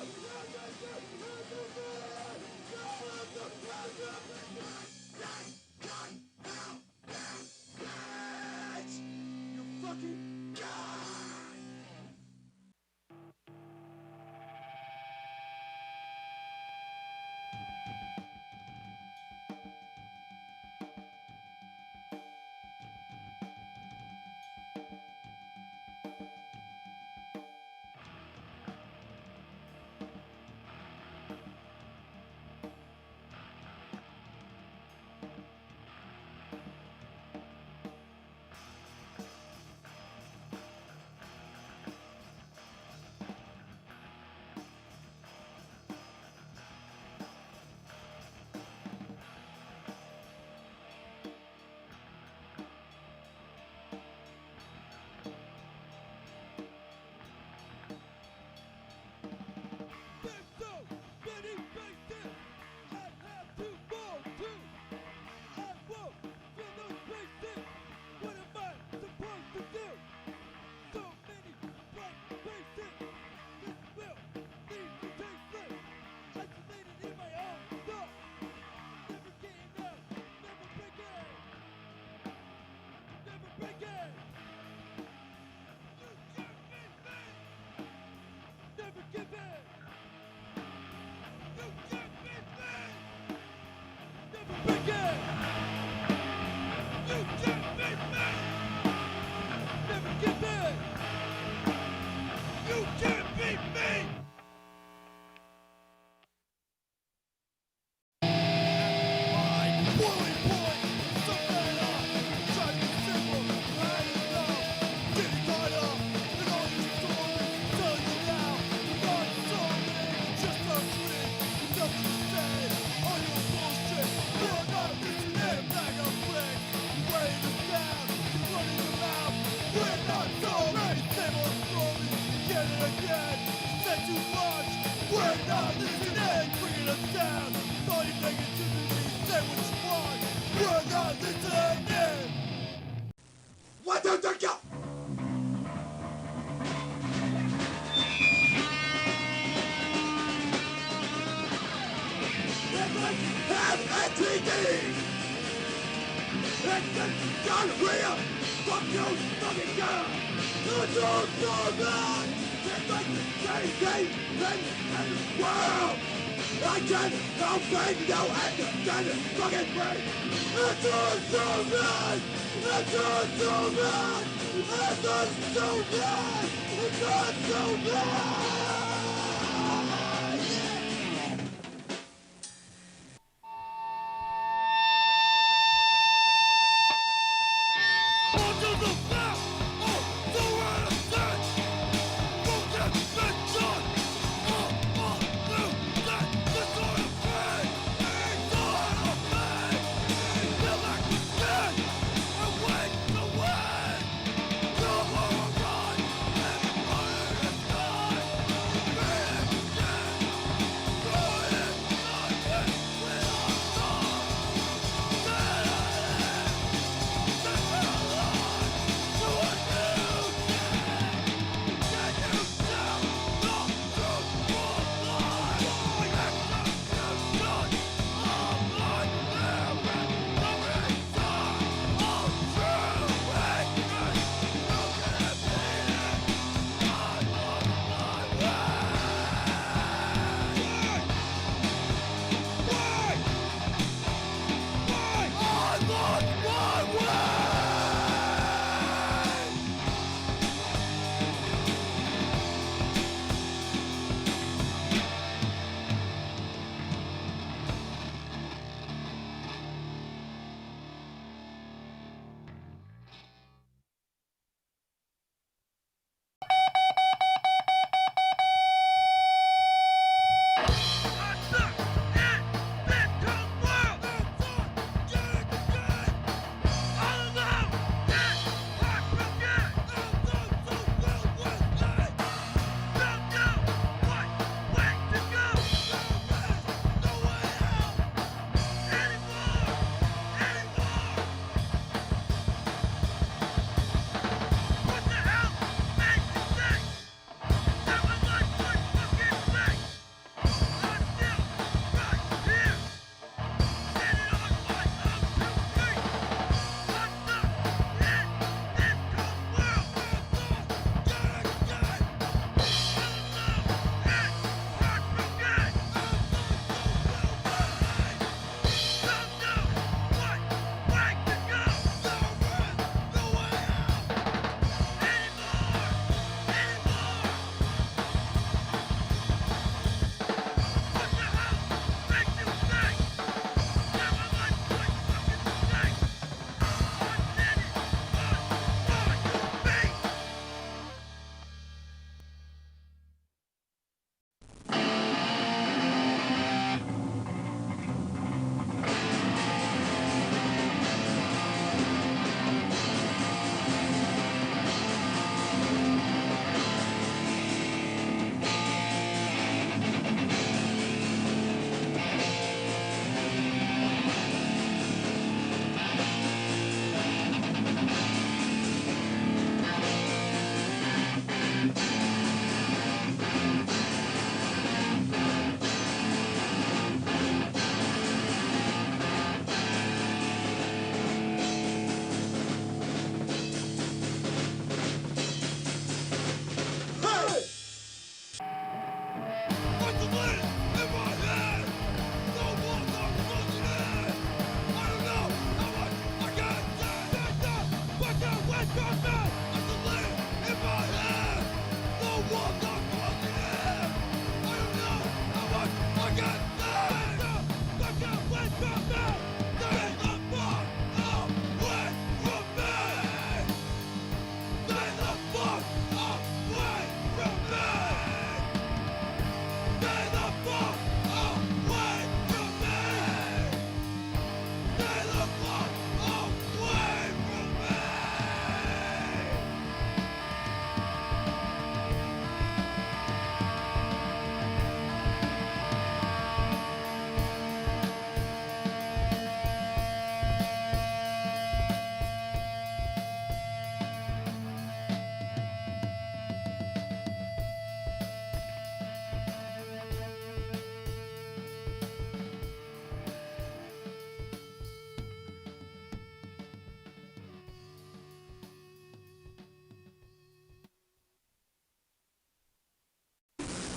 Away!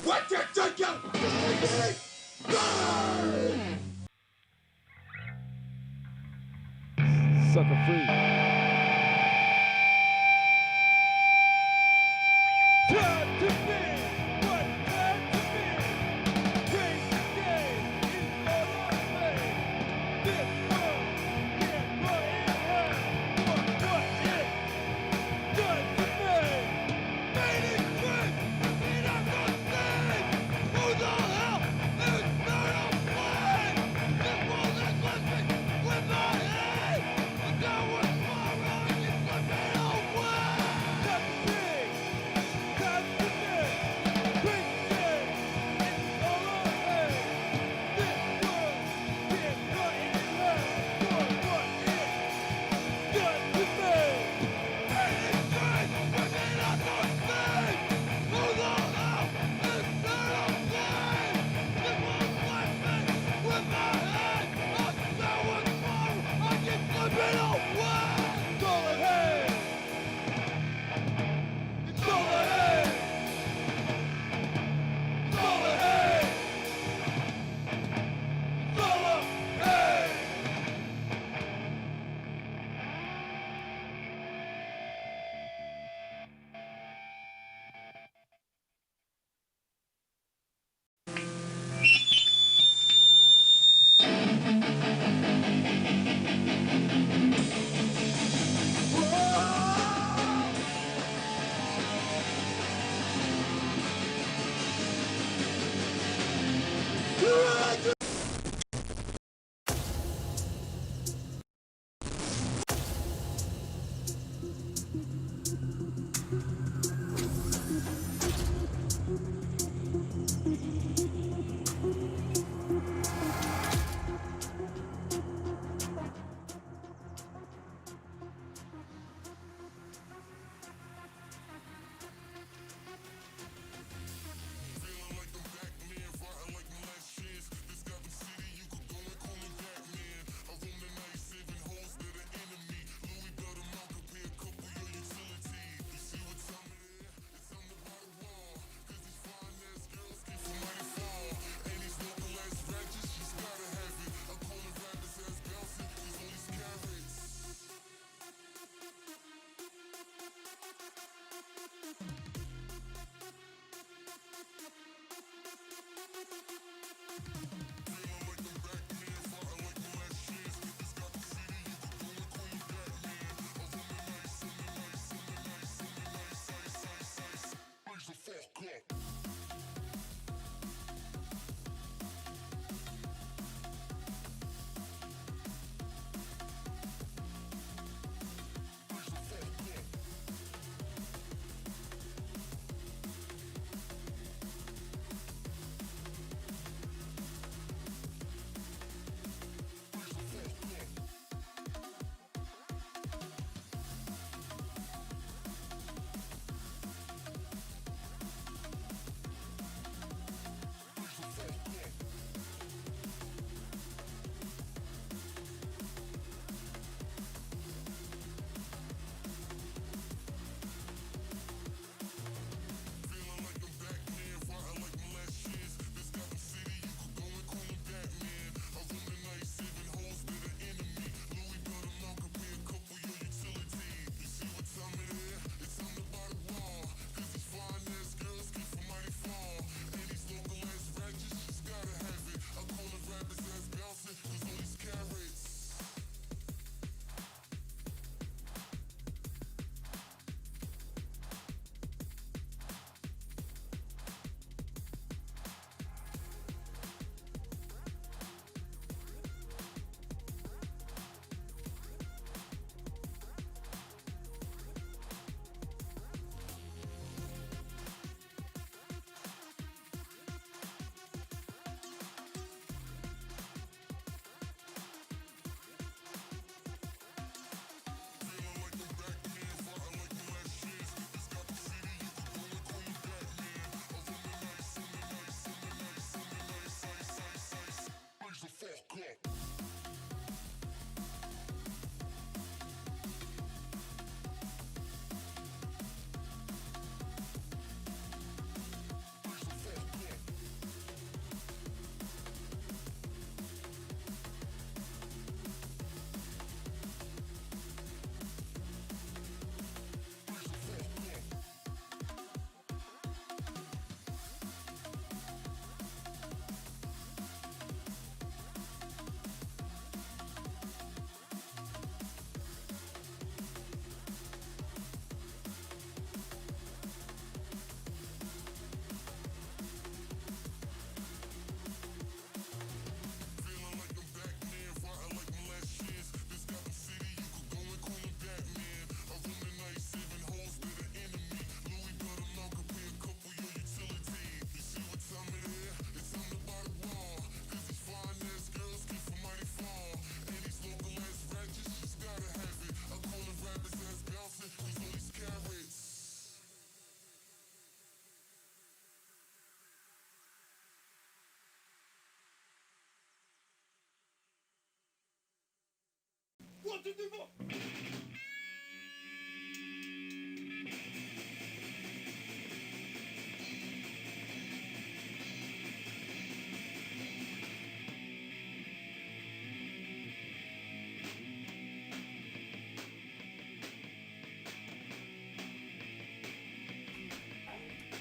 What you think you Sucker free. Time to be what time to be. Crazy day is all on play. This world can't run in hell for what it done to me. Made it quick, and I'm gonna say, who the hell is not a play? This world is listening with my head. But that was far out, it's slipping away. Time to be. Time to be crazy day. It's all on play. This world can't run in hell for what it done to me. Made it quick, and then I'm gonna say, who the hell is not a play? This world's listening with my head. But that was far out, it's slipping away. It's all ahead. It's all ahead. It's all ahead. It's all ahead.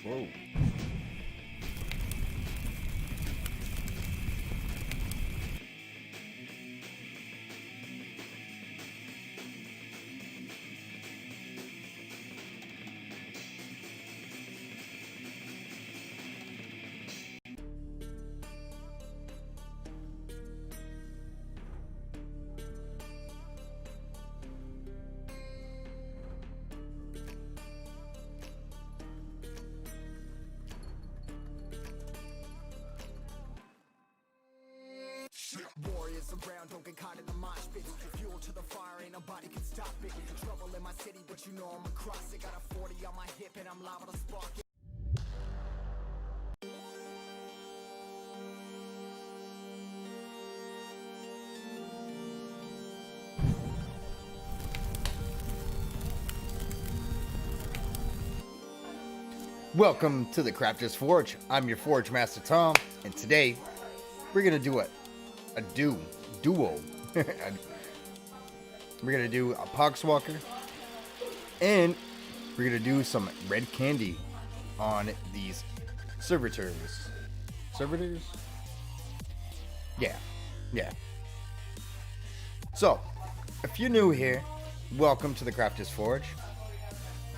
Whoa. Warriors around, don't get caught in the mosh pit. Fuel to the fire, ain't nobody can stop it. Trouble in my city, but you know I'm across it. Got a 40 on my hip and I'm liable to spark it. Welcome to the Crafters Forge. I'm your Forge Master Tom, and today we're gonna do a duo. We're gonna do a Pox Walker, and we're gonna do some red candy on these servitors. Servitors? Yeah. So, if you're new here, welcome to the Crafters Forge.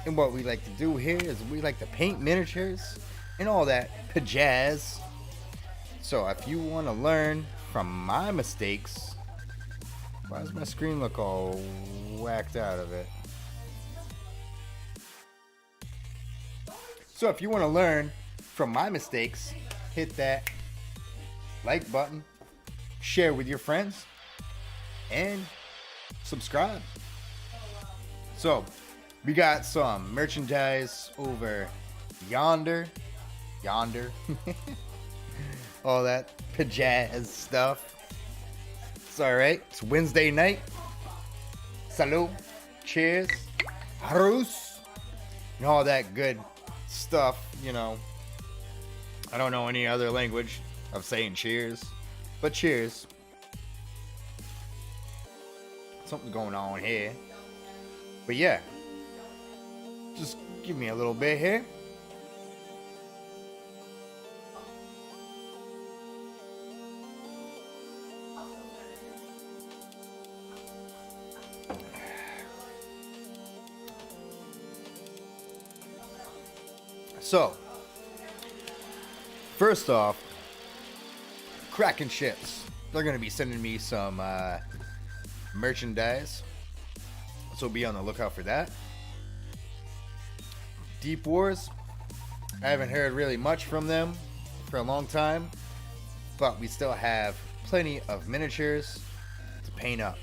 And what we like to do here is we like to paint miniatures and all that pajazz. So if you want to learn from my mistakes, why does my screen look all whacked out of it? So if you want to learn from my mistakes, hit that like button, share with your friends, and subscribe. So we got some merchandise over yonder. All that pajazz stuff. It's alright. It's Wednesday night. Salud. Cheers. Arroz. And all that good stuff, you know. I don't know any other language of saying cheers. But cheers. Something going on here. But yeah. Just give me a little bit here. So, first off, Krakenships. They're going to be sending me some merchandise. So be on the lookout for that. DeepWars, I haven't heard really much from them for a long time, but we still have plenty of miniatures to paint up,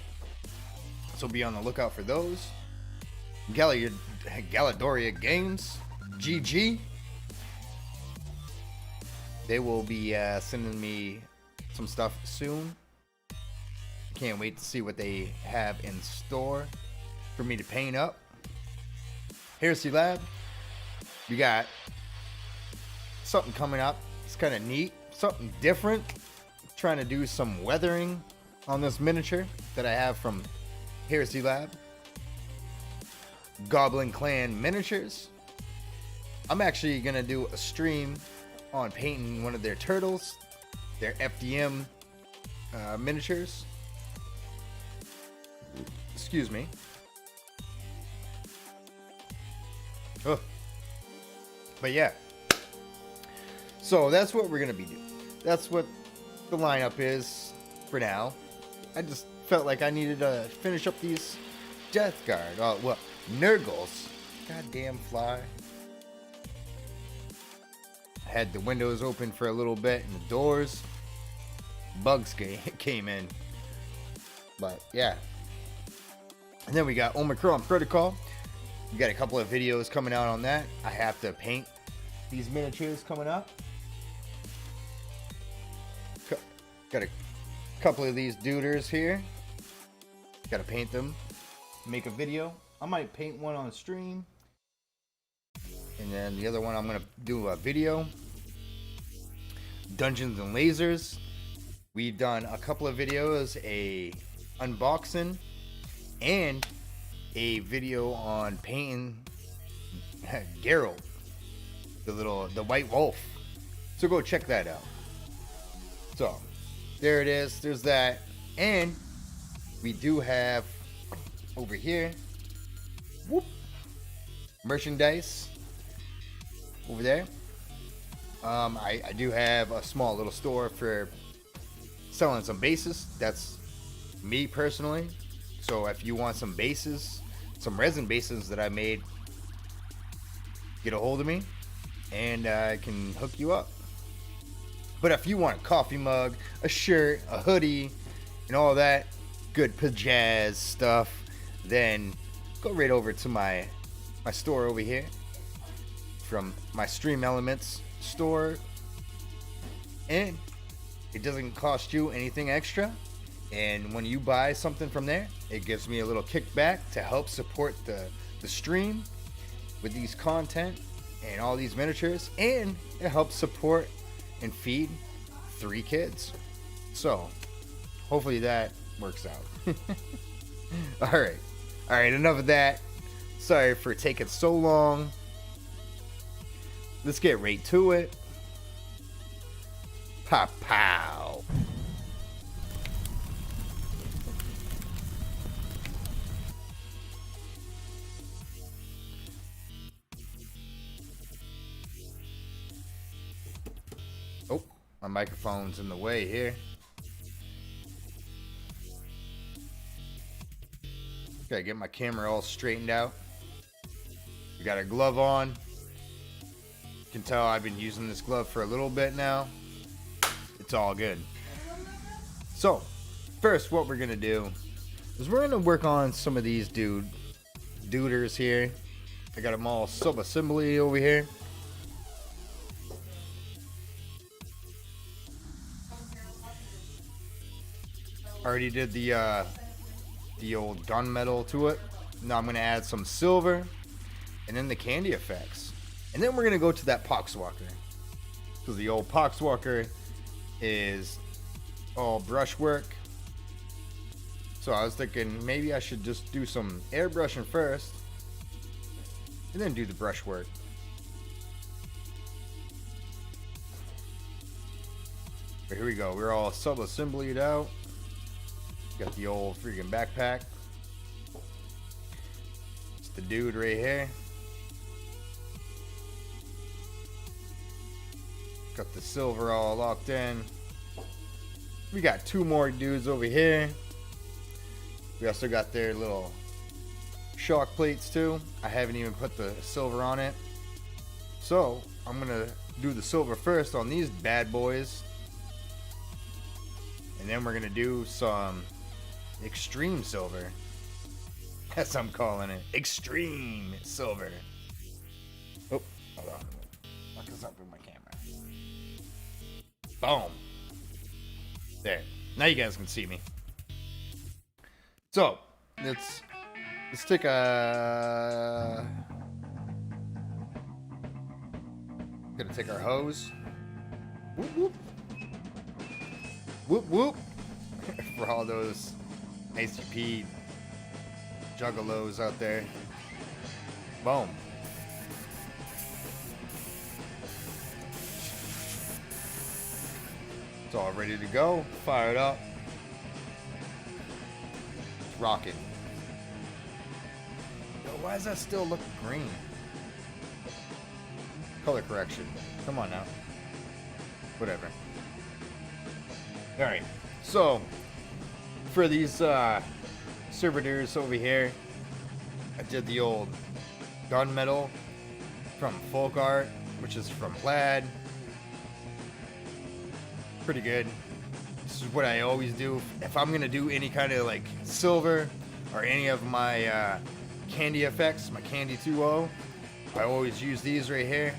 so be on the lookout for those. Galladoria Games, GG, they will be sending me some stuff soon. Can't wait to see what they have in store for me to paint up. Heresy Labs, we got something coming up. It's kind of neat, something different. Trying to do some weathering on this miniature that I have from Heresy Labs. Goblin Clan miniatures. I'm actually gonna do a stream on painting one of their turtles, their FDM miniatures. Excuse me. Oh. But yeah, so that's what we're gonna be doing. That's what the lineup is for now. I just felt like I needed to finish up these Death Guard. Well, Nurgles. Goddamn fly. I had the windows open for a little bit and the doors. Bugs came in. But yeah. And then we got Omicron Protocol. We got a couple of videos coming out on that. I have to paint these miniatures coming up. Got a couple of these duders here. Gotta paint them. Make a video. I might paint one on stream. And then the other one I'm gonna do a video. Dungeons and Lasers. We've done a couple of videos, a unboxing and a video on painting Geralt, the white wolf. So go check that out. So there it is. There's that. And we do have over here, whoop, merchandise over there. I do have a small little store for selling some bases. That's me personally. So if you want some bases, some resin bases that I made, get a hold of me and I can hook you up. But if you want a coffee mug, a shirt, a hoodie, and all that good pajazz stuff, then go right over to my store over here from my Stream Elements store, and it doesn't cost you anything extra. And when you buy something from there, it gives me a little kickback to help support the stream with these content and all these miniatures, and it helps support and feed 3 kids. So hopefully that works out. all right, enough of that. Sorry for taking so long. Let's get right to it. Pow pow. Oh, my microphone's in the way here. Gotta get my camera all straightened out. We got a glove on. You can tell I've been using this glove for a little bit now. It's all good. So, first what we're gonna do is we're gonna work on some of these duders here. I got them all sub-assembly over here. Already did the old gunmetal to it. Now I'm gonna add some silver and then the candy effects, and then we're gonna go to that Pox Walker, because the old Pox Walker is all brushwork. So I was thinking maybe I should just do some airbrushing first and then do the brushwork. But here we go. We're all sub-assemblied out. Got the old freaking backpack. It's the dude right here. Got the silver all locked in. We got 2 more dudes over here. We also got their little shock plates too. I haven't even put the silver on it. So I'm gonna do the silver first on these bad boys. And then we're gonna do some extreme silver. That's what I'm calling it. Extreme silver. Oh, hold on. Lock this up with my camera. Boom. There. Now you guys can see me. So, let's take a... Gonna take our hose. Whoop, whoop. Whoop, whoop. For all those ACP juggalos out there. Boom. It's all ready to go. Fire it up. It's rocking. Yo, why does that still look green? Color correction. Come on now. Whatever. Alright. So, for these servitors over here, I did the old gunmetal from Folk Art, which is from Plaid. Pretty good. This is what I always do. If I'm gonna do any kind of like silver or any of my candy effects, my Candy 2.0, I always use these right here.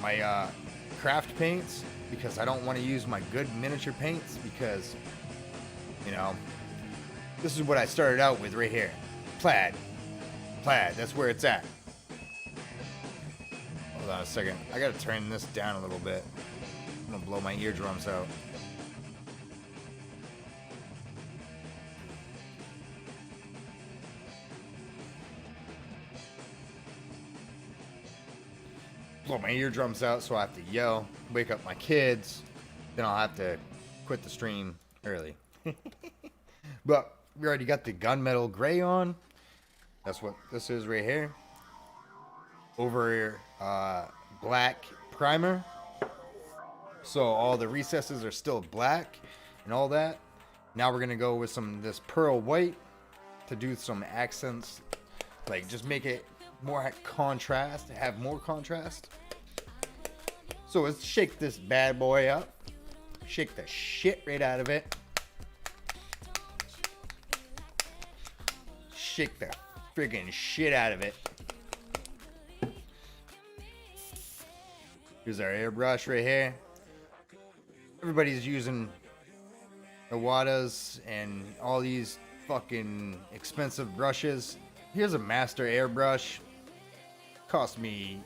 My craft paints, because I don't want to use my good miniature paints, because, you know, This is what I started out with right here. Plaid. Plaid, that's where it's at. Hold on a second. I gotta turn this down a little bit. I'm gonna blow my eardrums out. Blow my eardrums out, so I have to yell, wake up my kids. Then I'll have to quit the stream early. But we already got the gunmetal gray on. That's what this is right here. Over black primer. So all the recesses are still black and all that. Now we're gonna go with some this pearl white to do some accents, like just make it more contrast, have more contrast. So let's shake this bad boy up. Shake the shit right out of it. Shake the friggin' shit out of it. Here's our airbrush right here. Everybody's using Iwatas and all these fucking expensive brushes. Here's a master airbrush. Cost me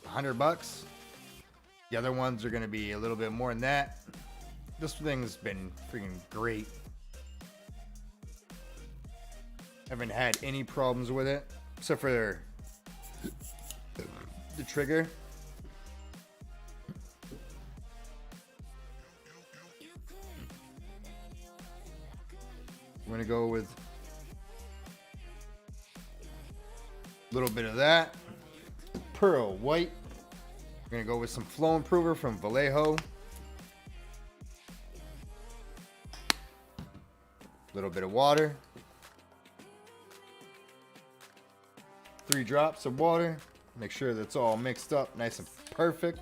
$100. The other ones are gonna be a little bit more than that. This thing's been freaking great. Haven't had any problems with it, except for the trigger. I'm gonna go with a little bit of that. Pearl white. We're gonna go with some flow improver from Vallejo. A little bit of water. 3 drops of water. Make sure that's all mixed up nice and perfect.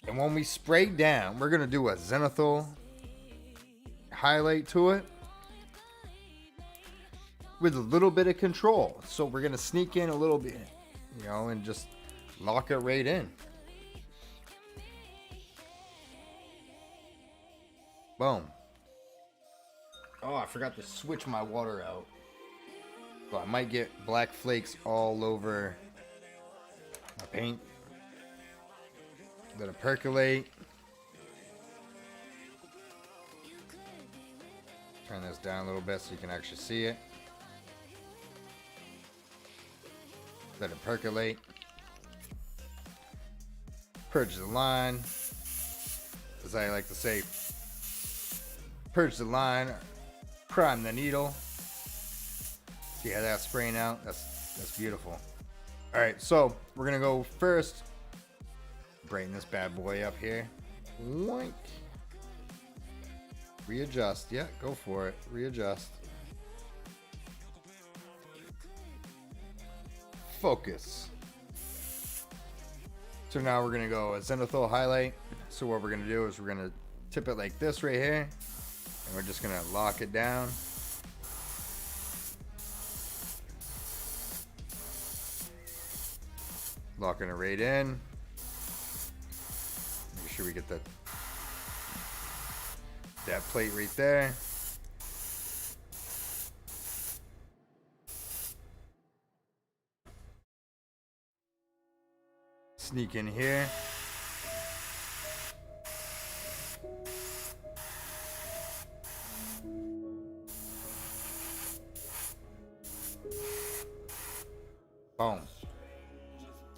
And when we spray down, we're gonna do a zenithal highlight to it with a little bit of control. So we're gonna sneak in a little bit, you know, and just lock it right in. Boom. Oh, I forgot to switch my water out. So I might get black flakes all over my paint. Let it percolate. Turn this down a little bit so you can actually see it. Let it percolate. Purge the line. As I like to say, purge the line, prime the needle. See how that's spraying out? That's beautiful. All right, so we're gonna go first. Brighten this bad boy up here. Oink. Readjust. Yeah, go for it. Readjust. Focus. So now we're gonna go a zenithal highlight. So what we're gonna do is we're gonna tip it like this right here, and we're just gonna lock it down. Locking it right in. Make sure we get that plate right there. Sneak in here. Boom.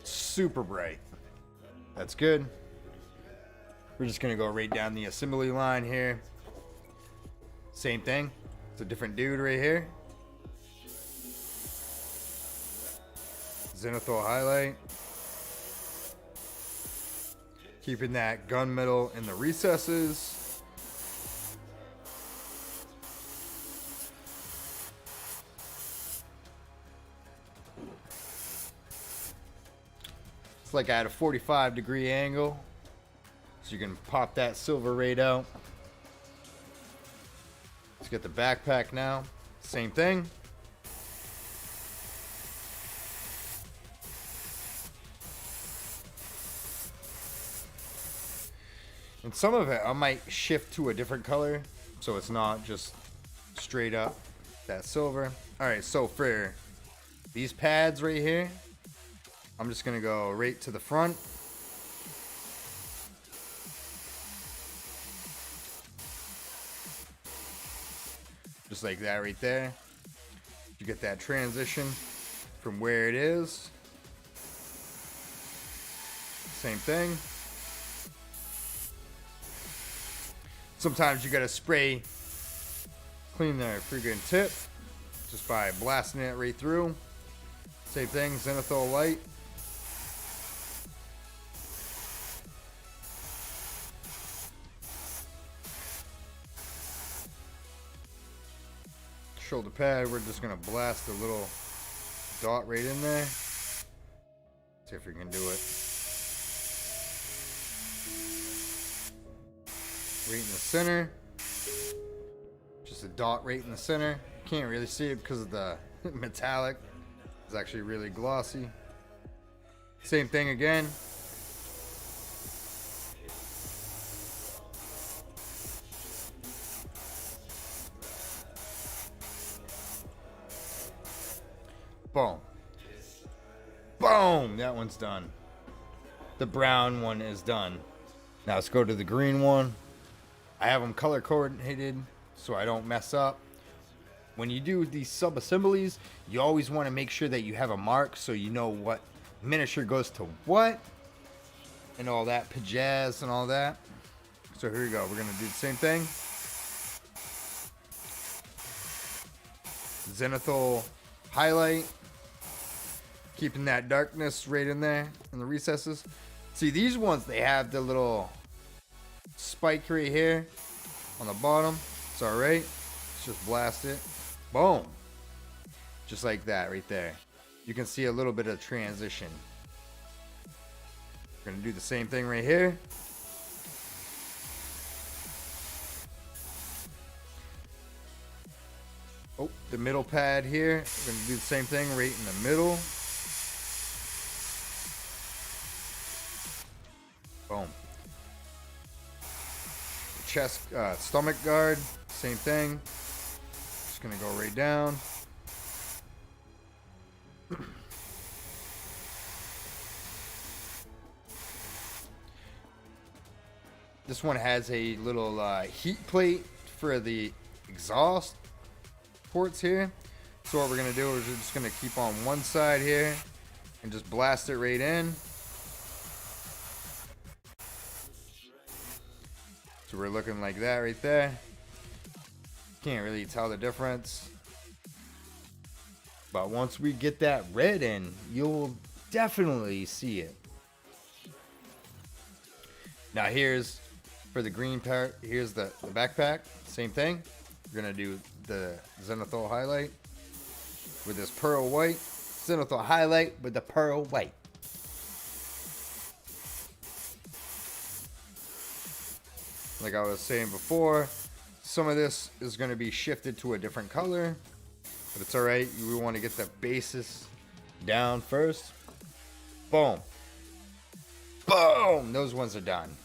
Super bright. That's good. We're just gonna go right down the assembly line here. Same thing. It's a different dude right here. Zenithal highlight. Keeping that gunmetal in the recesses. It's like at a 45-degree angle, so you can pop that silver right out. Let's get the backpack now. Same thing. And some of it I might shift to a different color, so it's not just straight up that silver. All right, so for these pads right here, I'm just gonna go right to the front. Just like that right there. You get that transition from where it is. Same thing. Sometimes you gotta spray, clean the freaking tip just by blasting it right through. Same thing, zenithal light. Shoulder pad, we're just gonna blast a little dot right in there. See if we can do it. Right in the center. Just a dot right in the center. Can't really see it because of the metallic. It's actually really glossy. Same thing again. Boom. Boom! That one's done. The brown one is done. Now let's go to the green one. I have them color coordinated so I don't mess up. When you do these sub-assemblies, you always want to make sure that you have a mark so you know what miniature goes to what and all that pajazz and all that. So here we go. We're going to do the same thing. Zenithal highlight. Keeping that darkness right in there in the recesses. See, these ones, they have the little spike right here on the bottom. It's all right. Let's just blast it. Boom. Just like that right there. You can see a little bit of transition. We're going to do the same thing right here. Oh, the middle pad here. We're going to do the same thing right in the middle. Boom. Chest, stomach guard, same thing. Just gonna go right down. This one has a little heat plate for the exhaust ports here. So what we're gonna do is we're just gonna keep on one side here and just blast it right in. So we're looking like that right there. Can't really tell the difference. But once we get that red in, you'll definitely see it. Now here's, for the green part, here's the backpack. Same thing. We're going to do the zenithal highlight with this pearl white. Zenithal highlight with the pearl white. Like I was saying before, some of this is going to be shifted to a different color, but it's all right. We want to get the basis down first. Boom. Boom. Those ones are done.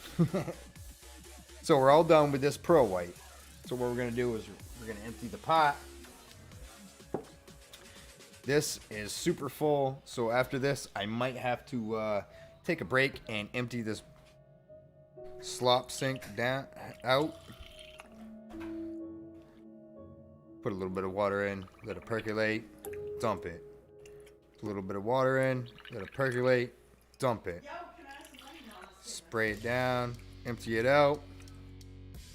So we're all done with this pearl white. So what we're going to do is we're going to empty the pot. This is super full. So after this, I might have to take a break and empty this slop sink out. Put a little bit of water in, let it percolate, dump it. A little bit of water in, let it percolate, dump it. Spray it down, empty it out.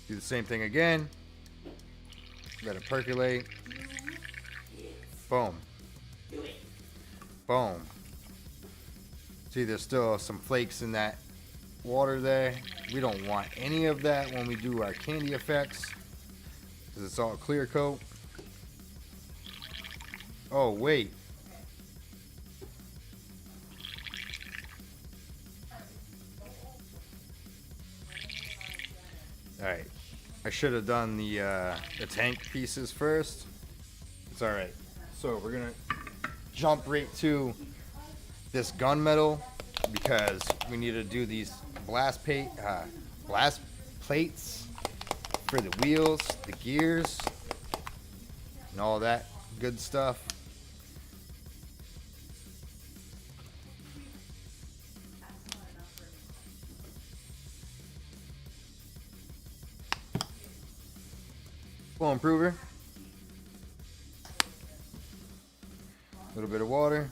Do the same thing again. Let it percolate. Boom. Boom. See, there's still some flakes in that water there. We don't want any of that when we do our candy effects, because it's all clear coat. Oh wait, all right, I should have done the tank pieces first. It's all right. So we're gonna jump right to this gunmetal because we need to do these blast plates for the wheels, the gears. and all that good stuff. Flow improver. A little bit of water.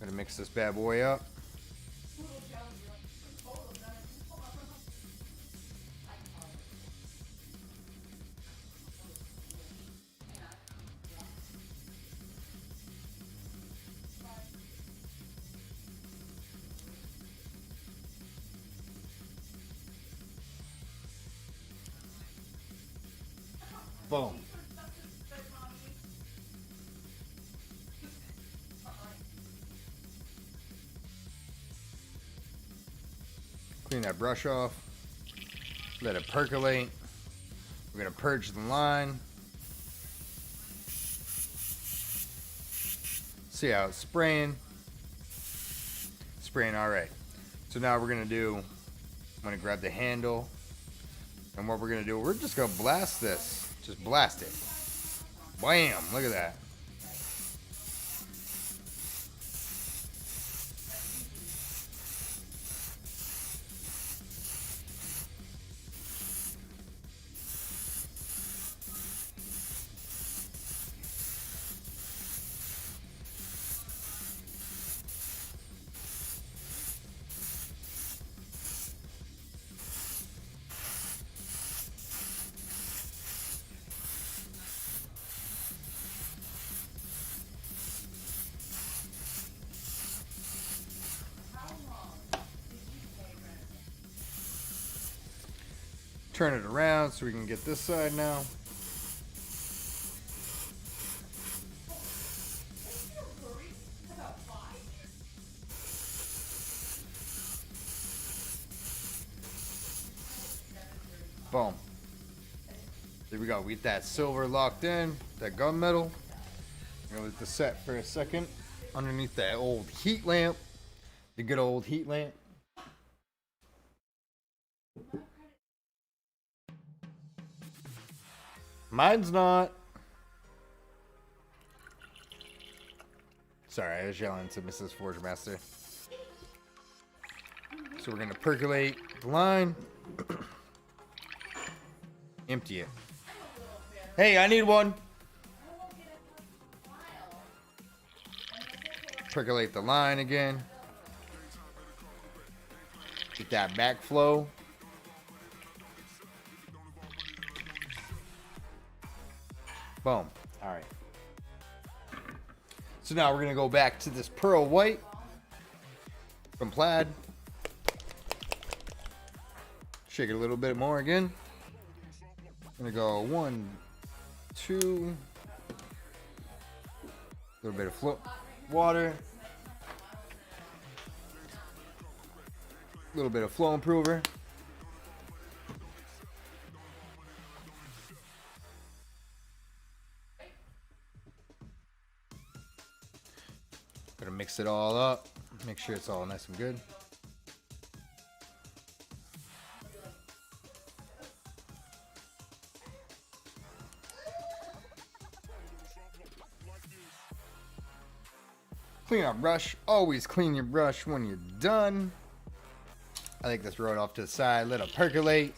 Gonna mix this bad boy up. Boom. Clean that brush off. Let it percolate. We're going to purge the line. See how it's spraying. Spraying alright. So now we're going to do, I'm going to grab the handle. And what we're going to do, we're just going to blast this. Just blast it. Bam! Look at that. Turn it around so we can get this side now. Boom. There we go. We get that silver locked in, that gunmetal. I'm gonna let this set for a second underneath that old heat lamp, the good old heat lamp. Mine's not. Sorry, I was yelling to Mrs. Forge Master. So we're gonna percolate the line. Empty it. Hey, I need one. Percolate the line again. Get that backflow. Boom. All right. So now we're going to go back to this pearl white from plaid. Shake it a little bit more again. I'm going to go 1, 2. A little bit of water. A little bit of flow improver. Gonna mix it all up. Make sure it's all nice and good. Clean our brush. Always clean your brush when you're done. I think this road off to the side. Let it percolate.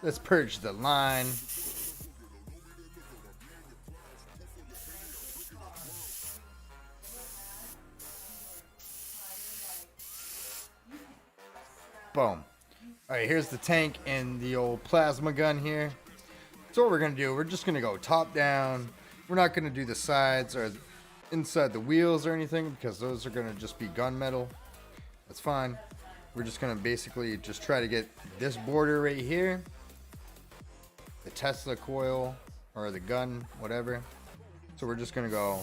Let's purge the line. Boom. Alright, here's the tank and the old plasma gun here. So what we're going to do, we're just going to go top down. We're not going to do the sides or inside the wheels or anything because those are going to just be gunmetal. That's fine. We're just going to basically just try to get this border right here. The Tesla coil or the gun, whatever. So we're just going to go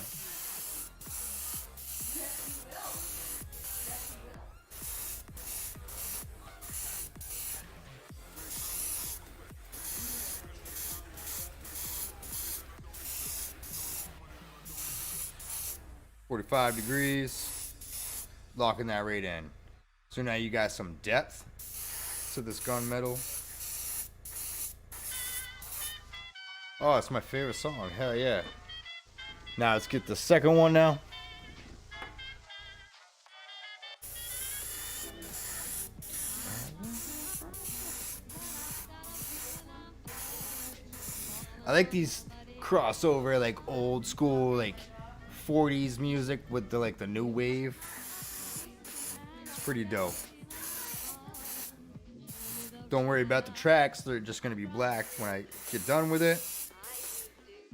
.45 degrees, locking that right in. So now you got some depth to this gunmetal. Oh, it's my favorite song. Hell yeah. Now let's get the second one now. I like these crossover, like old school, like 40s music with the like the new wave. It's pretty dope. Don't worry about the tracks, they're just gonna be black when I get done with it.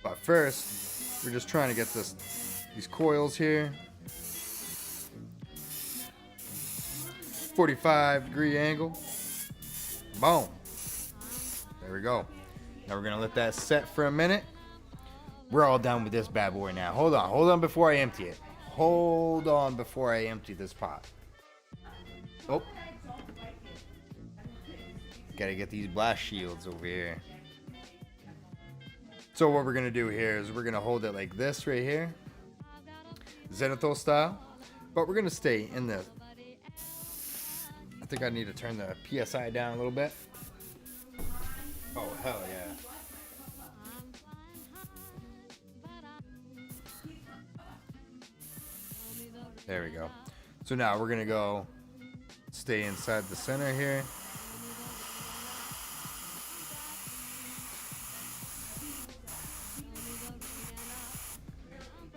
But first, we're just trying to get these coils here. 45-degree angle. Boom. There we go. Now we're gonna let that set for a minute. We're all done with this bad boy now. Hold on before I empty it. Hold on before I empty this pot. Oh. Gotta get these blast shields over here. So what we're gonna do here is we're gonna hold it like this right here. Zenithal style. But we're gonna stay in the... I think I need to turn the PSI down a little bit. Oh, hell yeah. There we go. So now we're gonna go stay inside the center here.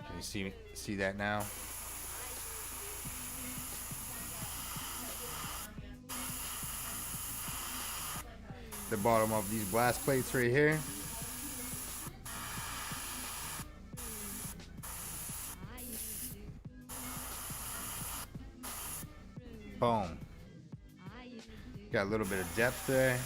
Can you see that now? The bottom of these blast plates right here. Boom. Got a little bit of depth there.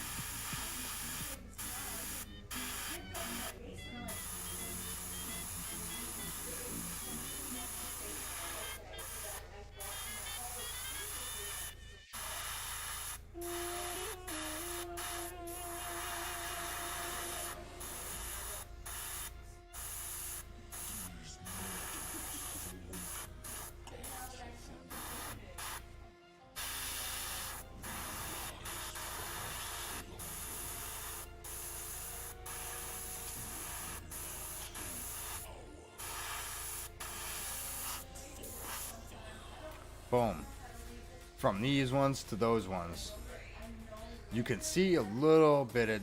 Boom. From these ones to those ones. You can see a little bit of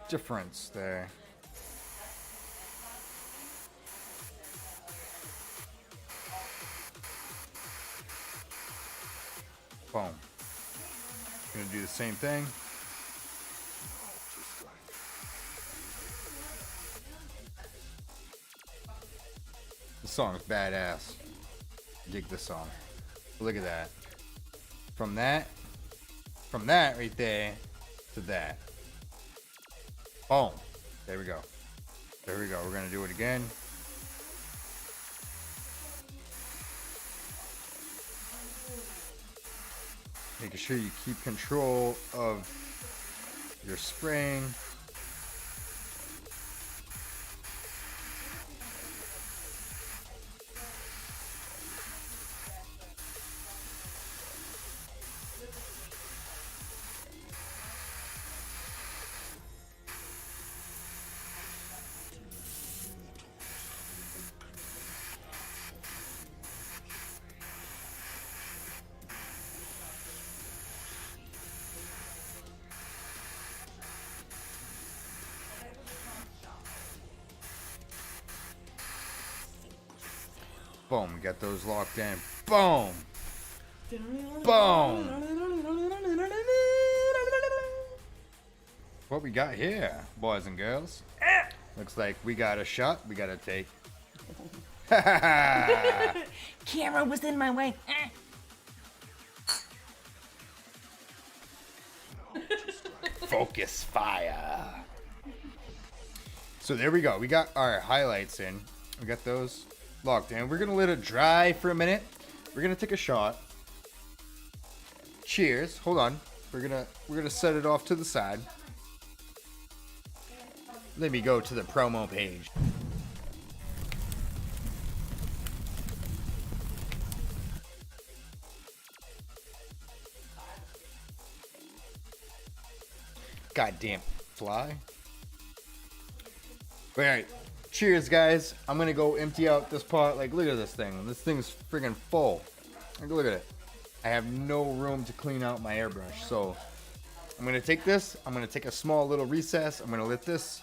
difference there. Boom. Gonna do the same thing. This song's badass. Dig this song. Look at that. From that right there to that. Boom. There we go. There we go. We're gonna do it again. Making sure you keep control of your spraying. Boom, we got those locked in. Boom! Boom! What we got here, boys and girls? Looks like we got a shot we gotta take. Camera was in my way. Focus fire. So there we go. We got our highlights in. We got those locked in. We're gonna let it dry for a minute. We're gonna take a shot. Cheers. Hold on. We're gonna set it off to the side. Let me go to the promo page. Goddamn fly. All right, cheers, guys. I'm gonna go empty out this pot. Like, look at this thing. This thing's friggin' full. Like, look at it. I have no room to clean out my airbrush, so I'm gonna take this. I'm gonna take a small little recess. I'm gonna let this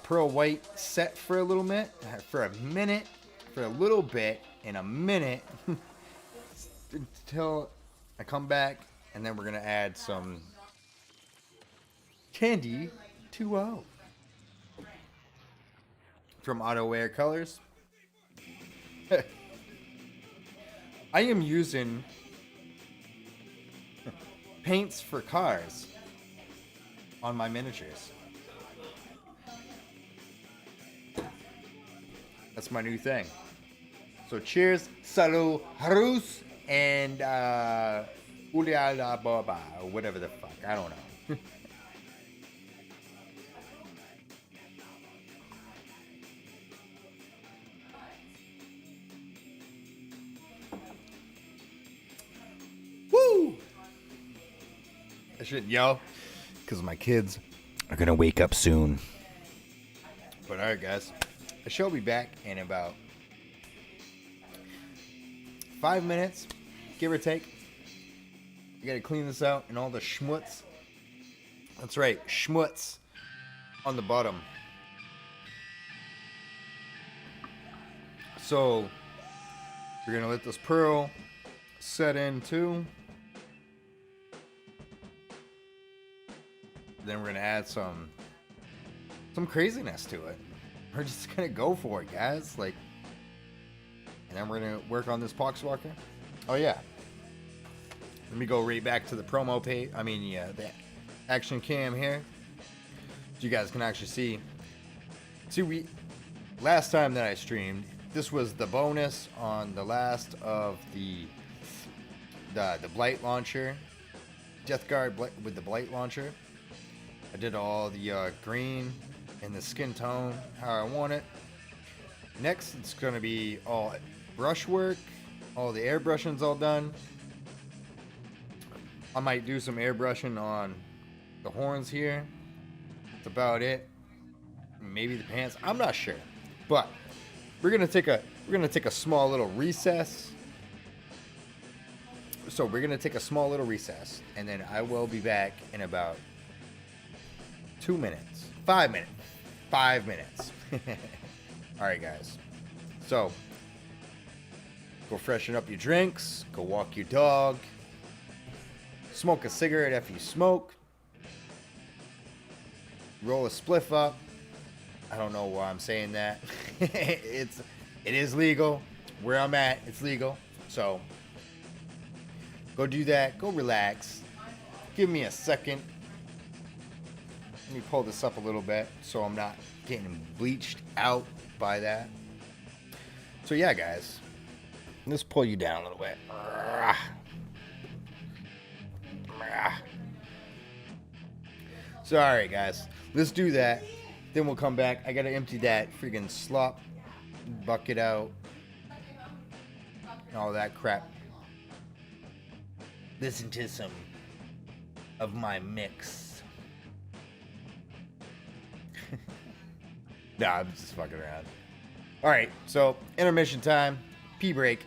pearl white set for a little bit, for a little bit, in a minute, until I come back, and then we're gonna add some candy 2.0 from AutoWare Colors. I am using paints for cars on my miniatures. That's my new thing. So cheers, salut, harus, and uliala baba, or whatever the fuck. I don't know. Woo! I shouldn't yell because my kids are gonna wake up soon. But alright, guys, I shall be back in about 5 minutes, give or take. I gotta clean this out and all the schmutz. That's right, schmutz on the bottom. So we're gonna let this pearl set in too. Then we're gonna add some craziness to it. We're just gonna go for it, guys. Like, and then we're gonna work on this Pox Walker. Oh yeah. Let me go right back to the promo page. I mean, yeah, the action cam here. So you guys can actually see. See, last time that I streamed, this was the bonus on the last of the Blight launcher, Death Guard with the Blight launcher. I did all the green and the skin tone how I want it. Next, it's going to be all brushwork. All the airbrushing's all done. I might do some airbrushing on the horns here. That's about it. Maybe the pants. I'm not sure. But we're gonna take a small little recess. So we're gonna take a small little recess, and then I will be back in about 2 minutes. 5 minutes. 5 minutes. Alright, guys. So, go freshen up your drinks. Go walk your dog. Smoke a cigarette if you smoke. Roll a spliff up. I don't know why I'm saying that. It is legal. Where I'm at, it's legal. So, go do that. Go relax. Give me a second. Let me pull this up a little bit so I'm not getting bleached out by that. So yeah, guys, let's pull you down a little bit. So alright, guys, let's do that. Then we'll come back. I gotta empty that freaking slop bucket out and all that crap. Listen to some of my mix. Nah, I'm just fucking around. Alright, so intermission time. Pee break.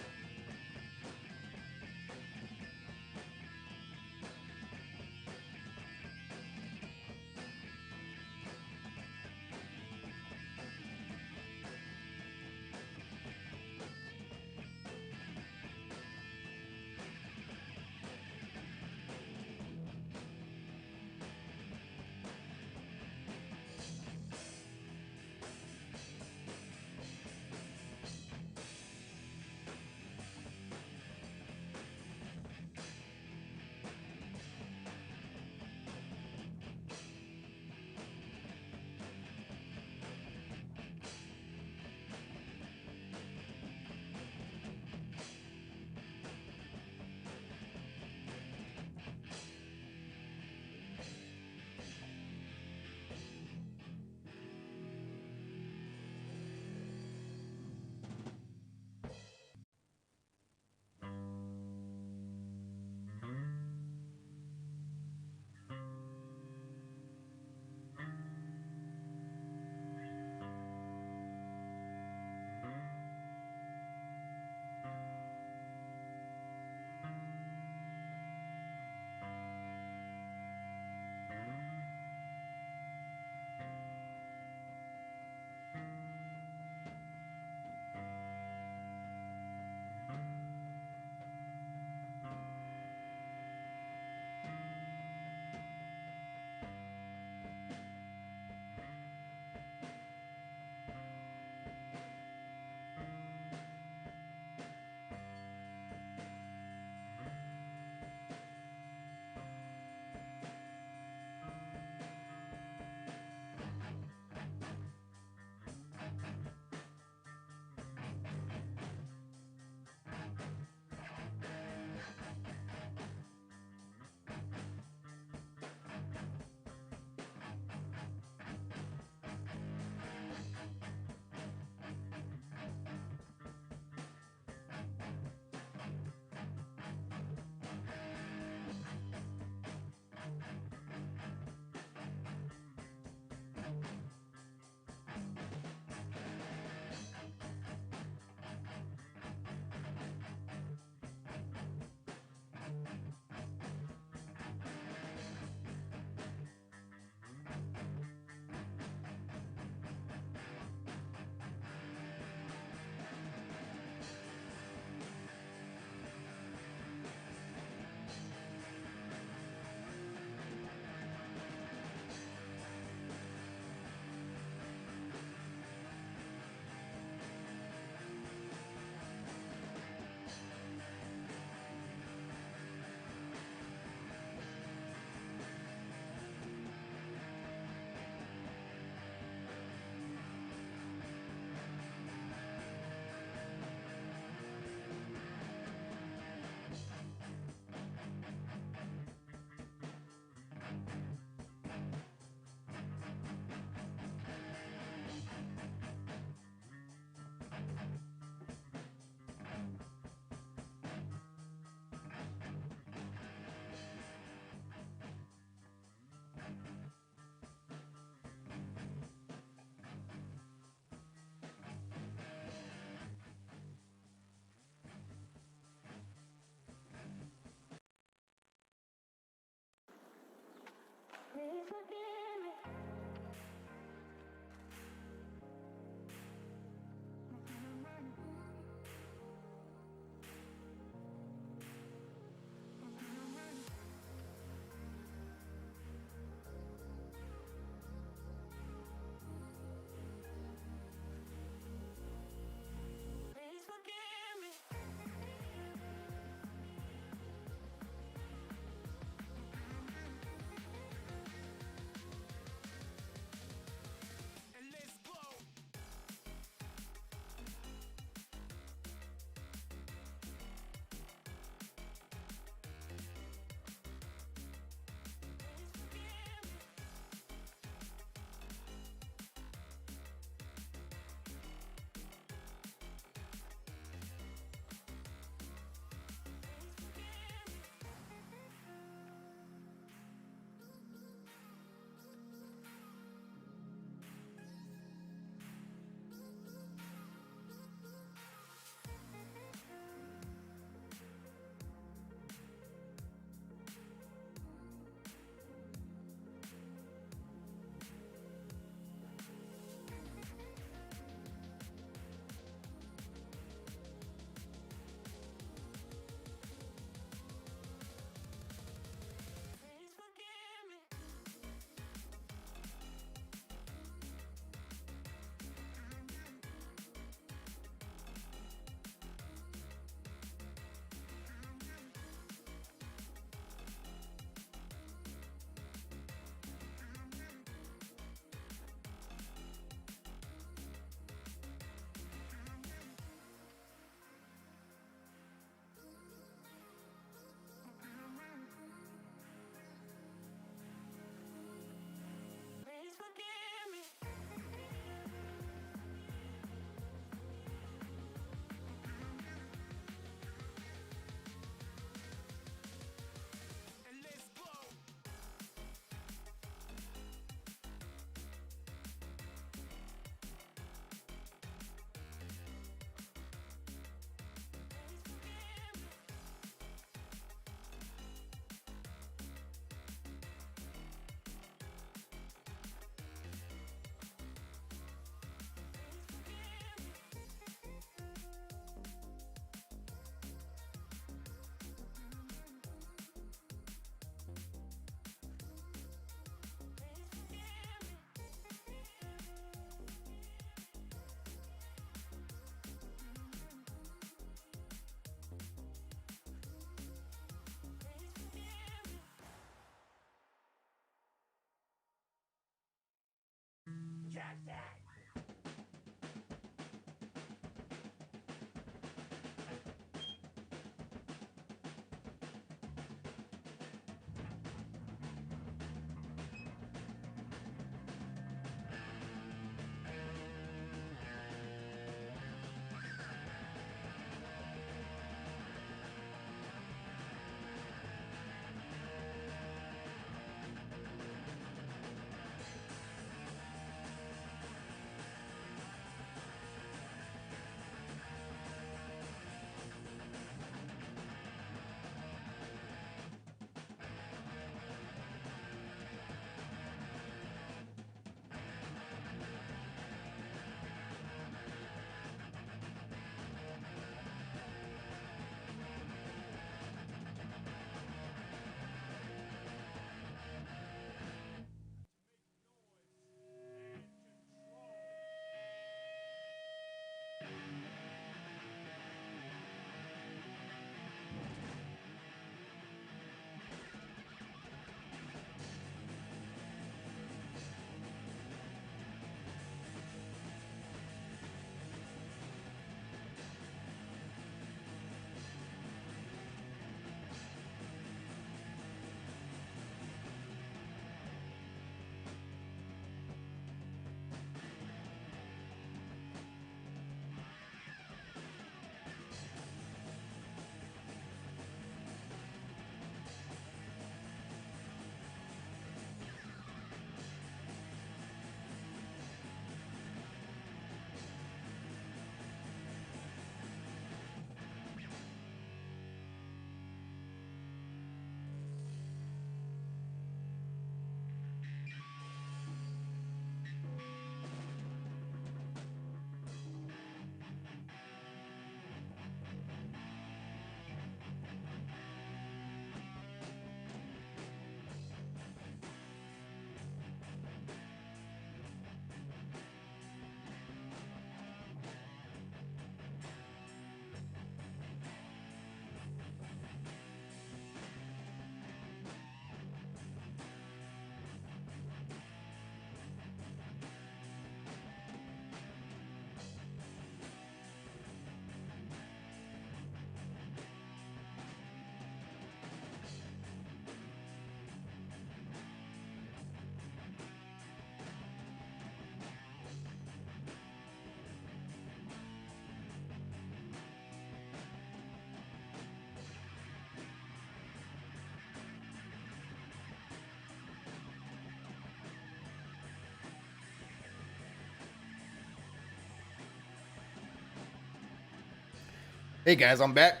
Hey guys, I'm back.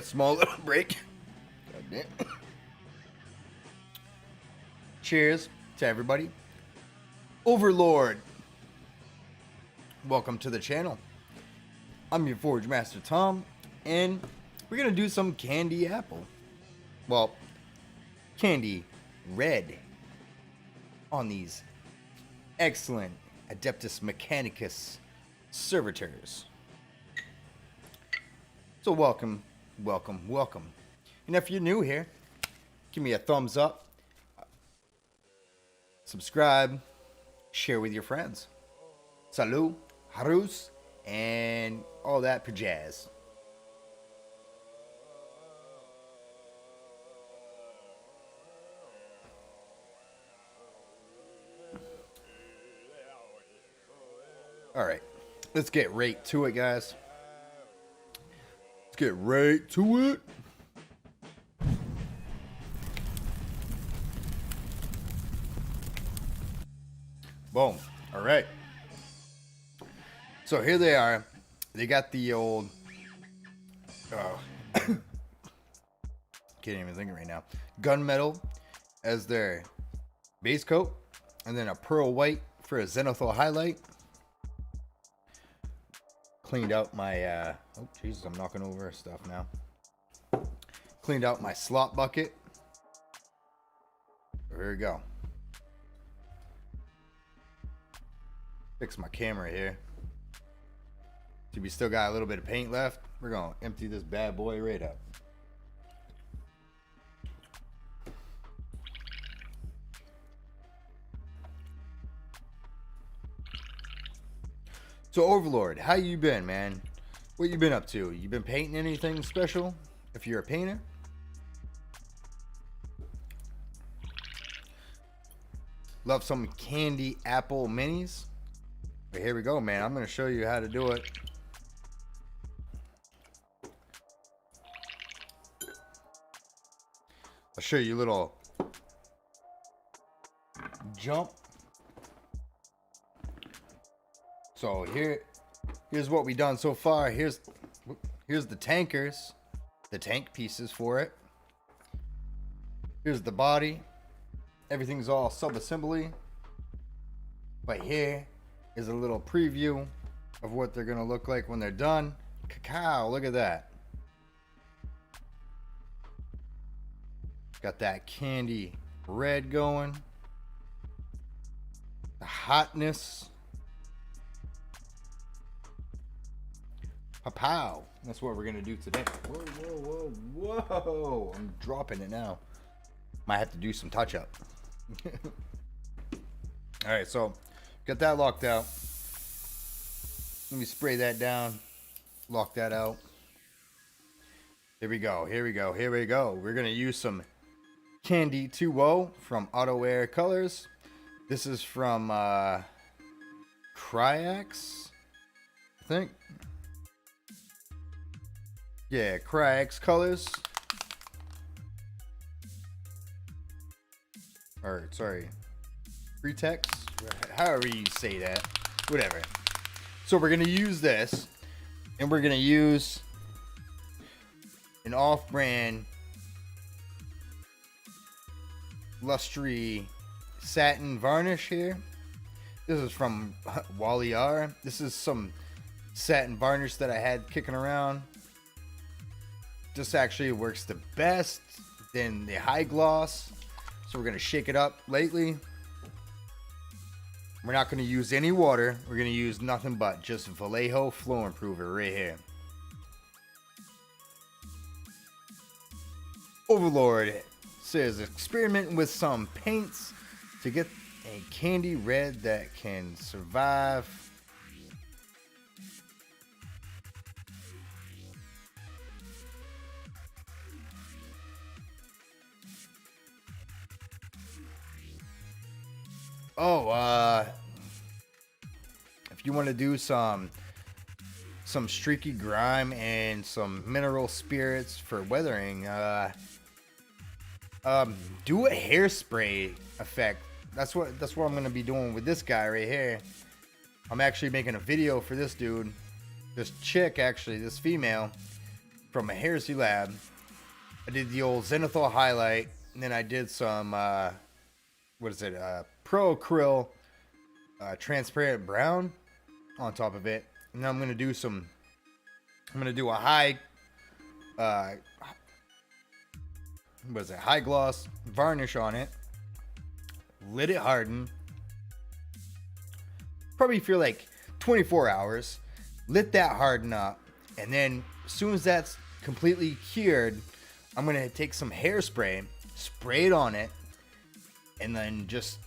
Small little break. God damn. Cheers to everybody. Overlord, welcome to the channel. I'm your Forge Master Tom, and we're gonna do some candy apple. Well, candy red on these excellent Adeptus Mechanicus Servitors. So welcome, welcome, welcome. And if you're new here, give me a thumbs up, subscribe, share with your friends. Salut, harus, and all that pajazz. All right, let's get right to it, guys. Let's get right to it. Boom. All right. So here they are. They got the old... Oh. Can't even think of it right now. Gunmetal as their base coat. And then a pearl white for a zenithal highlight. Cleaned out my... oh, Jesus, I'm knocking over stuff now. Cleaned out my slot bucket. Here we go. Fix my camera here. See, we still got a little bit of paint left. We're gonna empty this bad boy right up. So Overlord, how you been, man? What you been up to? You been painting anything special? If you're a painter? Love some candy apple minis? But here we go, man. I'm gonna show you how to do it. I'll show you a little jump. So here's what we've done so far. Here's the tankers, the tank pieces for it. Here's the body. Everything's all sub-assembly. But here is a little preview of what they're gonna look like when they're done. Cacao, look at that. Got that candy red going. The hotness. Pow. That's what we're gonna do today. Whoa, whoa, whoa, whoa. I'm dropping it now. Might have to do some touch up. All right, so got that locked out. Let me spray that down. Lock that out. Here we go. Here we go. Here we go. We're gonna use some Candy 2.0 from Auto Air Colors. This is from Cryax, I think. Yeah, Cryax Colors. Or, sorry, Pretex, however you say that, whatever. So we're going to use this, and we're going to use an off-brand Lustry satin varnish here. This is from Wally R. This is some satin varnish that I had kicking around. This actually works the best than the high gloss. So we're going to shake it up lightly. We're not going to use any water. We're going to use nothing but just Vallejo Flow Improver right here. Overlord says experimenting with some paints to get a candy red that can survive. Oh, if you want to do some streaky grime and some mineral spirits for weathering, do a hairspray effect. That's what I'm gonna be doing with this guy right here. I'm actually making a video for this dude. this chick, actually, this female from a Heresy Lab. I did the old zenithal highlight, and then I did some, Pro Acryl transparent brown on top of it. And then I'm going to do a high, high gloss varnish on it. Let it harden. Probably for like 24 hours. Let that harden up. And then as soon as that's completely cured, I'm going to take some hairspray, spray it on it, and then just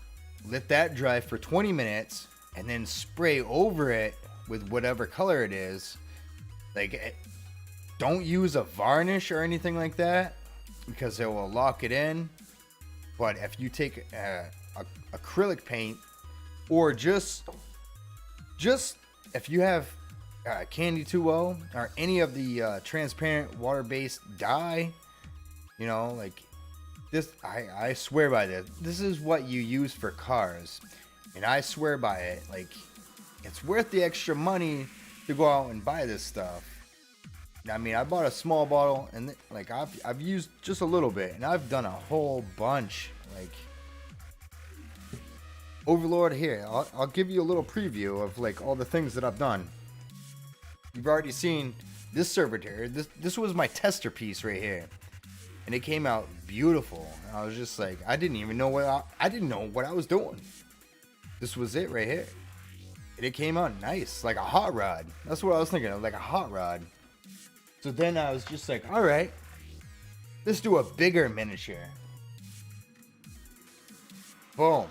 let that dry for 20 minutes, and then spray over it with whatever color it is. Like, don't use a varnish or anything like that, because it will lock it in. But if you take acrylic paint, or just if you have Candy 2.0 or any of the transparent water-based dye, you know, like this, I swear by this. This is what you use for cars, and I swear by it. Like, it's worth the extra money to go out and buy this stuff. I mean, I bought a small bottle, and like I've used just a little bit, and I've done a whole bunch. Like, Overlord, here, I'll give you a little preview of like all the things that I've done. You've already seen this servitor. This was my tester piece right here, and it came out beautiful. I was just like, I didn't know what I was doing. This was it right here, and it came out nice, like a hot rod. That's what I was thinking of, like a hot rod. So then I was just like, all right, let's do a bigger miniature. Boom.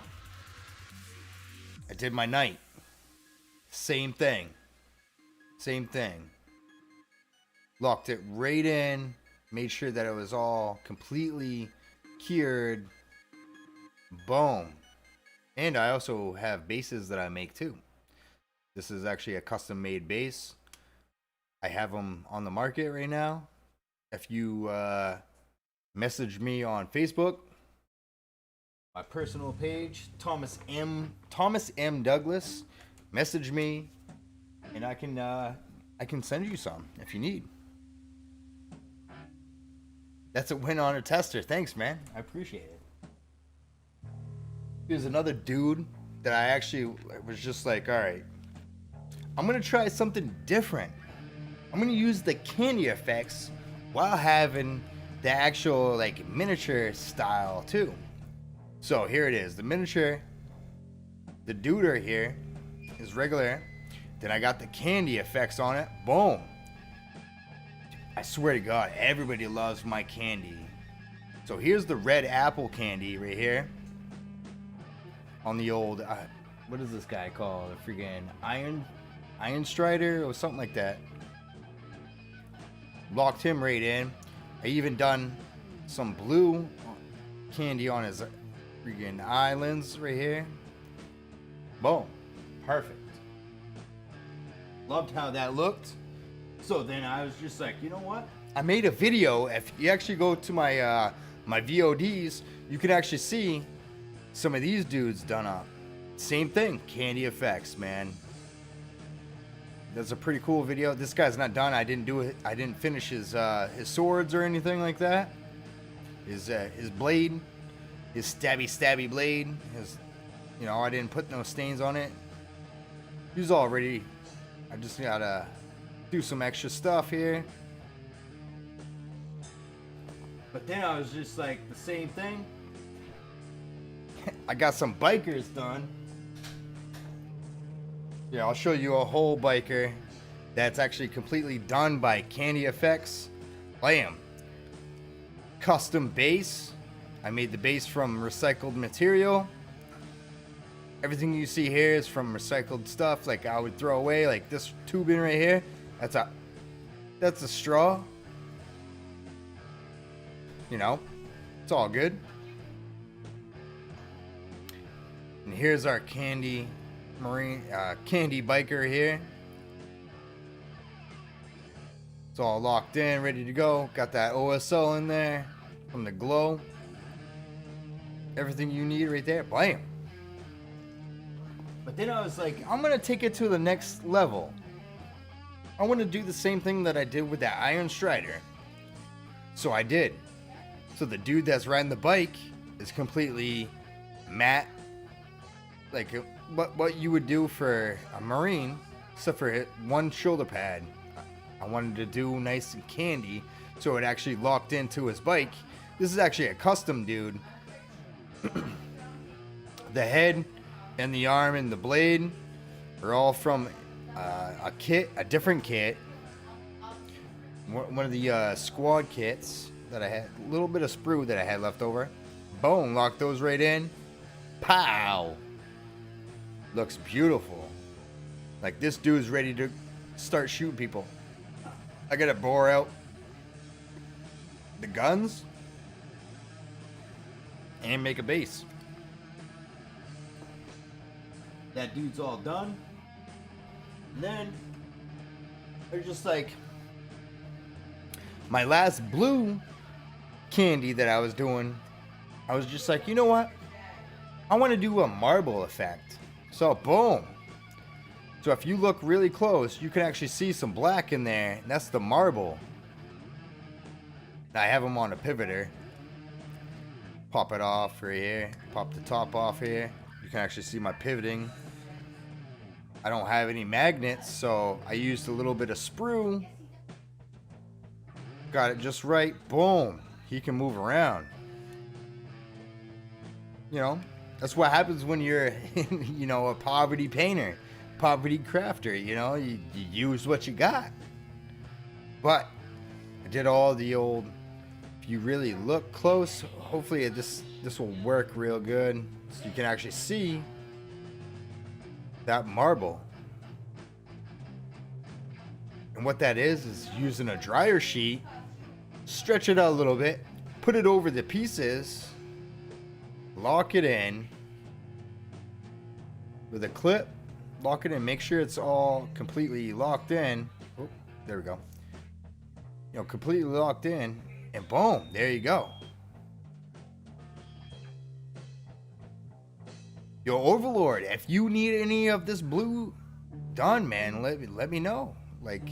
I did my knight. Same thing. Locked it right in. Made sure that it was all completely cured. Boom. And I also have bases that I make too. This is actually a custom made base. I have them on the market right now. If you message me on Facebook, my personal page, Thomas M. Douglas, message me, and I can send you some if you need. That's a win on a tester. Thanks, man. I appreciate it. Here's another dude that I actually was just like, all right, I'm gonna try something different. I'm gonna use the candy effects while having the actual like miniature style too. So here it is, the miniature. The duder here is regular. Then I got the candy effects on it. Boom. I swear to God, everybody loves my candy. So here's the red apple candy right here. On the old, what is this guy called? A freaking Iron Strider or something like that. Locked him right in. I even done some blue candy on his freaking islands right here. Boom. Perfect. Loved how that looked. So then I was just like, you know what? I made a video. If you actually go to my my VODs, you can actually see some of these dudes done up. Same thing. Candy effects, man. That's a pretty cool video. This guy's not done. I didn't do it. I didn't finish his swords or anything like that. His blade, his stabby blade. I didn't put no stains on it. He's all ready. I just gotta do some extra stuff here. But then I was just like, the same thing. I got some bikers done. Yeah, I'll show you a whole biker that's actually completely done by Candy Effects. Bam. Custom base. I made the base from recycled material. Everything you see here is from recycled stuff, like I would throw away, like this tubing right here. That's a straw. You know, it's all good. And here's our candy biker here. It's all locked in, ready to go. Got that OSL in there from the glow. Everything you need right there. Bam. But then I was like, I'm gonna take it to the next level. I want to do the same thing that I did with that Iron Strider. So I did. So the dude that's riding the bike is completely matte, like what you would do for a Marine, except for one shoulder pad. I wanted to do nice and candy, so it actually locked into his bike. This is actually a custom dude. The head and the arm and the blade are all from a different kit. One of the squad kits that I had, a little bit of sprue that I had left over. Boom, lock those right in. Pow! Looks beautiful. Like this dude's ready to start shooting people. I gotta bore out the guns and make a base. That dude's all done. And then they're just like my last blue candy that I was doing. I was just like, you know what? I want to do a marble effect. So boom. So if you look really close, you can actually see some black in there. And that's the marble. And I have them on a pivoter. Pop it off right here. Pop the top off here. You can actually see my pivoting. I don't have any magnets, so I used a little bit of sprue. Got it just right. Boom. He can move around. You know, that's what happens when you're, you know, a poverty painter, poverty crafter. You know, you use what you got. But I did all the old, if you really look close, hopefully this will work real good. So you can actually see that marble. And what that is using a dryer sheet, stretch it out a little bit, put it over the pieces, lock it in with a clip, lock it in, make sure it's all completely locked in. Oh, there we go. You know, completely locked in, and boom, there you go. Yo, Overlord, if you need any of this blue done, man, let me know. Like,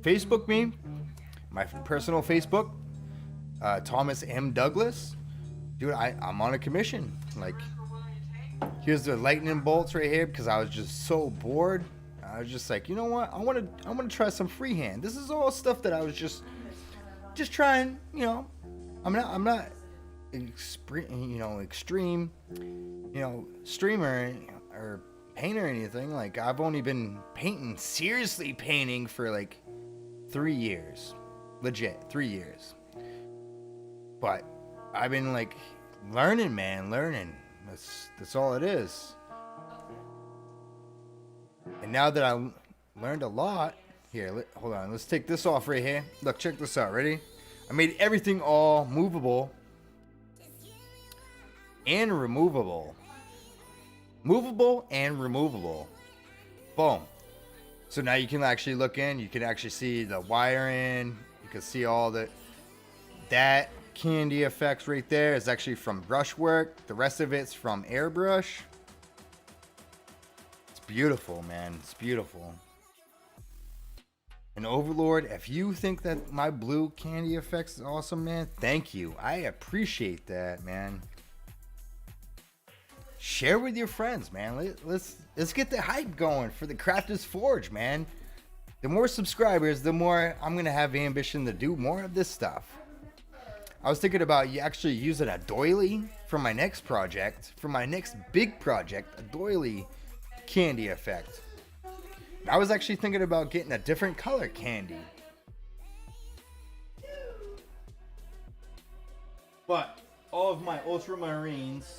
Facebook me, my personal Facebook, Thomas M. Douglas. Dude, I'm on a commission. Like, here's the lightning bolts right here because I was just so bored. I was just like, you know what? I want to try some freehand. This is all stuff that I was just trying. You know, I'm not extreme, streamer or painter or anything. Like, I've only been seriously painting for like 3 years, legit 3 years. But I've been like learning, man, learning. That's all it is. And now that I learned a lot, here, hold on, let's take this off right here. Look, check this out. Ready? I made everything all movable and removable. Movable and removable. Boom. So now you can actually look in. You can actually see the wiring. You can see all that candy effects right there is actually from brushwork. The rest of it's from airbrush. It's beautiful, man. It's beautiful. And Overlord, if you think that my blue candy effects is awesome, man, thank you. I appreciate that, man. Share with your friends, man. Let's get the hype going for the Crafters Forge, man. The more subscribers, the more I'm gonna have ambition to do more of this stuff. I was thinking about actually using a doily for my next project, for my next big project, a doily candy effect. I was actually thinking about getting a different color candy. But all of my ultramarines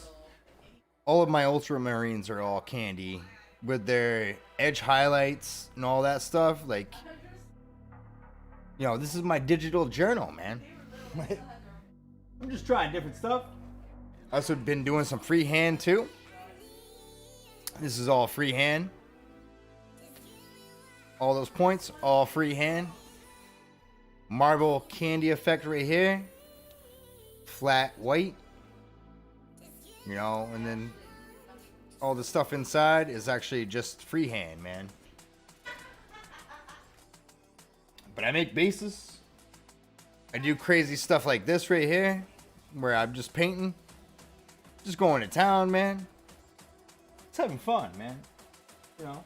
are all candy with their edge highlights and all that stuff. Like, you know, this is my digital journal, man. I'm just trying different stuff. I also been doing some freehand too. This is all freehand. All those points, all freehand. Marble candy effect right here. Flat white. You know, and then all the stuff inside is actually just freehand, man. But I make bases. I do crazy stuff like this right here, where I'm just painting. Just going to town, man. It's having fun, man. You know.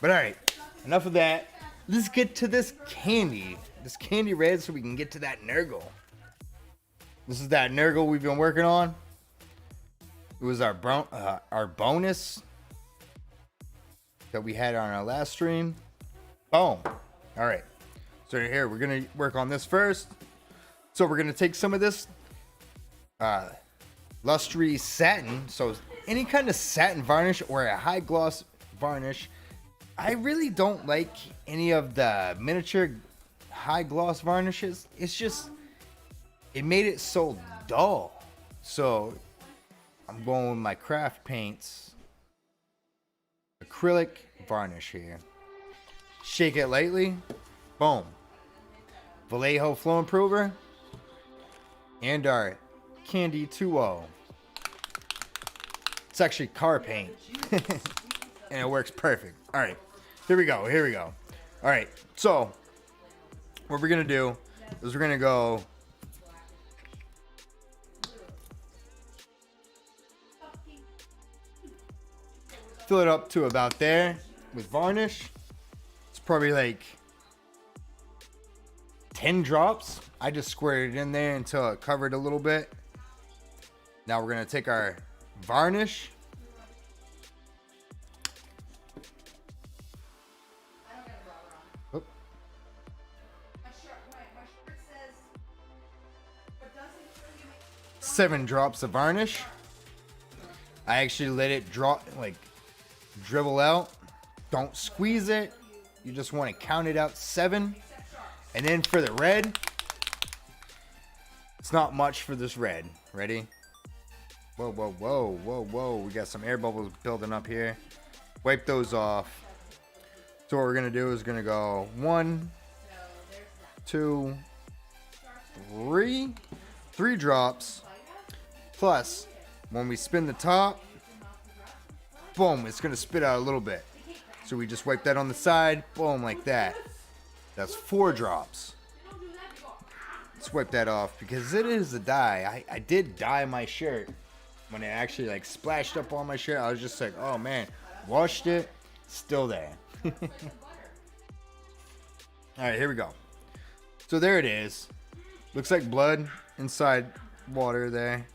But alright, enough of that. Let's get to this candy. This candy red so we can get to that Nurgle. This is that Nurgle we've been working on. It was our bonus that we had on our last stream. Boom. Alright. So here, we're going to work on this first. So we're going to take some of this lustrous satin. So any kind of satin varnish or a high gloss varnish. I really don't like any of the miniature high gloss varnishes. It's just, it made it so dull. So I'm going with my craft paints. Acrylic varnish here. Shake it lightly. Boom. Vallejo Flow Improver. And our Candy 2.0. It's actually car paint. And it works perfect. Alright. Here we go. Here we go. Alright. So, what we're going to do is we're going to go... fill it up to about there with varnish. It's probably like 10 drops. I just squared it in there until it covered a little bit. Now we're going to take our varnish. Oop. 7 drops of varnish. I actually let it drop, like, dribble out. Don't squeeze it. You just want to count it out 7. And then for the red, it's not much for this red. Ready? Whoa, whoa, whoa, whoa, whoa. We got some air bubbles building up here. Wipe those off. So what we're going to do is going to go 1, 2, 3. 3 drops. Plus, when we spin the top, boom, it's going to spit out a little bit. So we just wipe that on the side. Boom, like that. That's 4 drops. Let's wipe that off because it is a dye. I did dye my shirt. When it actually like splashed up on my shirt, I was just like, oh man. Washed it. Still there. Alright, here we go. So there it is. Looks like blood inside water there.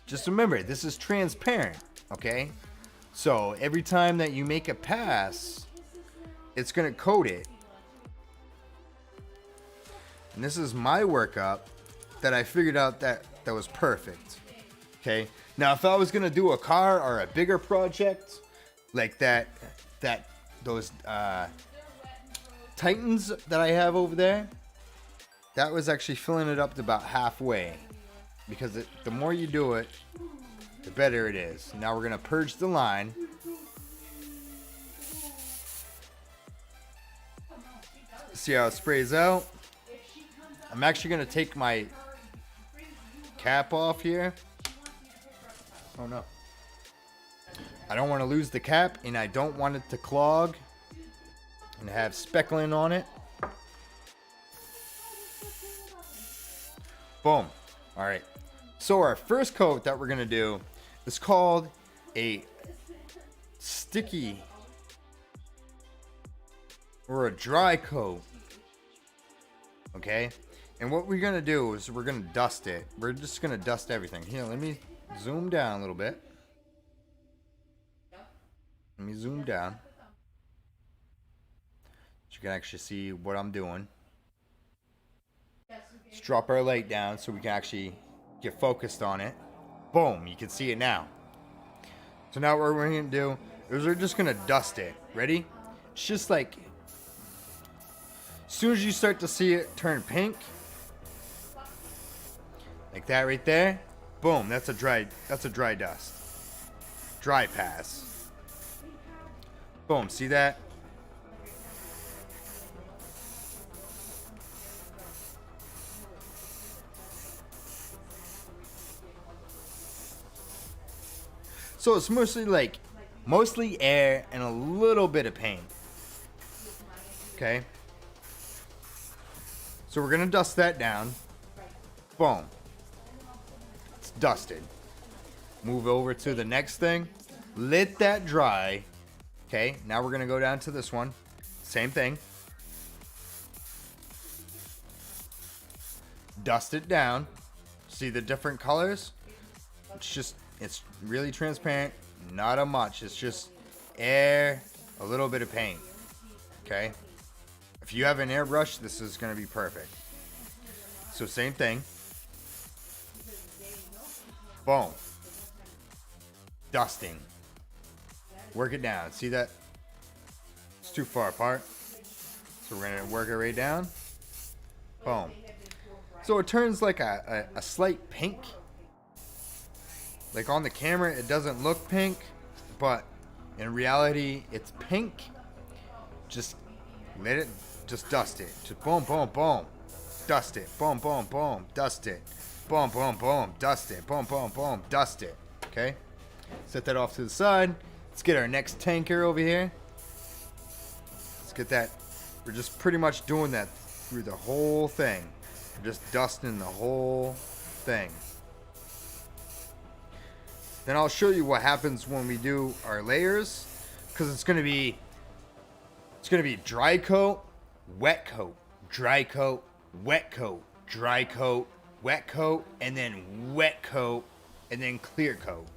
Just remember, this is transparent. Okay? So every time that you make a pass, it's going to coat it. And this is my workup that I figured out that was perfect. Okay. Now, if I was going to do a car or a bigger project like those Titans that I have over there, that was actually filling it up to about halfway. Because the more you do it, the better it is. Now we're going to purge the line. See how it sprays out. I'm actually going to take my cap off here. Oh no. I don't want to lose the cap and I don't want it to clog and have speckling on it. Boom. Alright. So our first coat that we're going to do is called a sticky or a dry coat. Okay? And what we're going to do is we're going to dust it. We're just going to dust everything. Here, let me zoom down a little bit. Let me zoom down. So you can actually see what I'm doing. Let's drop our light down so we can actually get focused on it. Boom, you can see it now. So now what we're going to do is we're just going to dust it. Ready? It's just like, as soon as you start to see it turn pink, like that right there, boom, that's a dry dust. Dry pass. Boom, see that? So it's mostly air and a little bit of paint. Okay. So we're gonna dust that down. Boom. It's dusted. Move over to the next thing. Let that dry. Okay, now we're gonna go down to this one. Same thing. Dust it down. See the different colors? It's really transparent. Not a much. It's just air, a little bit of paint. Okay. If you have an airbrush, this is going to be perfect. So same thing. Boom. Dusting. Work it down. See that? It's too far apart. So we're going to work it right down. Boom. So it turns like a slight pink. Like on the camera, it doesn't look pink, but in reality, it's pink. Just let it, just dust it. Just boom, boom, boom. Dust it. Boom, boom, boom. Dust it. Boom, boom, boom. Dust it. Boom, boom, boom. Dust it. Okay? Set that off to the side. Let's get our next tanker over here. Let's get that. We're just pretty much doing that through the whole thing. We're just dusting the whole thing. Then I'll show you what happens when we do our layers, because it's gonna be dry coat, wet coat, dry coat, wet coat, dry coat, wet coat, and then wet coat, and then clear coat.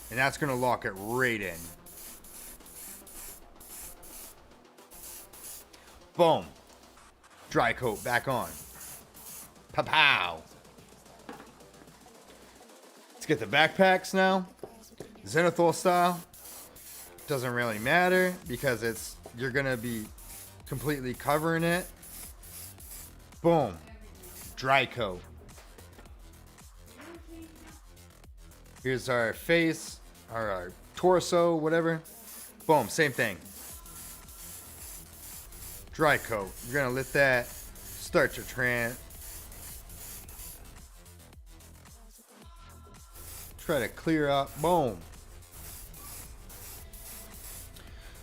And that's gonna lock it right in. Boom. Dry coat back on. Pow. Let's get the backpacks now. Zenithal style. Doesn't really matter because you're gonna be completely covering it. Boom. Dry coat. Here's our face, our torso, whatever. Boom, same thing. Dry coat. You're gonna let that start to try to clear up. Boom.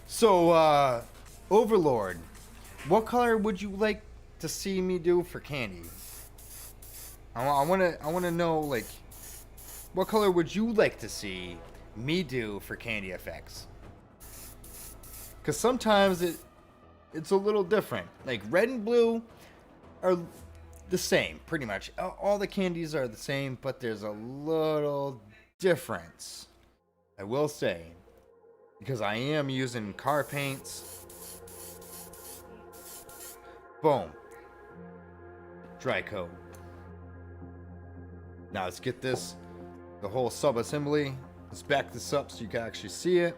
So, Overlord, what color would you like to see me do for candy? I wanna know, like, what color would you like to see me do for candy effects? Because sometimes it's a little different. Like red and blue are the same, pretty much. All the candies are the same, but there's a little difference, I will say, because I am using car paints. Boom. Dry coat. Now let's get the whole sub-assembly. Let's back this up so you can actually see it.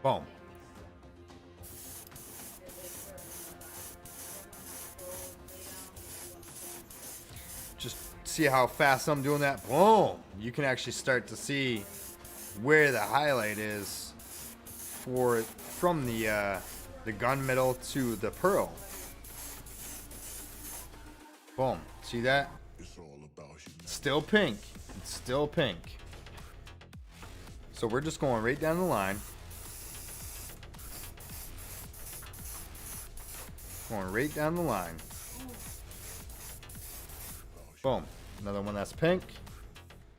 Boom. Just see how fast I'm doing that. Boom. You can actually start to see where the highlight is from the gunmetal to the pearl. Boom. See that? It's all about you. Still pink. It's still pink. So we're just going right down the line. Going right down the line. Boom. Another one that's pink.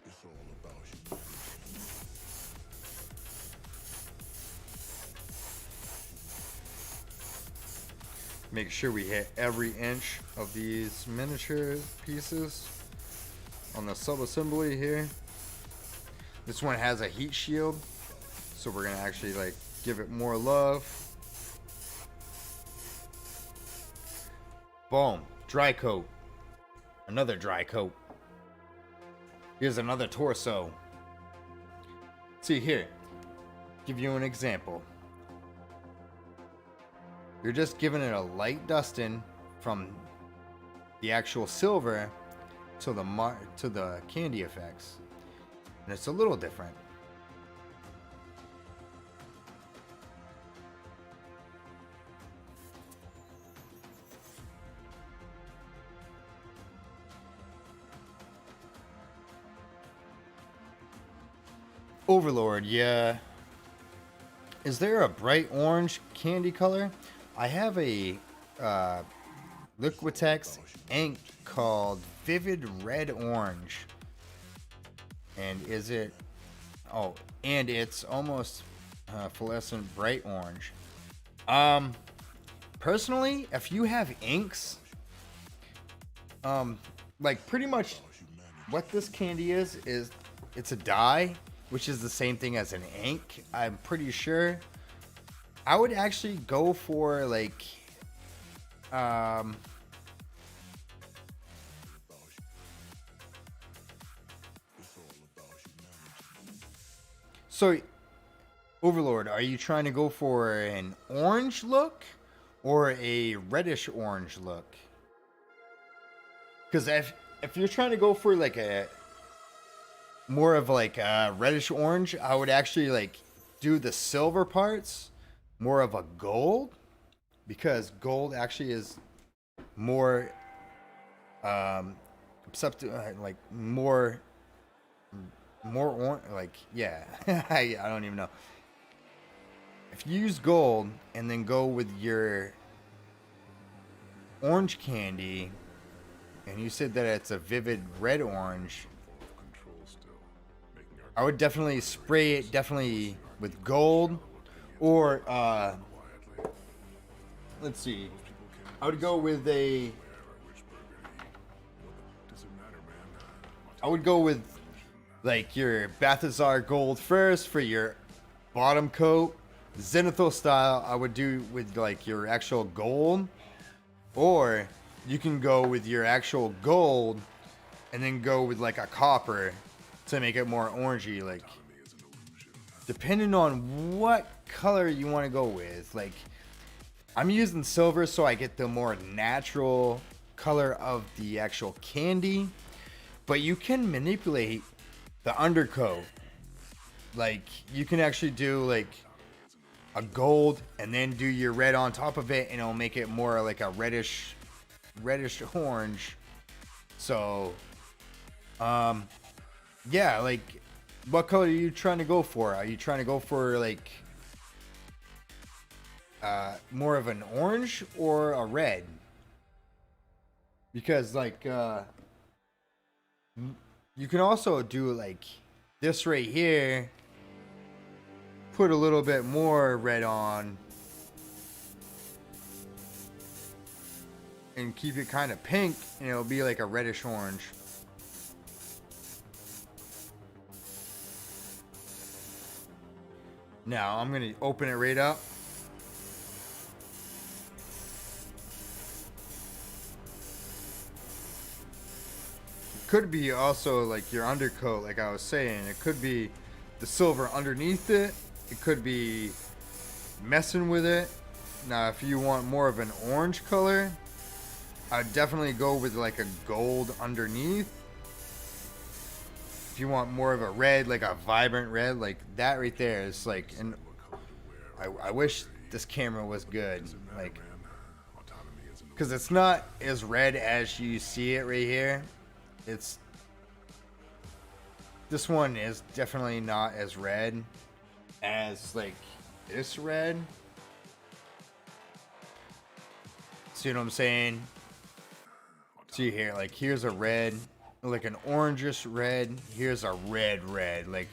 It's all about you. Make sure we hit every inch of these miniature pieces on the sub-assembly here. This one has a heat shield, so we're gonna actually like give it more love. Boom. Dry coat. Another dry coat. Here's another torso. See here. Give you an example. You're just giving it a light dusting from the actual silver to the candy effects. And it's a little different. Overlord, yeah. Is there a bright orange candy color? I have a Liquitex ink called Vivid Red Orange. And is it... Oh, and it's almost fluorescent bright orange. Personally, if you have inks, like pretty much what this candy is it's a dye, which is the same thing as an ink, I'm pretty sure. I would actually go for like so Overlord, are you trying to go for an orange look or a reddish orange look? Because if you're trying to go for like a more of like a reddish orange, I would actually like do the silver parts more of a gold, because gold actually is more like more orange, like, yeah. I don't even know. If you use gold and then go with your orange candy, and you said that it's a vivid red orange, I would definitely spray it with gold, or let's see, I would go with like your Balthazar gold first for your bottom coat. Zenithal style I would do with like your actual gold, or you can go with your actual gold and then go with like a copper to make it more orangey, like depending on what color you want to go with. Like I'm using silver so I get the more natural color of the actual candy, but you can manipulate the undercoat. Like you can actually do like a gold and then do your red on top of it, and it'll make it more like a reddish orange. So yeah, like what color are you trying to go for? Are you trying to go for like more of an orange or a red? Because like you can also do like this right here, put a little bit more red on and keep it kind of pink, and it'll be like a reddish orange. Now I'm gonna open it right up. Could be also like your undercoat, like I was saying. It could be the silver underneath it. It could be messing with it. Now, if you want more of an orange color, I'd definitely go with like a gold underneath. If you want more of a red, like a vibrant red, like that right there is like, and I wish this camera was good, like, because it's not as red as you see it right here. This one is definitely not as red as like this red. See what I'm saying? See here, like here's a red, like an orangish red. Here's a red, like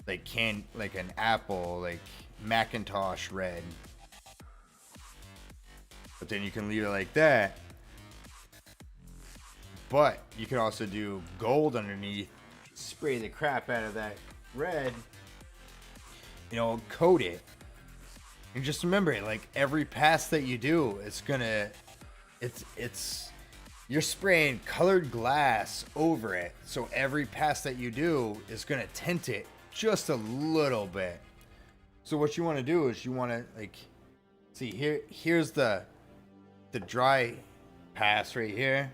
an apple, like Macintosh red. But then you can leave it like that. But you can also do gold underneath, spray the crap out of that red, you know, coat it. And just remember, like every pass that you do, you're spraying colored glass over it. So every pass that you do is gonna tint it just a little bit. So what you want to do is you want to like, see here's the dry pass right here.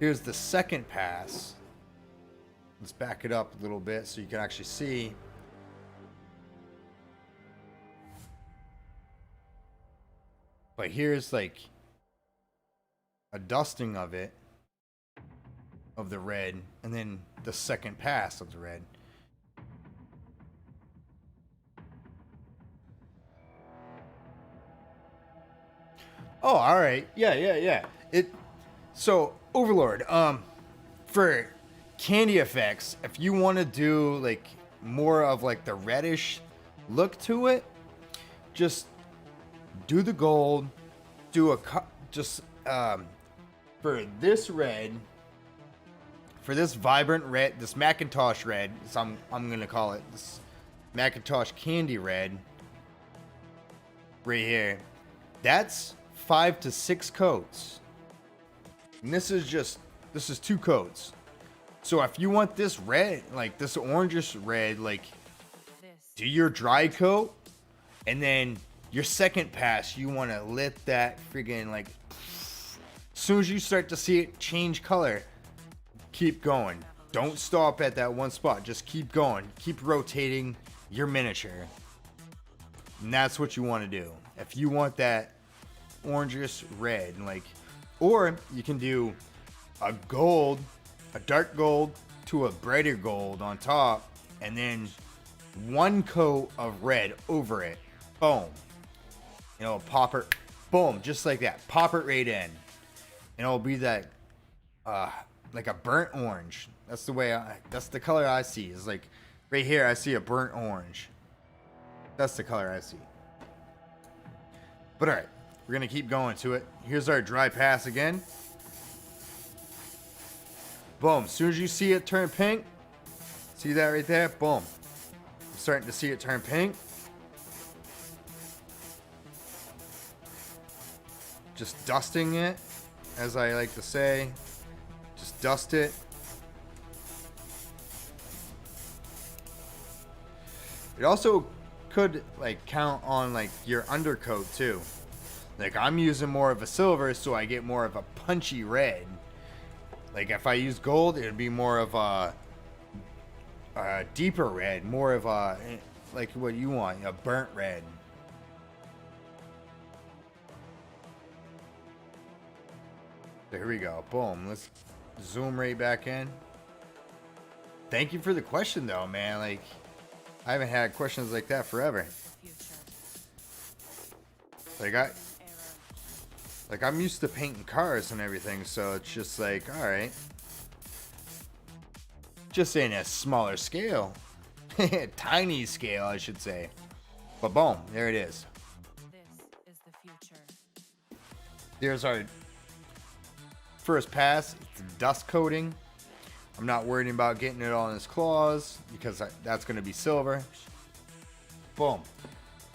Here's the second pass. Let's back it up a little bit so you can actually see. But here's like a dusting of it, of the red, and then the second pass of the red. Oh, all right. Yeah. So Overlord, for candy effects, if you want to do like more of like the reddish look to it, just do the gold, do a just for this red, for this vibrant red, this Macintosh red, so I'm gonna call it this Macintosh candy red right here. That's 5 to 6 coats, and this is 2 coats. So if you want this red, like this orangish red, like do your dry coat, and then your second pass, you want to let that friggin' like, as soon as you start to see it change color, keep going. Don't stop at that one spot. Just keep going. Keep rotating your miniature. And that's what you want to do. If you want that orangish red, like, or you can do a gold, a dark gold to a brighter gold on top, and then 1 coat of red over it. Boom. You know, pop it, boom, just like that. Pop it right in. And it'll be that, like a burnt orange. That's the way that's the color I see. Is like, right here, I see a burnt orange. That's the color I see. But alright, we're going to keep going to it. Here's our dry pass again. Boom, as soon as you see it turn pink, see that right there? Boom. I'm starting to see it turn pink. Just dusting it, as I like to say. Just dust it. It also could like count on like your undercoat too. Like I'm using more of a silver, so I get more of a punchy red. Like if I use gold, it would be more of a deeper red, more of a, like what you want, a burnt red. So here we go. Boom. Let's zoom right back in. Thank you for the question, though, man. Like, I haven't had questions like that forever. Like I'm used to painting cars and everything, so it's just like, all right. Just in a smaller scale. Tiny scale, I should say. But boom, there it is. This is the future. There's our first pass. It's dust coating. I'm not worrying about getting it on his claws because that's going to be silver. Boom.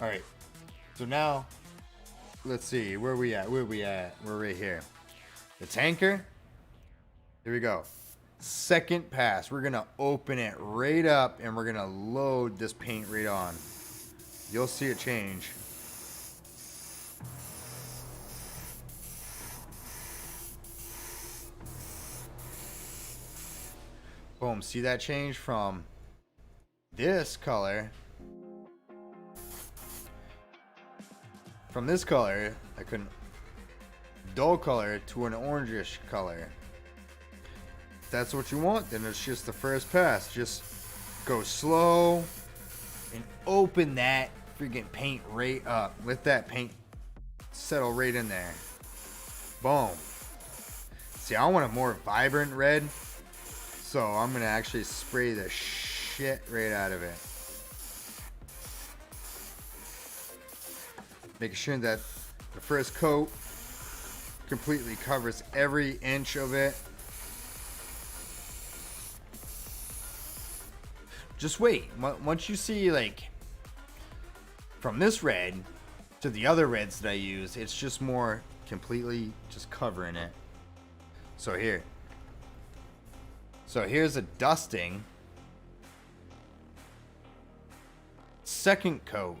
All right. So now, let's see. Where we at? We're right here. The tanker. Here we go. Second pass. We're going to open it right up and we're going to load this paint right on. You'll see it change. Boom, see that change from this color, I couldn't, dull color to an orangish color. If that's what you want, then it's just the first pass. Just go slow and open that freaking paint right up. Let that paint settle right in there. Boom. See, I want a more vibrant red. So I'm going to actually spray the shit right out of it. Making sure that the first coat completely covers every inch of it. Just wait. Once you see like from this red to the other reds that I use, it's just more completely just covering it. So here. So here's a dusting. Second coat.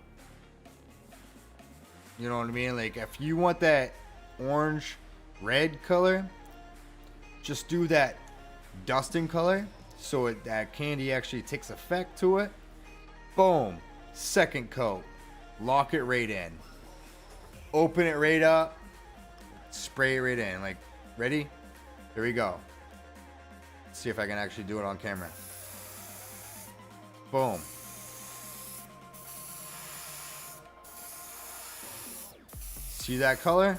You know what I mean? Like if you want that orange red color, just do that dusting color so that candy actually takes effect to it. Boom. Second coat. Lock it right in. Open it right up. Spray it right in. Like, ready? Here we go. See if I can actually do it on camera. Boom. See that color?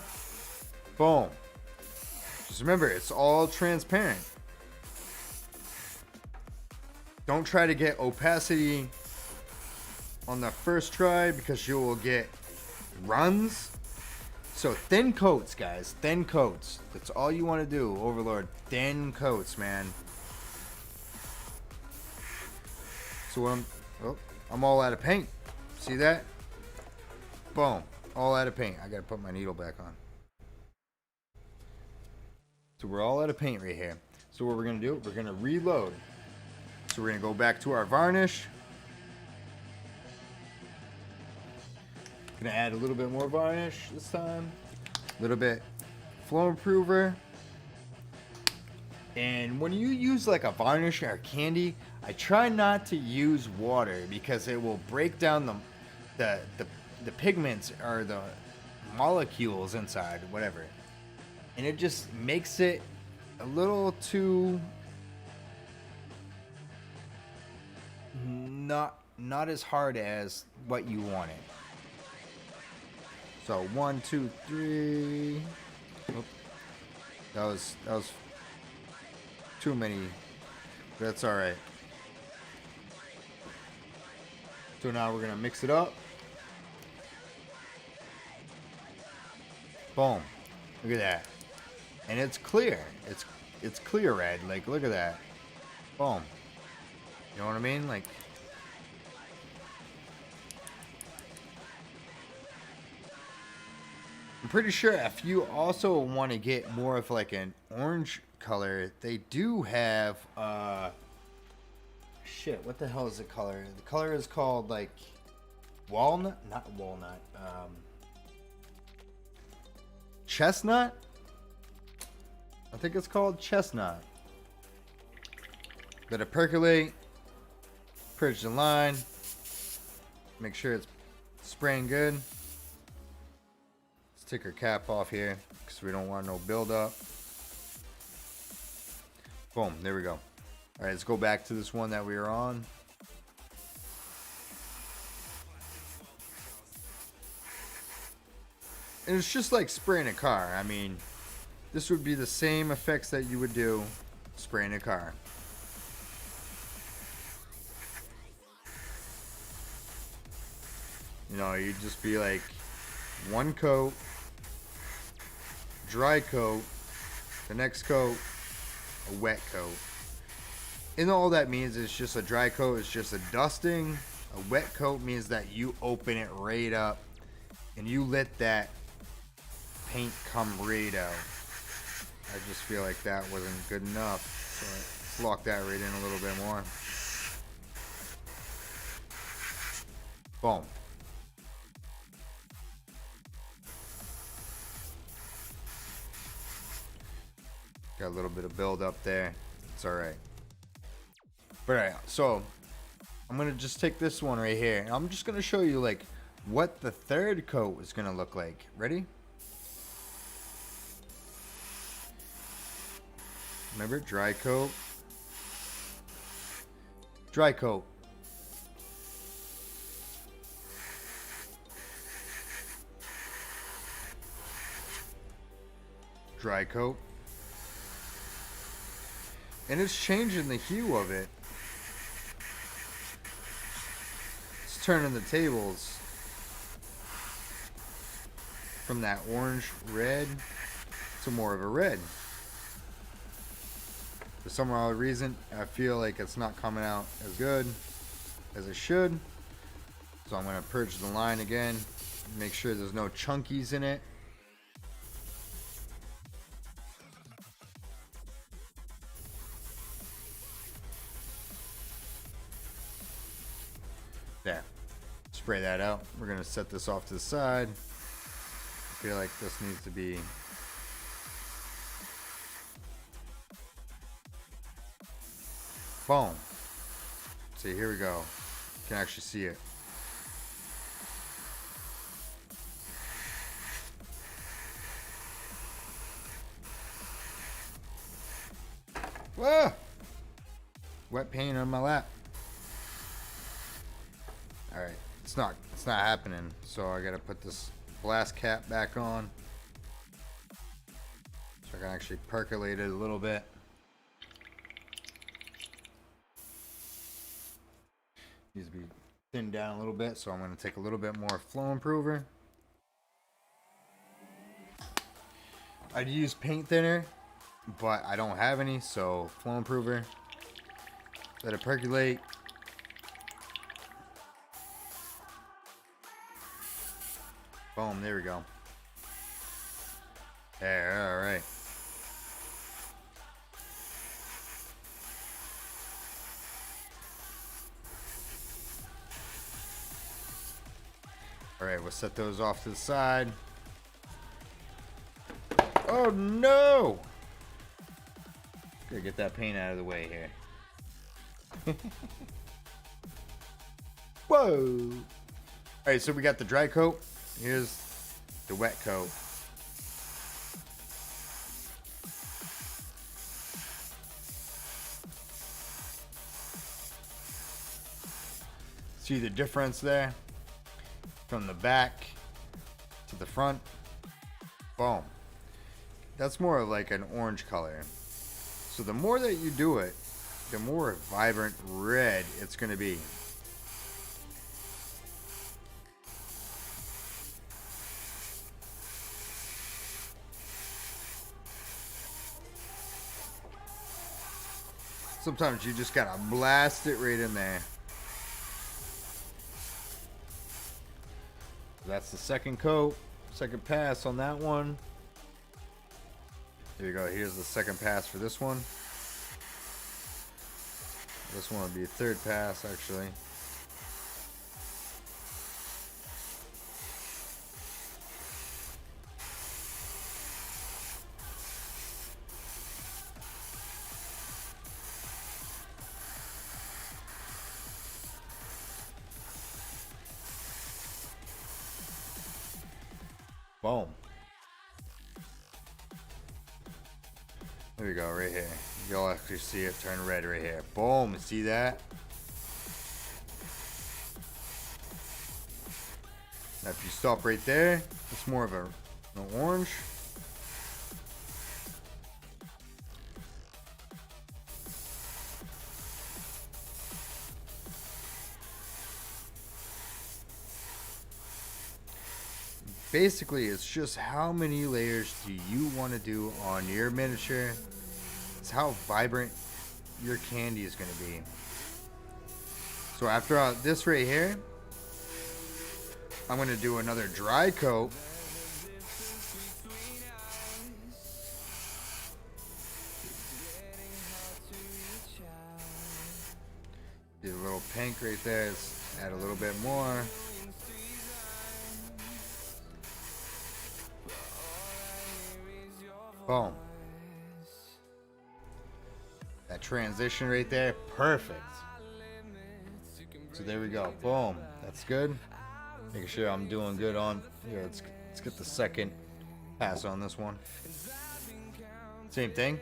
Boom. Just remember, it's all transparent. Don't try to get opacity on the first try because you will get runs. So thin coats, guys. Thin coats. That's all you want to do, Overlord. Thin coats, man. So I'm all out of paint. See that? Boom. All out of paint. I gotta put my needle back on. So we're all out of paint right here. So what we're gonna do, we're gonna reload. So we're gonna go back to our varnish. Gonna add a little bit more varnish this time. A little bit flow improver. And when you use like a varnish or candy, I try not to use water because it will break down the pigments or the molecules inside, whatever. And it just makes it a little too not as hard as what you want it. So 1, 2, 3. Oop. That was too many. That's all right. So now we're gonna mix it up. Boom. Look at that. And it's clear. It's clear red. Like, look at that. Boom. You know what I mean? Like, I'm pretty sure if you also want to get more of like an orange color, they do have shit, what the hell is the color? The color is called like walnut, not walnut, chestnut. I think it's called chestnut. Let it percolate, purge the line, make sure it's spraying good. Let's take our cap off here because we don't want no buildup. Boom, there we go. All right, let's go back to this one that we were on. And it's just like spraying a car. I mean, this would be the same effects that you would do spraying a car. You know, you'd just be like one coat, dry coat, the next coat, a wet coat. And all that means is just a dry coat is just a dusting. A wet coat means that you open it right up and you let that paint come right out. I just feel like that wasn't good enough. So let's lock that right in a little bit more. Boom. Got a little bit of build up there. It's alright. But alright, so I'm gonna just take this one right here and I'm just gonna show you like what the third coat is gonna look like. Ready? Remember, dry coat. Dry coat. Dry coat. And it's changing the hue of it. It's turning the tables from that orange red to more of a red. For some odd reason, I feel like it's not coming out as good as it should. So I'm going to purge the line again. Make sure there's no chunkies in it. There. Spray that out. We're going to set this off to the side. I feel like this needs to be... Boom. See, here we go. You can actually see it. Whoa! Wet paint on my lap. Alright, it's not happening, so I gotta put this blast cap back on. can actually percolate it a little bit. Needs to be thinned down a little bit, so I'm going to take a little bit more flow improver. I'd use paint thinner, but I don't have any, so flow improver. Let it percolate. Boom, there we go. There, alright. Alright, we'll set those off to the side. Oh no! Gotta get that paint out of the way here. Whoa! Alright, so we got the dry coat. Here's the wet coat. See the difference there? From the back to the front. Boom. That's more of like an orange color. So the more that you do it, the more vibrant red it's going to be. Sometimes you just gotta blast it right in there. That's the second coat, second pass on that one. There you go. Here's the second pass for this one. This one will be a third pass, actually. Boom. There you go, right here. You'll actually see it turn red right here. Boom, see that? Now if you stop right there, it's more of an orange. Basically, it's just how many layers do you want to do on your miniature. It's how vibrant your candy is going to be. So after this right here, I'm going to do another dry coat. Do a little pink right there. Let's add a little bit more. Boom. That transition right there, perfect. So there we go. Boom. That's good. Making sure I'm doing good on here. Let's get the second pass on this one. Same thing.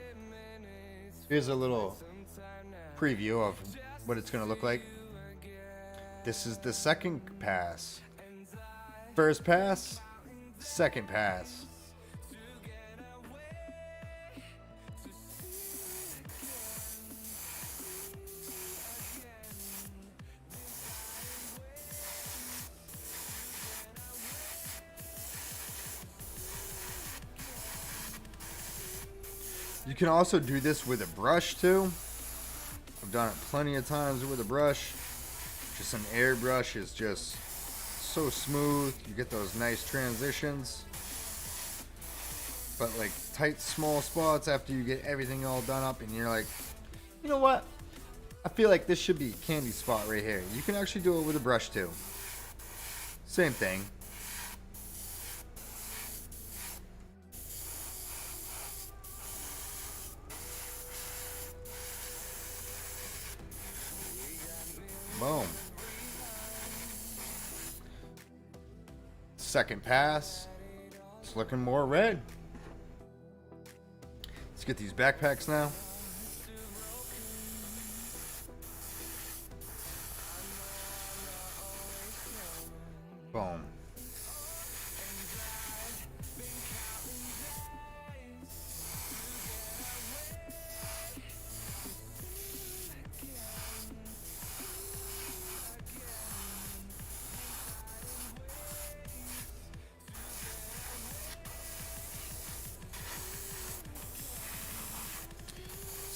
Here's a little preview of what it's going to look like. This is the second pass. First pass, second pass. You can also do this with a brush too. I've done it plenty of times with a brush. Just an airbrush is just so smooth. You get those nice transitions. But like tight small spots after you get everything all done up and you're like, you know what? I feel like this should be a candy spot right here. You can actually do it with a brush too. Same thing. Boom. Second pass. It's looking more red. Let's get these backpacks now. Boom.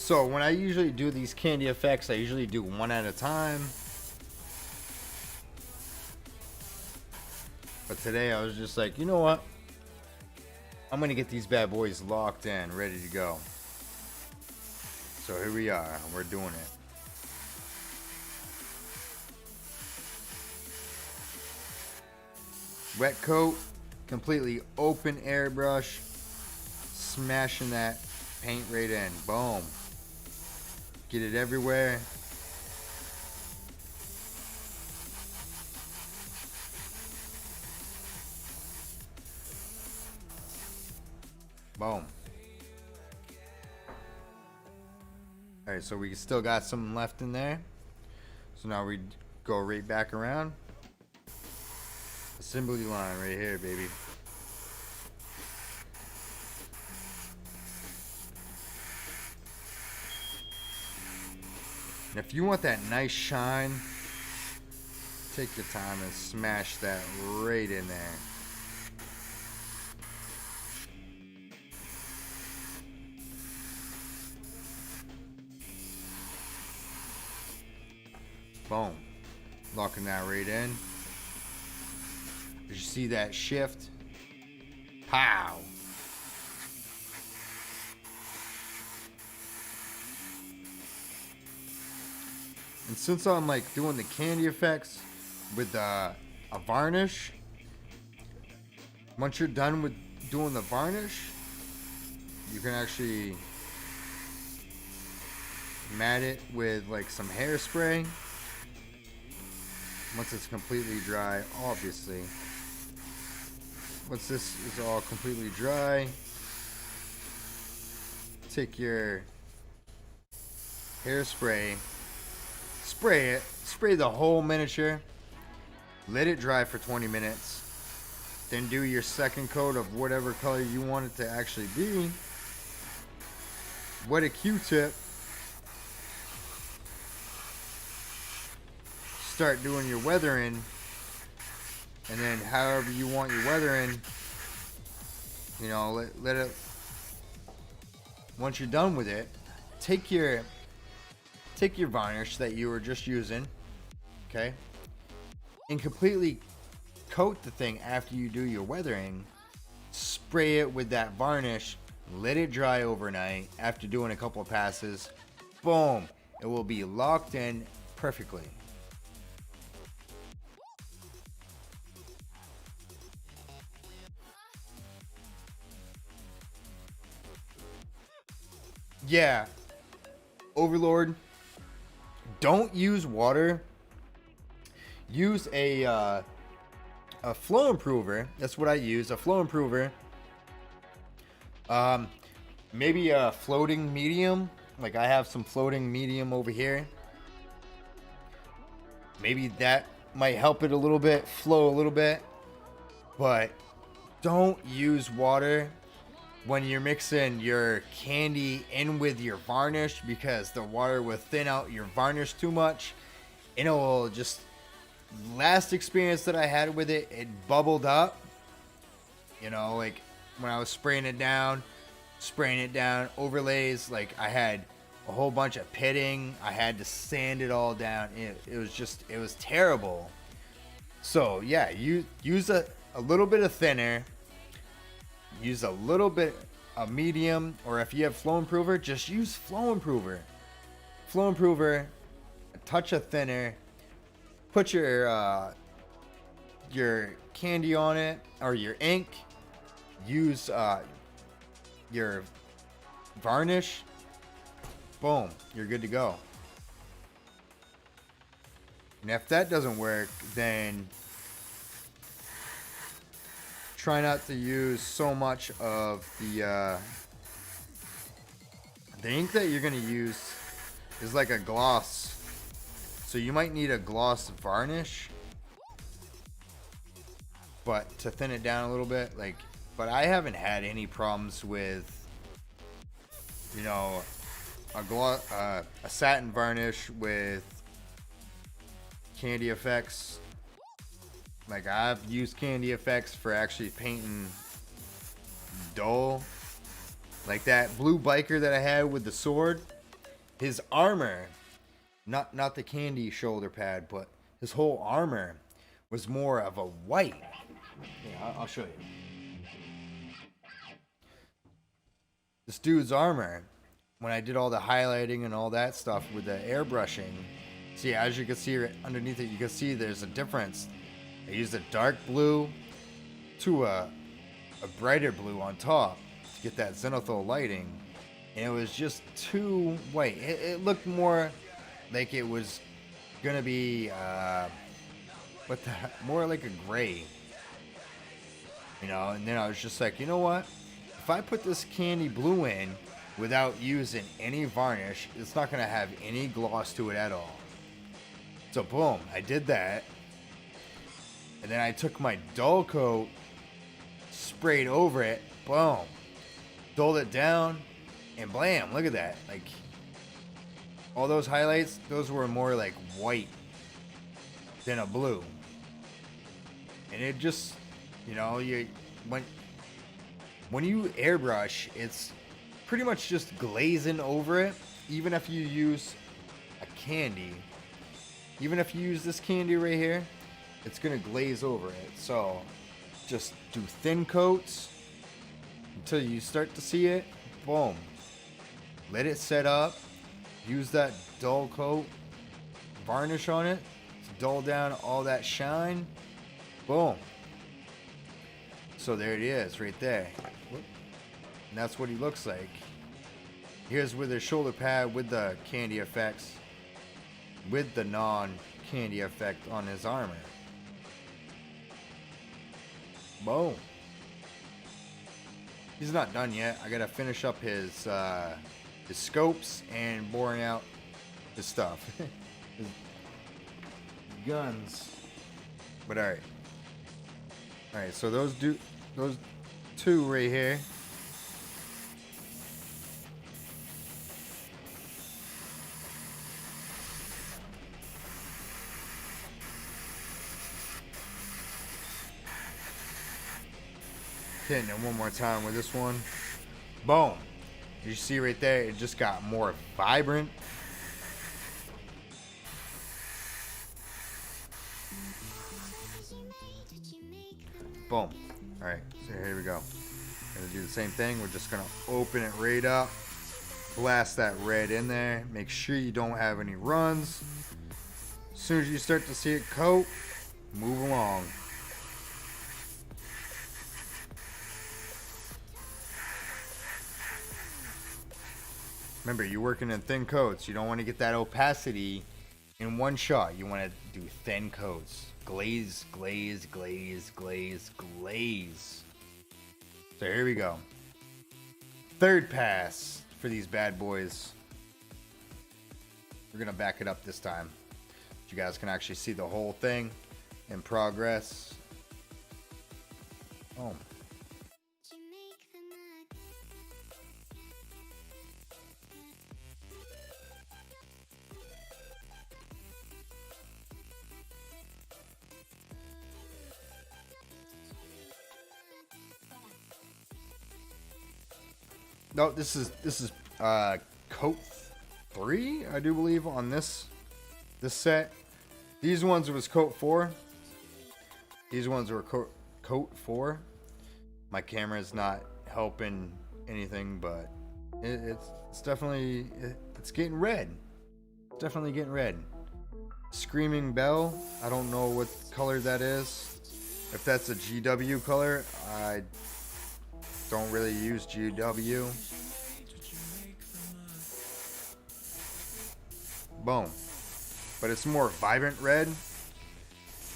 So when I usually do these candy effects, I usually do one at a time. But today I was just like, you know what? I'm going to get these bad boys locked in, ready to go. So here we are. We're doing it. Wet coat, completely open airbrush, smashing that paint right in. Boom. Get it everywhere. Boom. Alright, so we still got some left in there. So now we go right back around. Assembly line right here, baby. And if you want that nice shine, take your time and smash that right in there. Boom. Locking that right in. Did you see that shift? Pow. And since I'm like doing the candy effects with a varnish, once you're done with doing the varnish, you can actually mat it with like some hairspray. Once it's completely dry, obviously. Once this is all completely dry, take your hairspray, spray it, spray the whole miniature, let it dry for 20 minutes, then do your second coat of whatever color you want it to actually be. Wet a Q-tip. Start doing your weathering, and then however you want your weathering, you know, let it, once you're done with it, take your varnish that you were just using, okay, and completely coat the thing after you do your weathering. Spray it with that varnish, let it dry overnight. After doing a couple of passes, boom, it will be locked in perfectly. Yeah, Overlord, don't use water. Use a flow improver. That's what I use, a flow improver. Maybe a floating medium. Like I have some floating medium over here. Maybe that might help it a little bit, flow a little bit. But don't use water when you're mixing your candy in with your varnish, because the water will thin out your varnish too much, and it will just, last experience that I had with it, it bubbled up, you know, like when I was spraying it down, overlays, like I had a whole bunch of pitting, I had to sand it all down. It was terrible. So yeah, you use a little bit of thinner. Use a little bit of medium, or if you have flow improver, just use flow improver. Flow improver, a touch of thinner. Put your candy on it, or your ink. Use your varnish. Boom, you're good to go. And if that doesn't work, then try not to use so much of the ink that you're going to use is like a gloss. So you might need a gloss varnish, but to thin it down a little bit, like, but I haven't had any problems with, you know, a satin varnish with candy effects. Like, I've used candy effects for actually painting dull. Like that blue biker that I had with the sword. his armor, not the candy shoulder pad, but his whole armor was more of a white. Yeah, I'll show you. This dude's armor, when I did all the highlighting and all that stuff with the airbrushing, see, as you can see right underneath it, you can see there's a difference. I used a dark blue to a brighter blue on top to get that zenithal lighting, and it was just too white. It looked more like it was gonna be more like a gray, you know. And then I was just like, you know what? If I put this candy blue in without using any varnish, it's not gonna have any gloss to it at all. So boom, I did that, and then I took my dull coat, sprayed over it, boom, dulled it down, and blam, look at that. Like, all those highlights, those were more like white than a blue. And it just, you know, when you airbrush, it's pretty much just glazing over it. Even if you use a candy, even if you use this candy right here, it's gonna glaze over it. So just do thin coats until you start to see it. Boom. Let it set up. Use that dull coat, varnish on it to dull down all that shine. Boom. So there it is right there. And that's what he looks like. Here's with his shoulder pad with the candy effects, with the non-candy effect on his armor. Boom. He's not done yet. I gotta finish up his scopes and boring out his stuff. His guns. But alright. Alright, so those two right here. Hitting it one more time with this one. Boom. You see right there, it just got more vibrant. Boom. Alright, so here we go. Gonna do the same thing. We're just gonna open it right up. Blast that red in there. Make sure you don't have any runs. As soon as you start to see it coat, move along. Remember, you're working in thin coats. You don't want to get that opacity in one shot. You want to do thin coats. Glaze, glaze, glaze, glaze, glaze. So here we go. Third pass for these bad boys. We're going to back it up this time. You guys can actually see the whole thing in progress. Oh. No, this is coat 3, I do believe, on this set. These ones was coat 4. These ones were coat 4. My camera is not helping anything, but it's definitely it's getting red. It's definitely getting red. Screaming Bell. I don't know what color that is. If that's a GW color, I don't really use GW. Boom. But it's more vibrant red.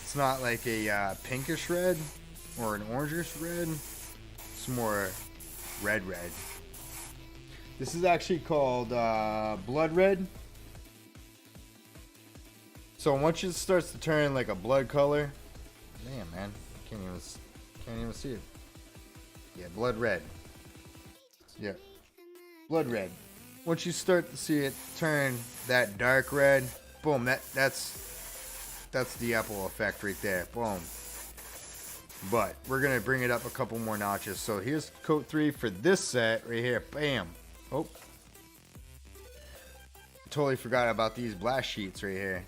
It's not like a pinkish red or an orangish red. It's more red. This is actually called blood red. So once it starts to turn like a blood color, damn man, can't even see it. Yeah, blood red. Yeah, blood red. Once you start to see it turn that dark red, boom, that's the Apple effect right there. Boom. But we're gonna bring it up a couple more notches. So here's coat 3 for this set right here. Bam. Oh. totally forgot about these blast sheets right here.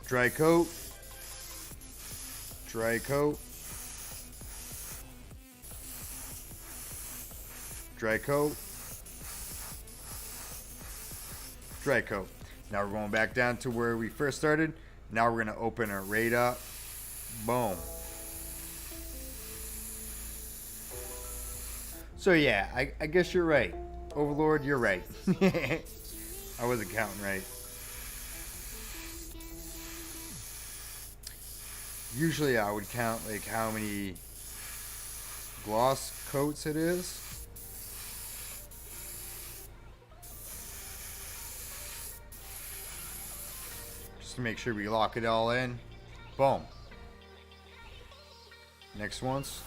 Dry coat. Dry coat. Dry coat. Dry coat. Now we're going back down to where we first started. Now we're going to open it right up. Boom. So yeah, I guess you're right. Overlord, you're right. I wasn't counting right. Usually I would count like how many gloss coats it is. Just to make sure we lock it all in. Boom. Next ones.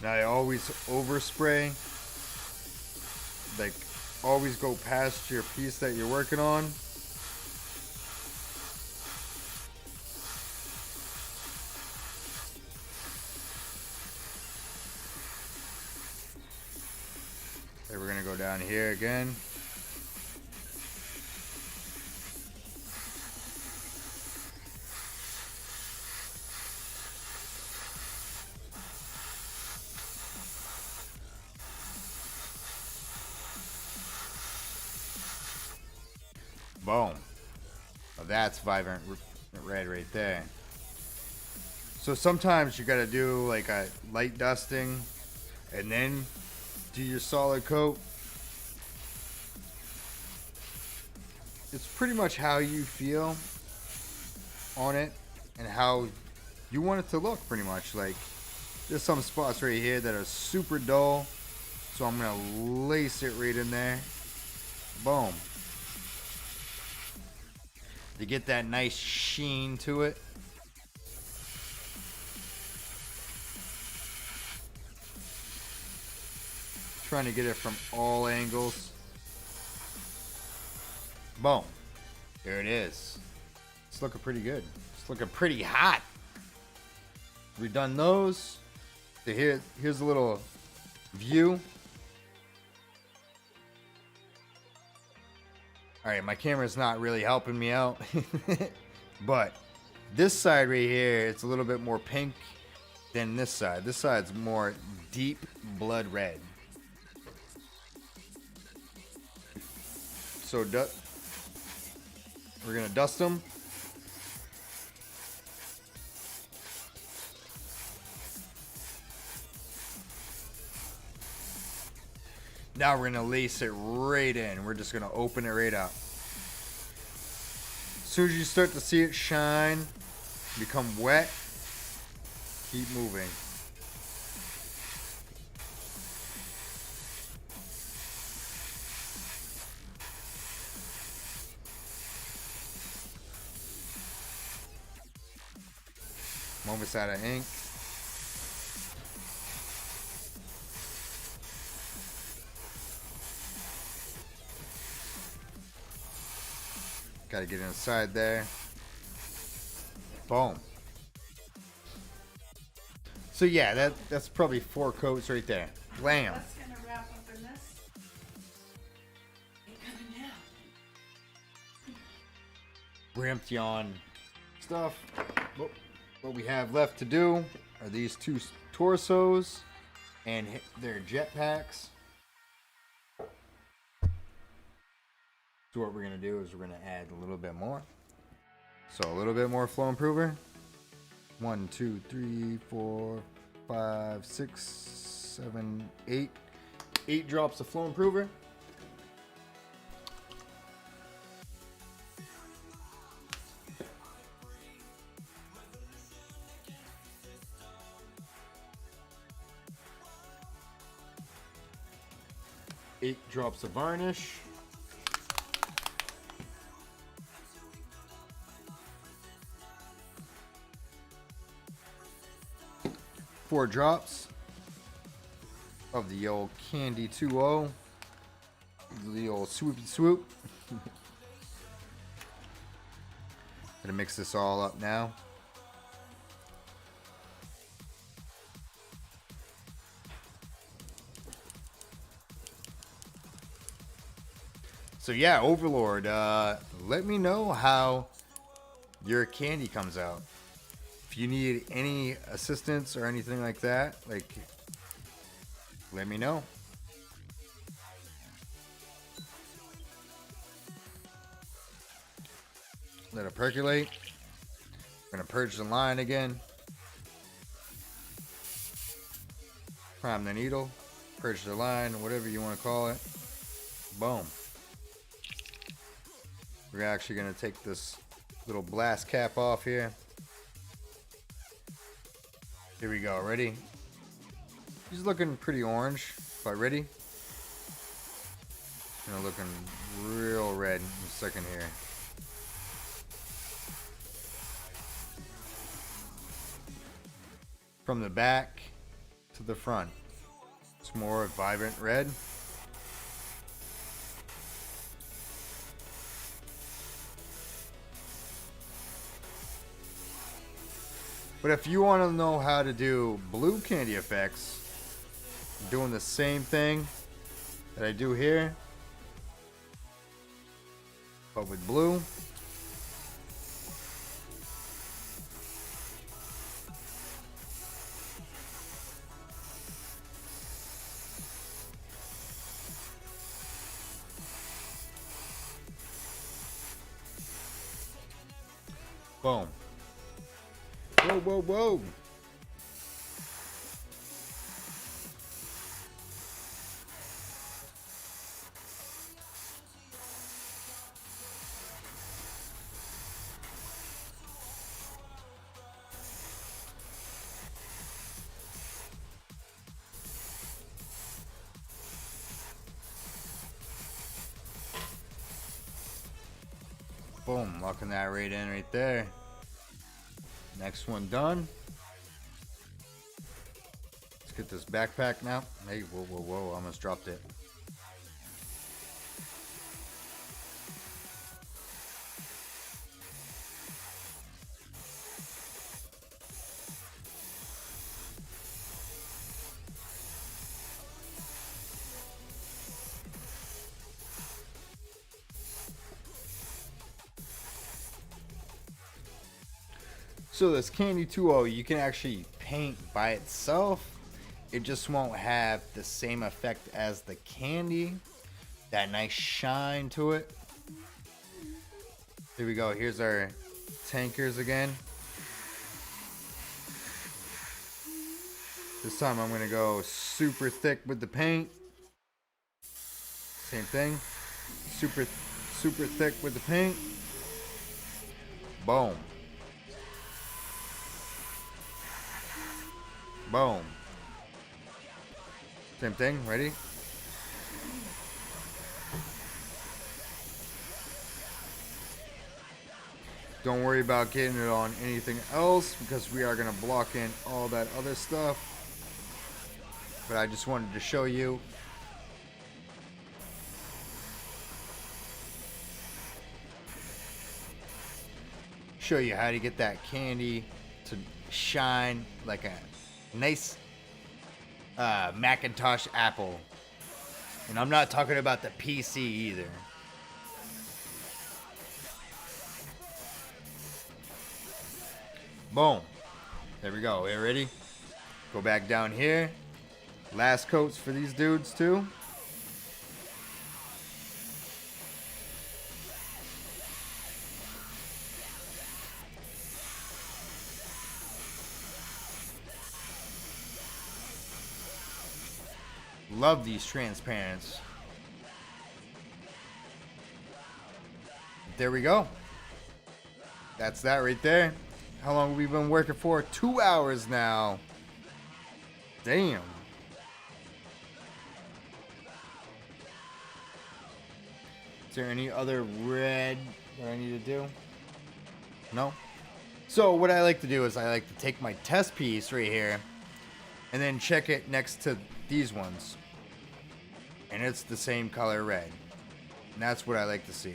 Now I always overspray. Like, always go past your piece that you're working on. Okay, we're gonna go down here again. Boom. Well, that's vibrant red right there. So sometimes you gotta do like a light dusting and then do your solid coat. It's pretty much how you feel on it and how you want it to look, pretty much. Like, there's some spots right here that are super dull, so I'm gonna lace it right in there. Boom. To get that nice sheen to it. Trying to get it from all angles. Boom. There it is. It's looking pretty good. It's looking pretty hot. We've done those. So here's a little view. Alright, my camera's not really helping me out. But this side right here, it's a little bit more pink than this side. This side's more deep blood red. So we're going to dust them. Now we're going to lace it right in. We're just going to open it right up. As soon as you start to see it shine, become wet, keep moving. I'm almost out of ink. Gotta get inside there. Boom. So yeah, that's probably 4 coats right there. Blam. That's gonna wrap up in this. Ain't coming down. We're empty on stuff. What we have left to do are these 2 torsos and their jetpacks. So what we're going to do is we're going to add a little bit more. So a little bit more flow improver. 1, 2, 3, 4, 5, 6, 7, 8. 8 drops of flow improver. Eight drops of varnish. 4 drops of the old Candy 2.0. The old swoopy swoop. Gonna mix this all up now. So yeah, Overlord, let me know how your candy comes out. If you need any assistance or anything like that, like, let me know. Let it percolate. We're gonna purge the line again. Prime the needle. Purge the line, whatever you want to call it. Boom. We're actually gonna take this little blast cap off here. Here we go. Ready? He's looking pretty orange, but ready? Looking real red in a second here. From the back to the front, it's more vibrant red. But if you want to know how to do blue candy effects, I'm doing the same thing that I do here, but with blue. Boom. Whoa, whoa, whoa. Boom, locking that right in right there. Next one done. Let's get this backpack now. Hey, whoa, whoa, whoa, almost dropped it. So this Candy 2.0, you can actually paint by itself. It just won't have the same effect as the candy. That nice shine to it. Here we go. Here's our tankers again. This time I'm going to go super thick with the paint. Same thing. Super thick with the paint. Boom. Boom. Same thing, ready? Don't worry about getting it on anything else because we are going to block in all that other stuff. But I just wanted to show you. Show you how to get that candy to shine like a nice Macintosh Apple. And I'm not talking about the PC either. Boom. There we go. You ready? Go back down here. Last coats for these dudes too. Love these transparents. There we go. That's that right there. How long have we been working for? 2 hours now. Damn. Is there any other red that I need to do? No? So what I like to do is I like to take my test piece right here and then check it next to these ones. And it's the same color red. And that's what I like to see.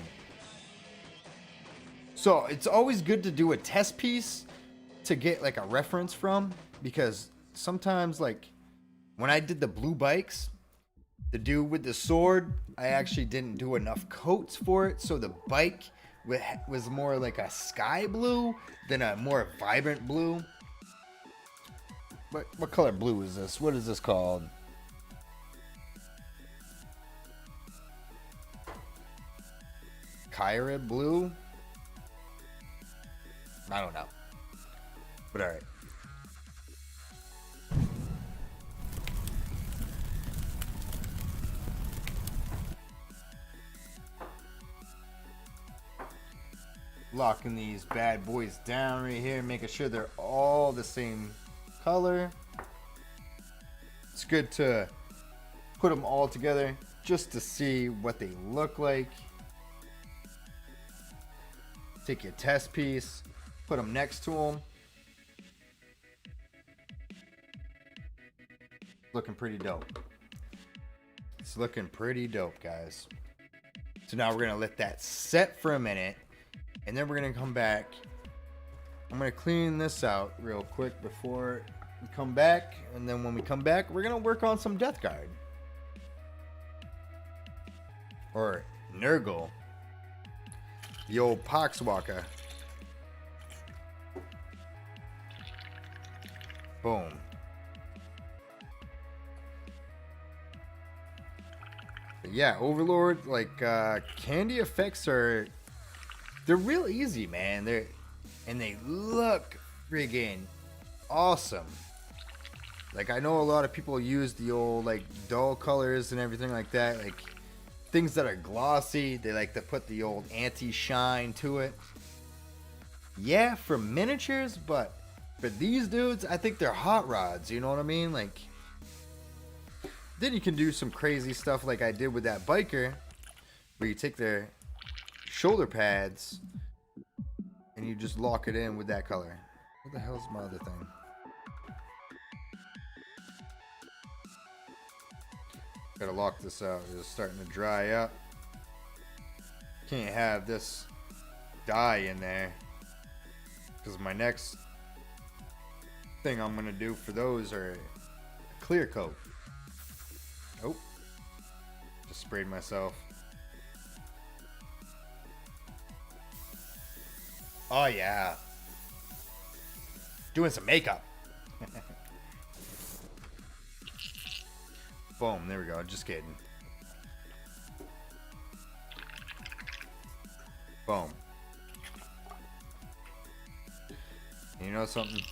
So it's always good to do a test piece to get like a reference from, because sometimes like when I did the blue bikes, the dude with the sword, I actually didn't do enough coats for it, so the bike was more like a sky blue than a more vibrant blue. What color blue is this? What is this called? Kyra blue? I don't know. But alright. Locking these bad boys down right here, making sure they're all the same color. It's good to put them all together just to see what they look like. Take your test piece, put them next to them. Looking pretty dope. It's looking pretty dope, guys. So now we're gonna let that set for a minute, and then we're gonna come back. I'm gonna clean this out real quick before we come back, and then when we come back, we're gonna work on some Death Guard. Or Nurgle. The old Pox Walker. Boom. But yeah, Overlord, like candy effects they're real easy, man. And they look friggin' awesome. Like, I know a lot of people use the old like dull colors and everything like that, like things that are glossy. They like to put the old anti-shine to it. Yeah, for miniatures, but for these dudes, I think they're hot rods, you know what I mean? Like, then you can do some crazy stuff like I did with that biker, where you take their shoulder pads and you just lock it in with that color. What the hell's my other thing? Gotta lock this out. It's starting to dry up. Can't have this dye in there, because my next thing I'm gonna do for those are a clear coat. Oh, just sprayed myself. Oh yeah, doing some makeup. Boom, there we go, just kidding. Boom. And you know something?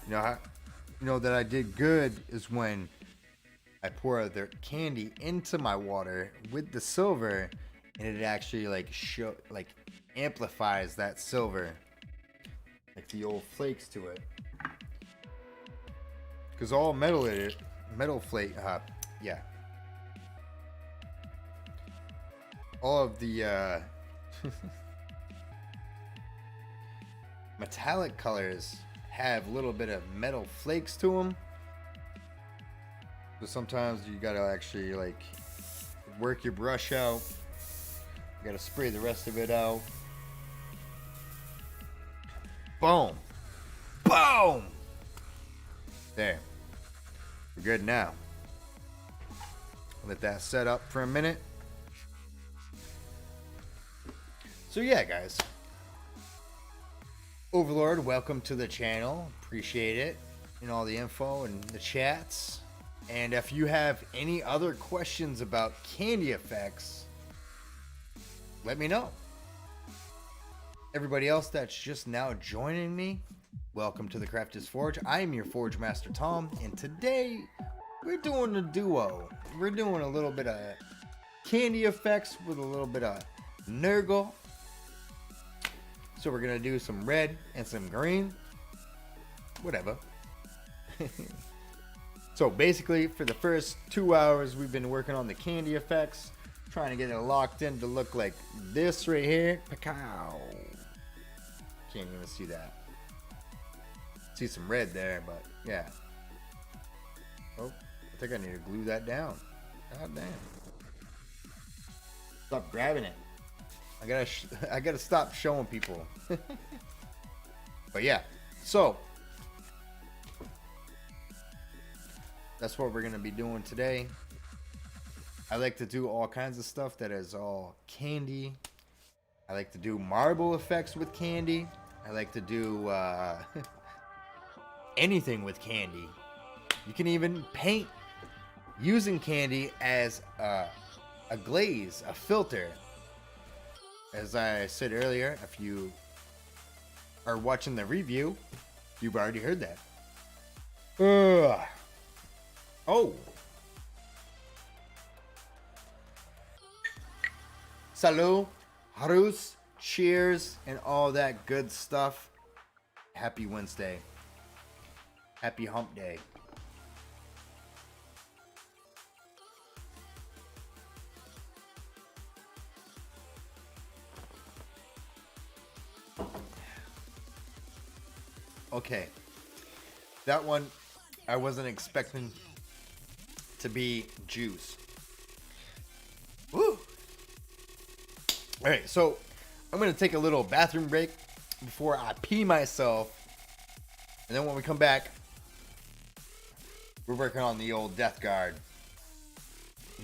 You know that I did good is when I pour the candy into my water with the silver, and it actually like amplifies that silver, like the old flakes to it. Because all metal flake, yeah. All of the metallic colors have a little bit of metal flakes to them. So sometimes you gotta actually like work your brush out. You gotta spray the rest of it out. Boom. Boom. There. We're good now. Let that set up for a minute. So yeah, guys. Overlord, welcome to the channel. Appreciate it. And all the info and the chats. And if you have any other questions about candy effects, let me know. Everybody else that's just now joining me, welcome to the Crafters Forge. I am your Forge Master Tom, and today we're doing a duo. We're doing a little bit of candy effects with a little bit of Nurgle. So we're gonna do some red and some green. Whatever. So basically, for the first 2 hours, we've been working on the candy effects, trying to get it locked in to look like this right here. Pow! Can't even see that. See some red there, but yeah. Oh, I think I need to glue that down. God damn. Stop grabbing it. I gotta stop showing people. But yeah, so that's what we're gonna be doing today. I like to do all kinds of stuff that is all candy. I like to do marble effects with candy. I like to do anything with candy. You can even paint using candy as a glaze, a filter. As I said earlier, if you are watching the review, you've already heard that. Oh. Salut, harus, cheers, and all that good stuff. Happy Wednesday. Happy hump day. Okay, that one I wasn't expecting to be juice. Woo! All right, so I'm gonna take a little bathroom break before I pee myself, and then when we come back, we're working on the old Death Guard,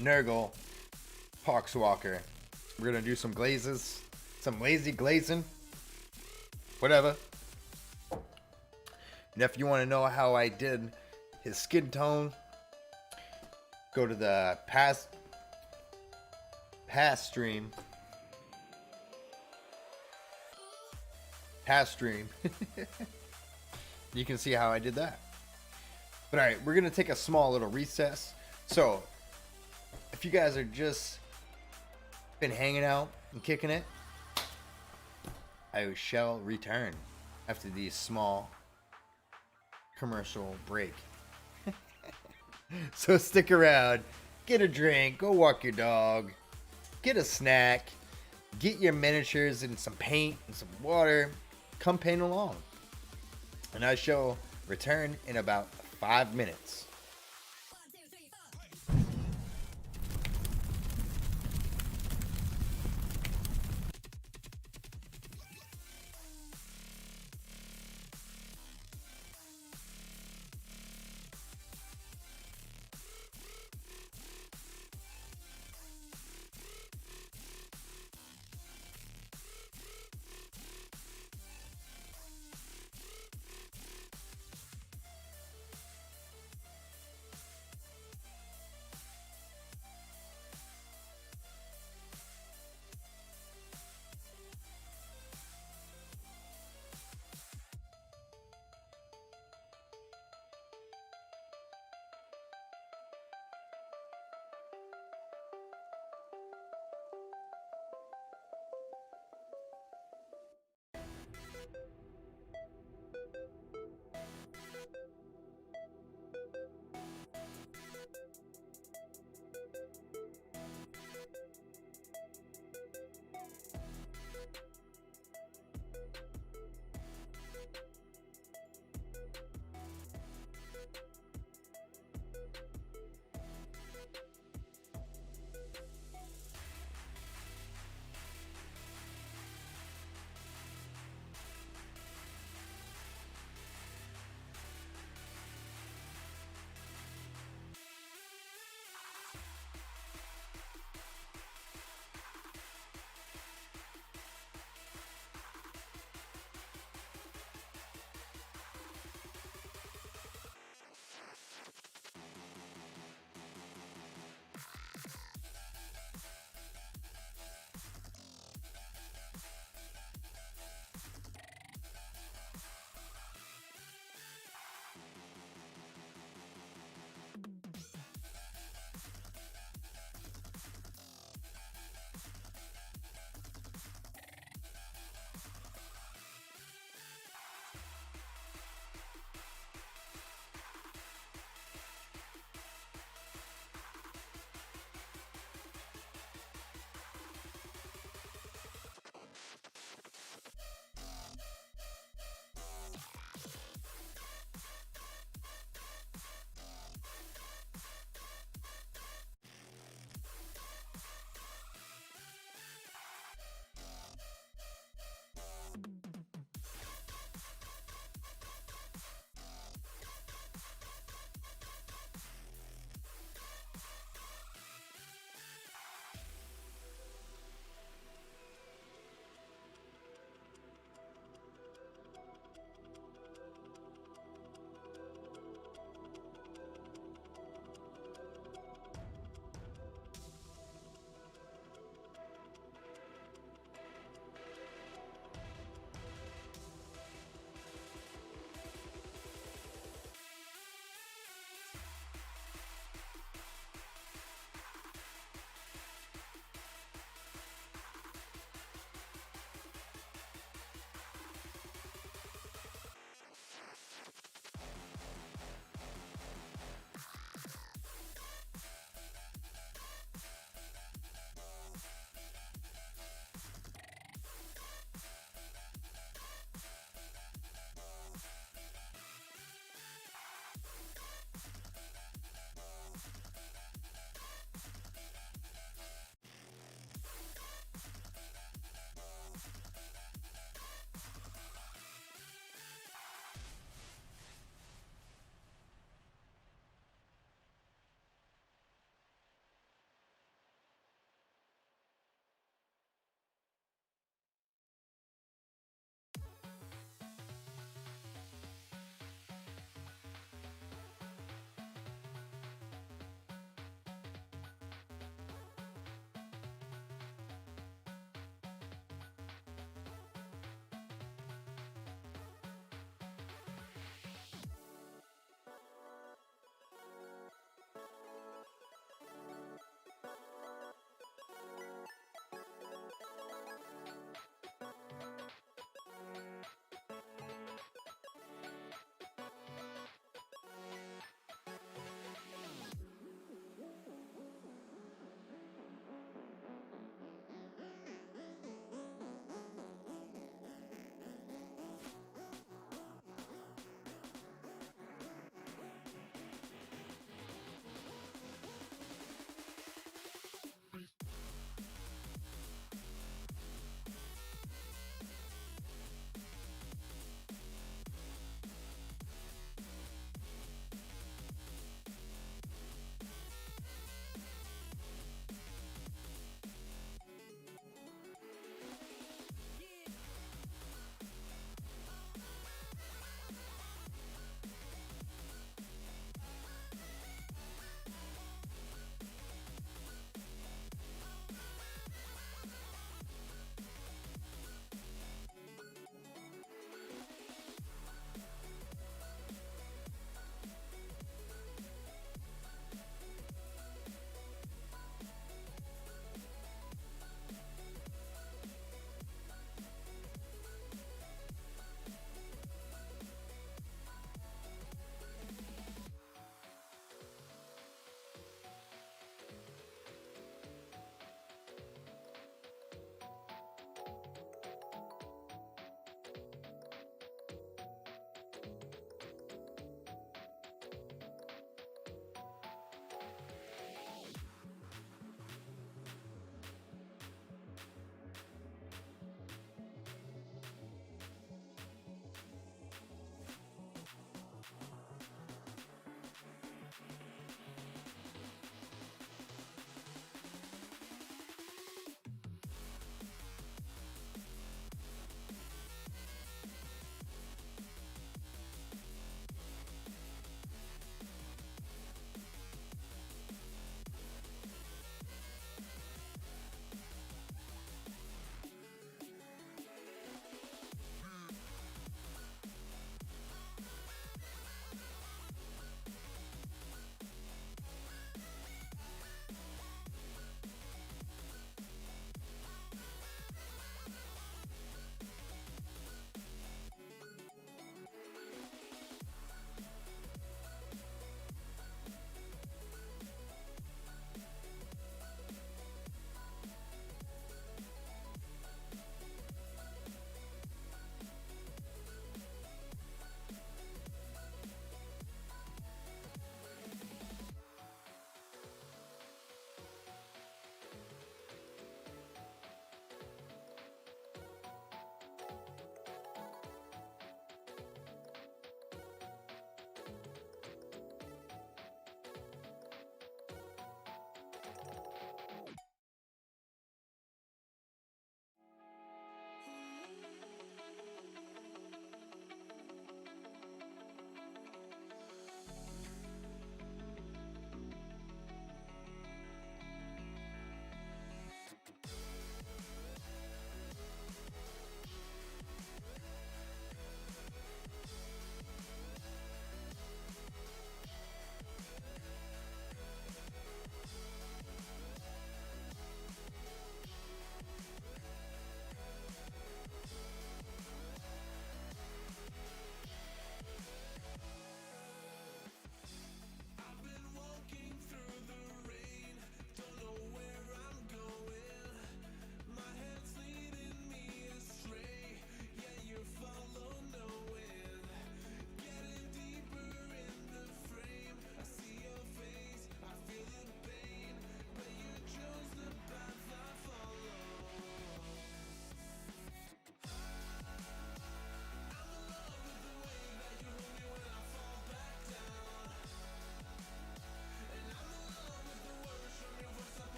Nurgle, Pox Walker. We're gonna do some glazes, some lazy glazing, whatever. And if you want to know how I did his skin tone, go to the past stream. You can see how I did that. But alright, we're going to take a small little recess. So, if you guys are just been hanging out and kicking it, I shall return after these small commercial break. So stick around, get a drink, go walk your dog, get a snack, get your miniatures and some paint and some water, come paint along. And I shall return in about 5 minutes.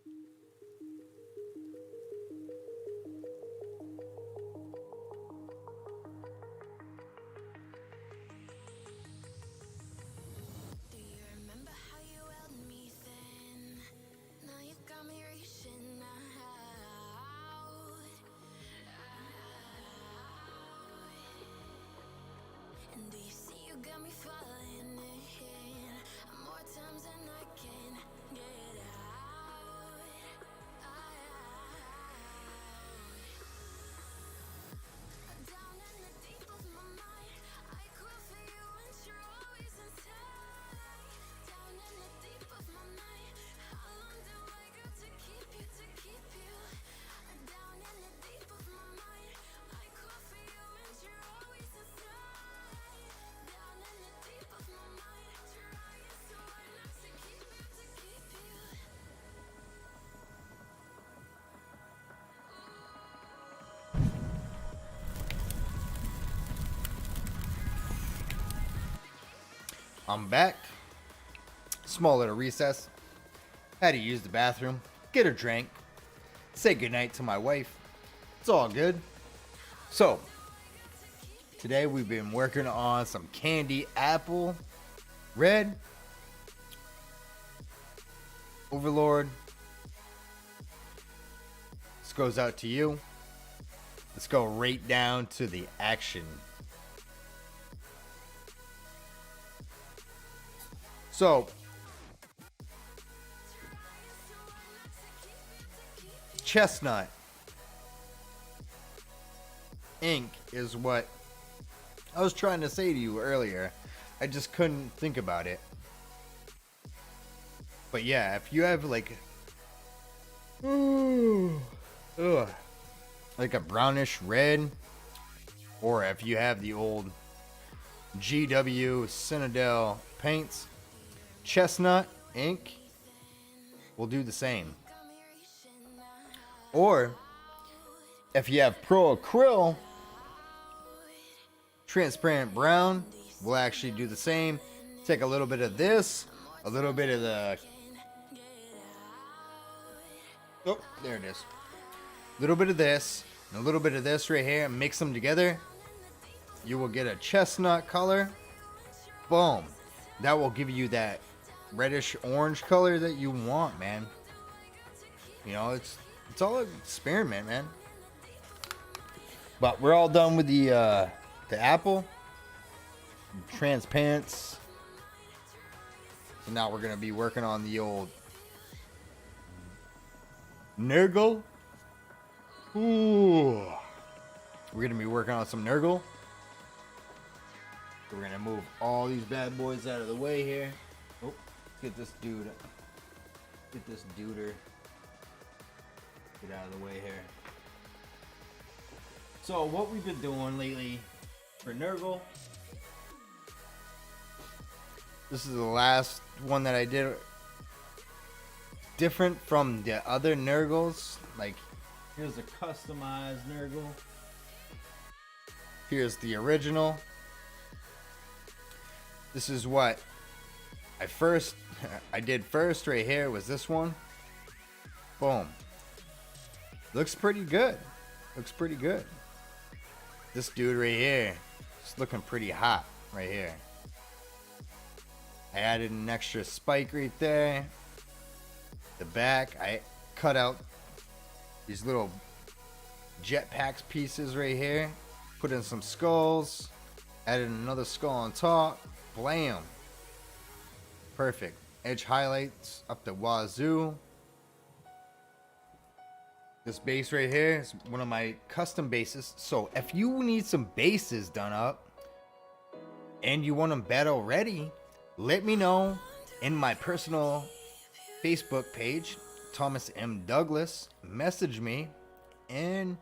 Do you remember how you held me thin? Now you got me reaching out. And do you see you got me falling in more times than I can get out. Down in the deep of my mind, I crawl for you and you're always inside. Down in the deep of my mind, how long do I got to keep you, to keep you? Down in the deep of my mind, I crawl for you and you're always inside. Down in the deep of my mind, trying so hard not to keep you, to keep you. I'm back. Small little recess. Had to use the bathroom, get a drink, say goodnight to my wife. It's all good. So, today we've been working on some candy apple red. Overlord. This goes out to you. Let's go right down to the action. So, chestnut ink is what I was trying to say to you earlier. I just couldn't think about it. But yeah, if you have like like a brownish red, or if you have the old GW Citadel paints, chestnut ink will do the same. Or if you have pro acryl, transparent brown will actually do the same. Take a little bit of this, a little bit of the, oh, there it is. A little bit of this, and a little bit of this right here, and mix them together. You will get a chestnut color. Boom. That will give you that reddish orange color that you want, man. You know, it's all an experiment, man. But we're all done with the apple transparents. So now we're gonna be working on the old Nurgle. Ooh. We're gonna be working on some Nurgle. We're gonna move all these bad boys out of the way here. Oh, get this dude. Get this duder. Get out of the way here. So what we've been doing lately for Nurgle. This is the last one that I did. Different from the other Nurgles. Like, here's a customized Nurgle. Here's the original. This is what I did first right here was this one. Boom. Looks pretty good. Looks pretty good. This dude right here is looking pretty hot right here. I added an extra spike right there. The back, I cut out these little jetpacks pieces right here. Put in some skulls. Added another skull on top. Blam. Perfect. Edge highlights up the wazoo. This base right here is one of my custom bases. So if you need some bases done up and you want them battle ready, let me know in my personal Facebook page, Thomas M. Douglas. Message me and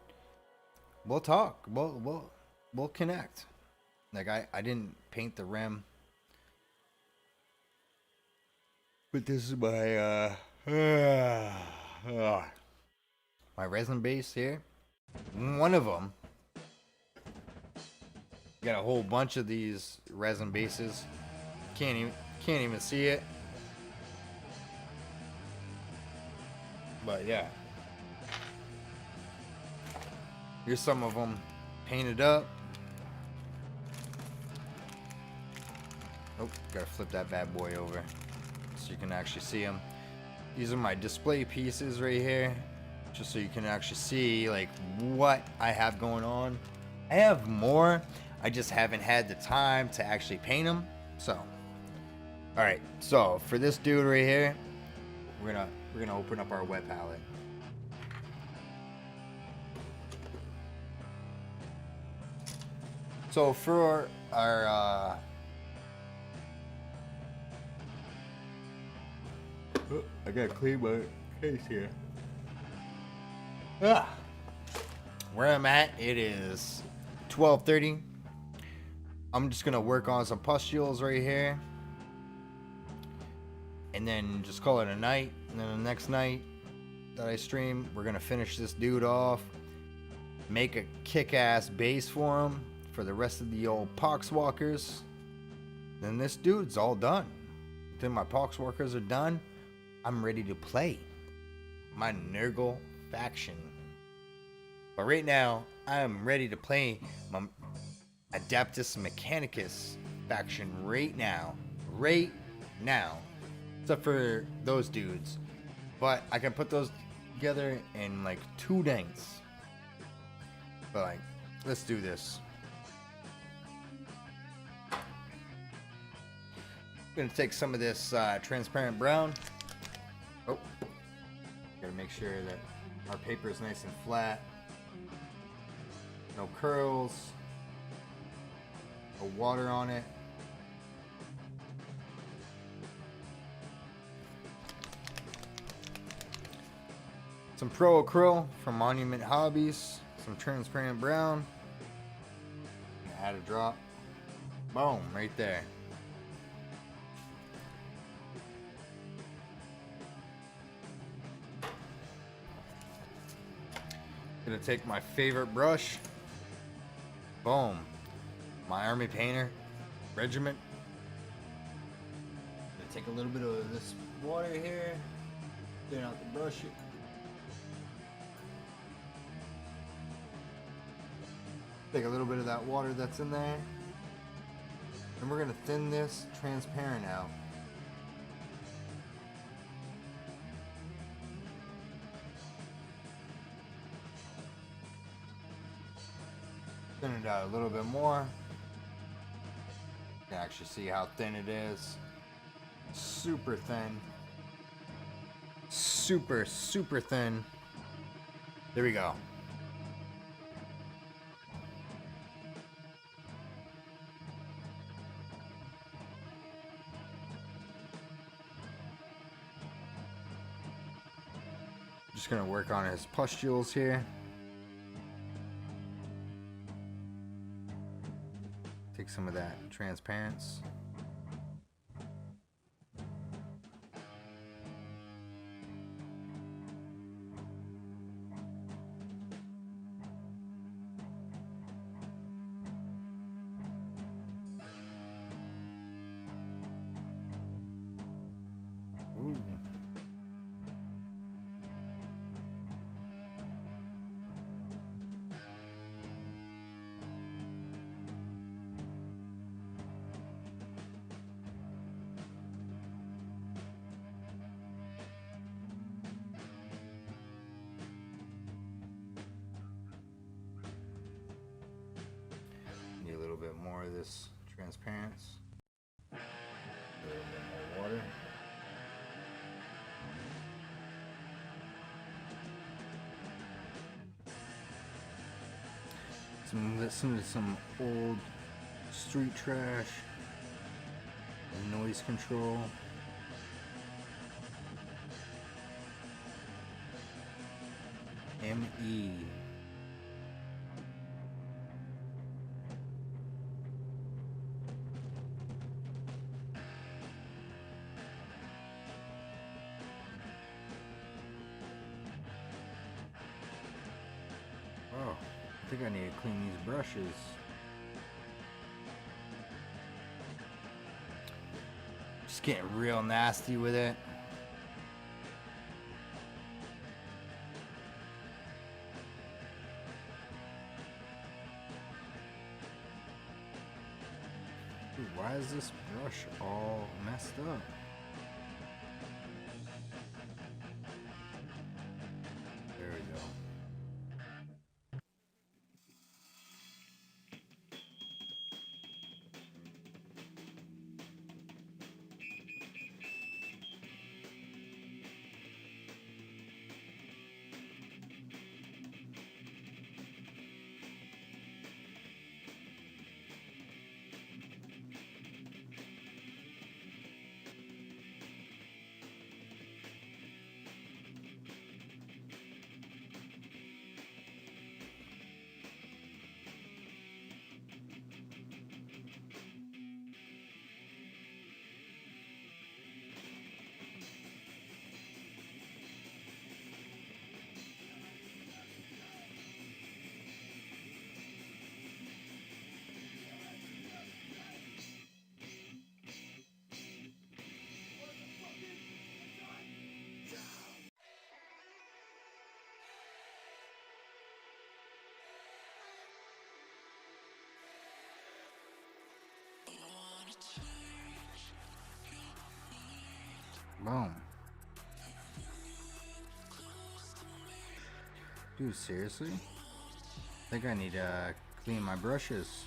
we'll talk. We'll connect. Like I didn't paint the rim, but this is my my resin base here. One of them. Got a whole bunch of these resin bases. Can't even see it. But yeah. Here's some of them painted up. Oh, gotta flip that bad boy over so you can actually see them. These are my display pieces right here, just so you can actually see like what I have going on. I have more, I just haven't had the time to actually paint them. So, all right. So for this dude right here, we're gonna open up our web palette. So for our I gotta clean my case here. Where I'm at, it is 12:30. I'm just gonna work on some pustules right here, and then just call it a night. And then the next night that I stream, we're gonna finish this dude off, make a kick-ass base for him for the rest of the old Pox Walkers. Then this dude's all done. Then my Pox Walkers are done. I'm ready to play my Nurgle faction. But right now, I am ready to play my Adeptus Mechanicus faction right now. Right now. Except for those dudes. But I can put those together in like 2 nights. But like, let's do this. I'm gonna take some of this transparent brown. Oh, gotta make sure that our paper is nice and flat. No curls. No water on it. Some Pro Acryl from Monument Hobbies. Some transparent brown. Add a drop. Boom, right there. Gonna take my favorite brush. Boom. My Army Painter Regiment. Gonna take a little bit of this water here. Clean out the brush. Take a little bit of that water that's in there. And we're gonna thin this transparent out. Thin it out a little bit more. You can actually see how thin it is. Super thin. Super, super thin. There we go. Just gonna work on his pustules here. Take some of that transparency. Ooh. Need a little bit more of this transparency. A little bit more water. Some old street trash and noise control. ME. Oh, I think I need to clean these brushes. Just getting real nasty with it. Dude, why is this brush all messed up? There we go. Boom. Dude, seriously? I think I need to clean my brushes.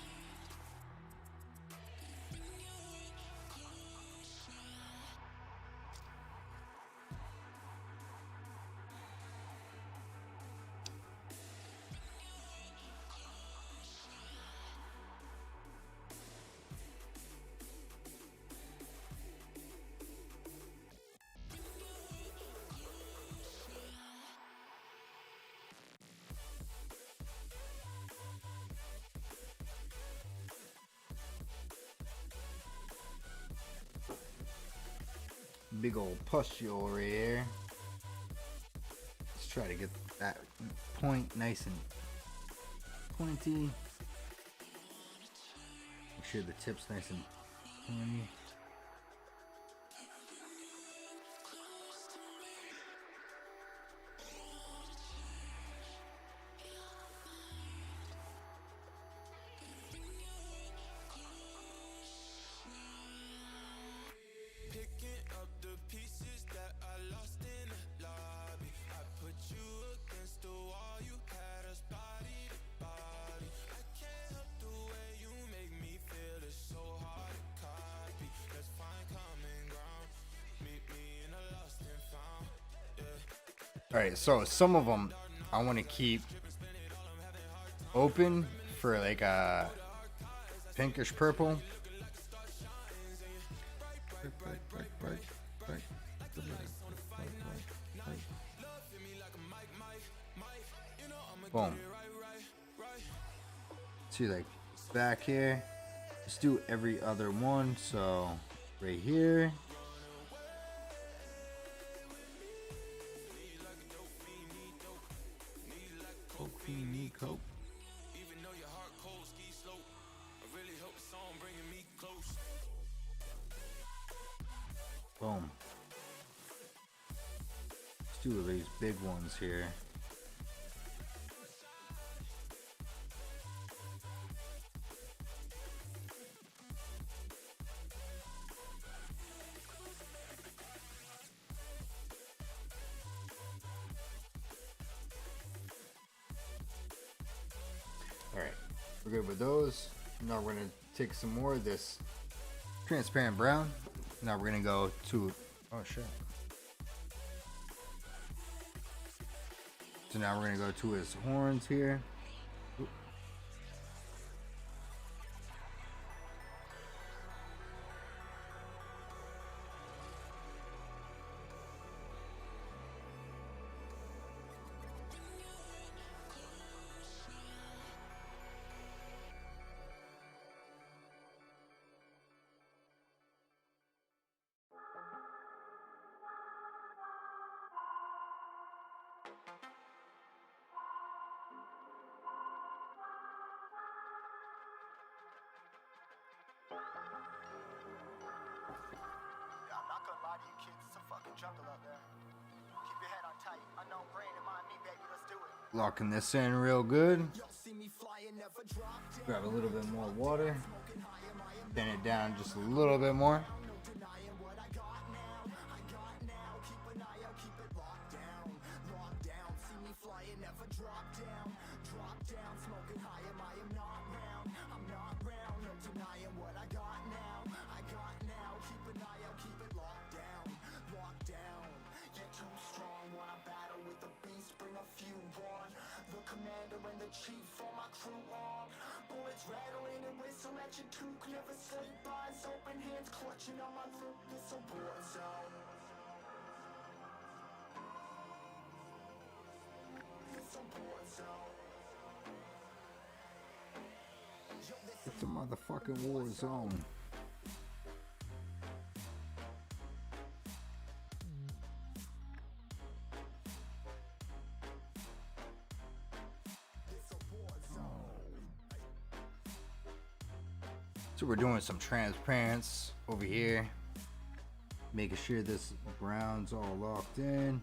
Big old pustule right here. Let's try to get that point nice and pointy. Make sure the tip's nice and pointy. Alright, so some of them I want to keep open for like a pinkish purple. Boom. See, like back here, let's do every other one. So right here. Cope. Boom. Let's do these big ones here. Alright, we're good with those. Now we're going to take some more of this transparent brown. Now we're going to go to, oh shit. So now we're going to go to his horns here. Oop. I'm not gonna lie to you kids, it's a fucking jungle out there. Keep your head on tight. Unknown brain and mind me, baby, let's do it. Locking this in real good. Y'all see me flying, never drop dead. Grab a little bit more water. Smoking high in my Thin it down just a little bit more. It's a motherfucking war zone. So we're doing some transparency over here, making sure this brown's all locked in.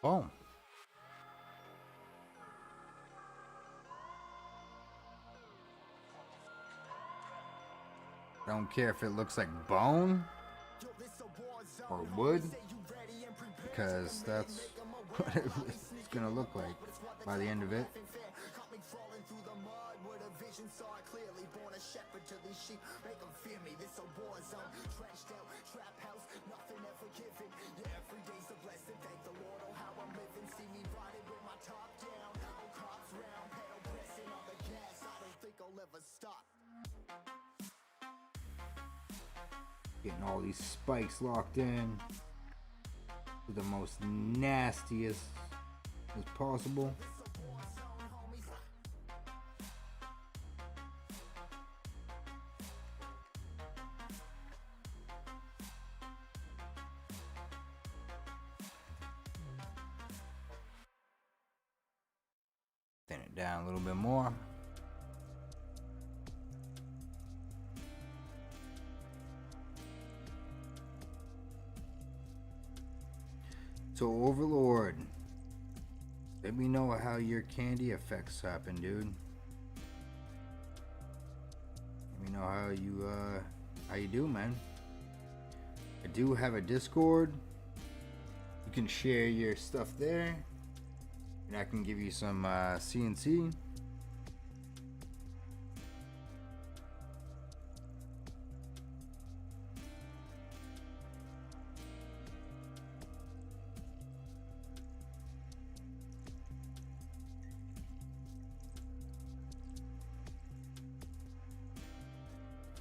Boom. I don't care if it looks like bone or wood, because that's what it's gonna look like by the end of it. Getting all these spikes locked in to the most nastiest as possible. Thin it down a little bit more. So Overlord, let me know how your candy effects happen, dude. Let me know how you do, man. I do have a Discord. You can share your stuff there, and I can give you some CNC.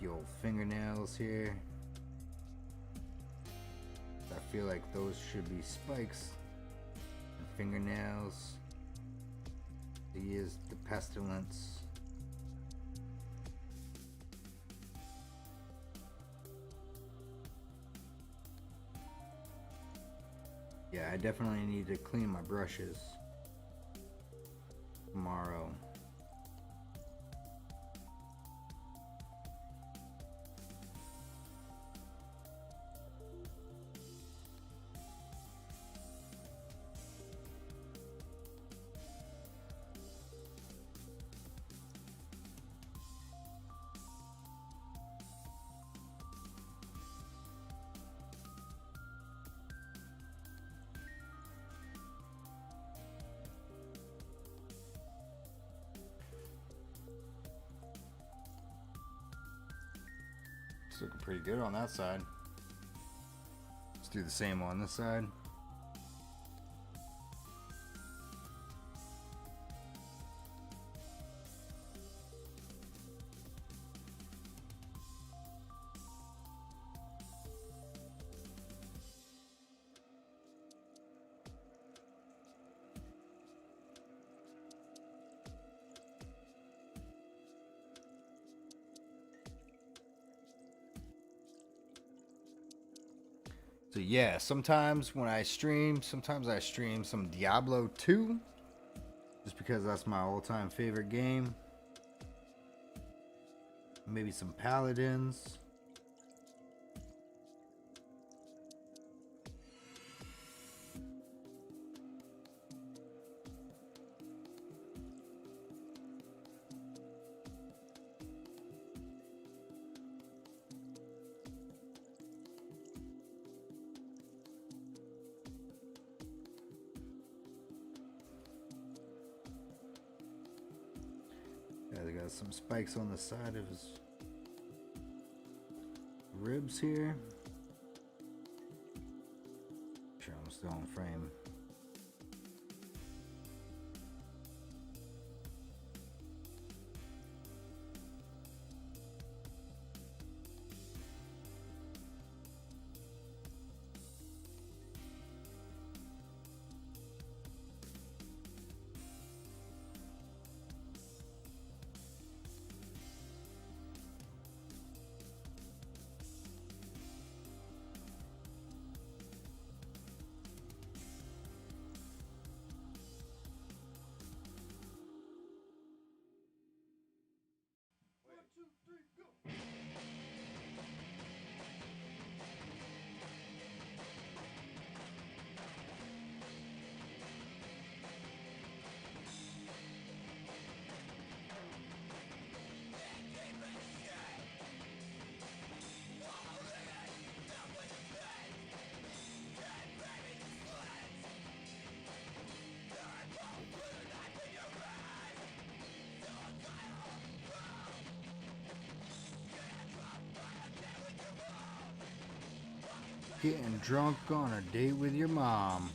The old fingernails here. I feel like those should be spikes. And fingernails. He is the pestilence. Yeah, I definitely need to clean my brushes tomorrow. It's looking pretty good on that side. Let's do the same on this side. So So yeah, sometimes when I stream, some Diablo 2. Just because that's my all-time favorite game. Maybe some Paladins. Yeah, they got some spikes on the side of his ribs here. Sure, I'm still in frame. Getting drunk on a date with your mom.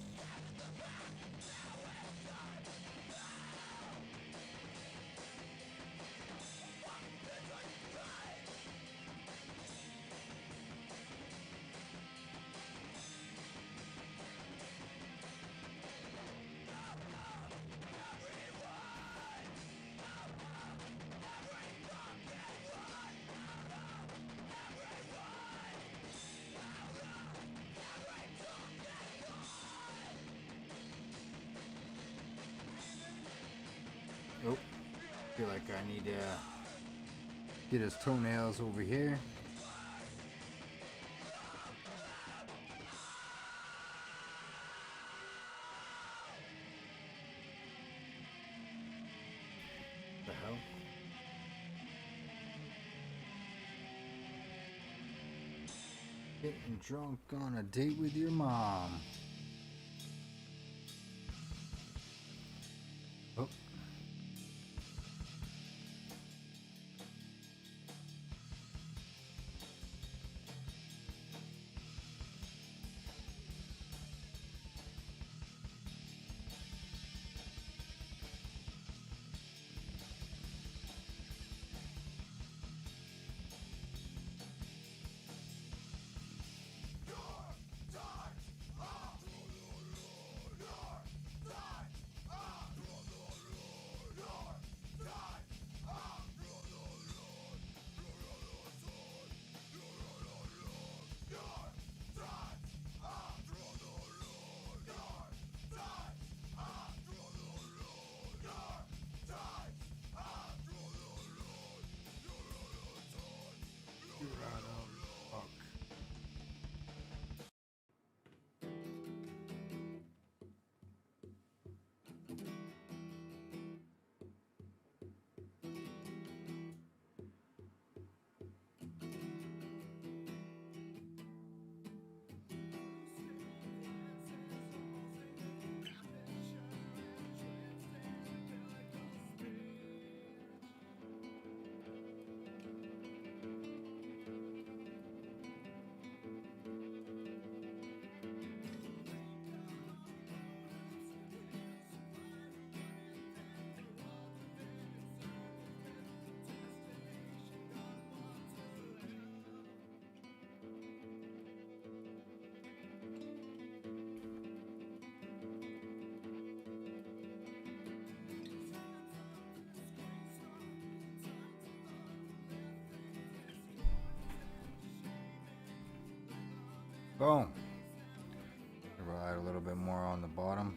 Oh, feel like I need to get his toenails over here. The hell? Getting drunk on a date with your mom. Oh. Boom. Slide a little bit more on the bottom.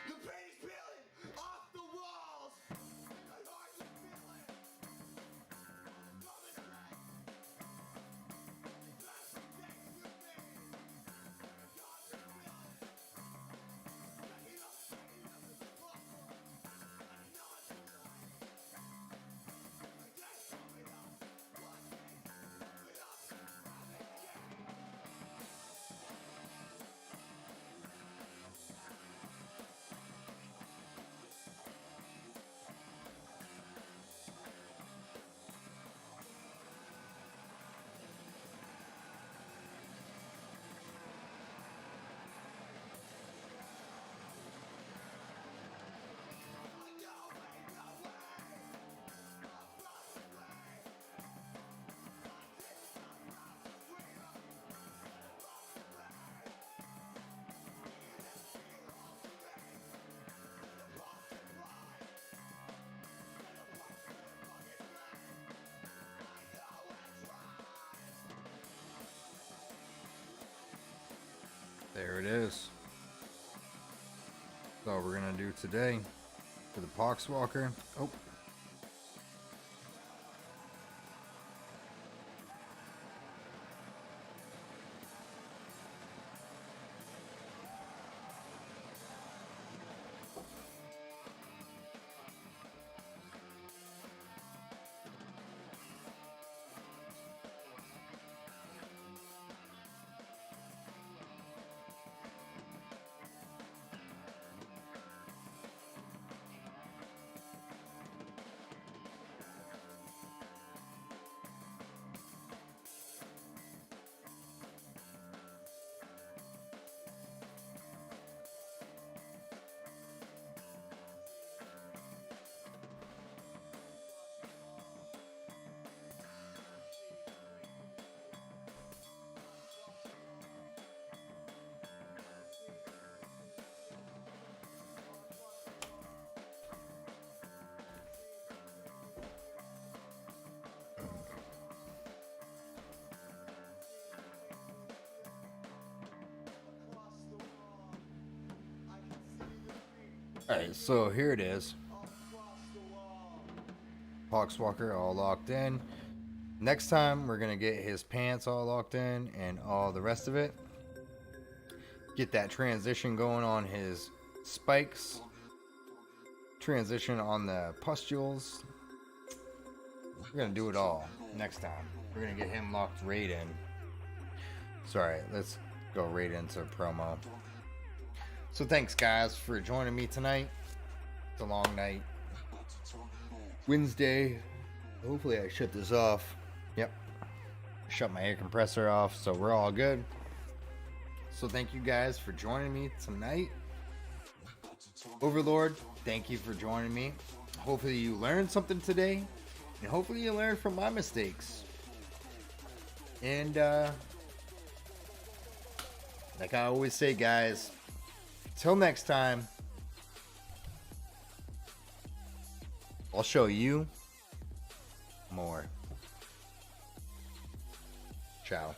The pain's peeling off the walls. I hardly feel it. Coming back. That's the next with me. I hardly feel it. Backing up is impossible. I know it's tonight. My day's coming up. Watch me. With us. Having again. There it is. That's all we're gonna do today for the Pox Walker. Oh. Alright, so here it is. Pox Walker all locked in. Next time we're gonna get his pants all locked in and all the rest of it. Get that transition going on his spikes. Transition on the pustules. We're gonna do it all next time. We're gonna get him locked right in. Sorry, let's go right into promo. So thanks guys for joining me tonight. It's a long night. Wednesday. Hopefully I shut this off. Yep. Shut my air compressor off, so we're all good. So thank you guys for joining me tonight. Overlord, thank you for joining me. Hopefully you learned something today. And hopefully you learned from my mistakes. And like I always say guys, till next time, I'll show you more. Ciao.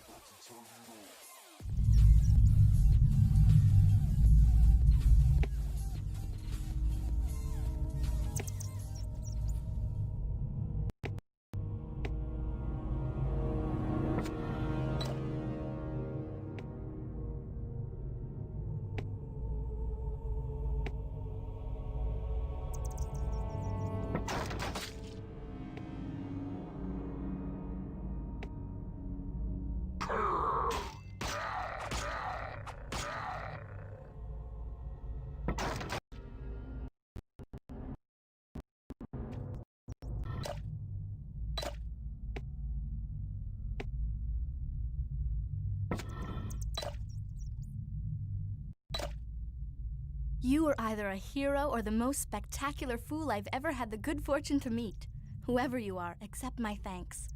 You are either a hero or the most spectacular fool I've ever had the good fortune to meet. Whoever you are, accept my thanks.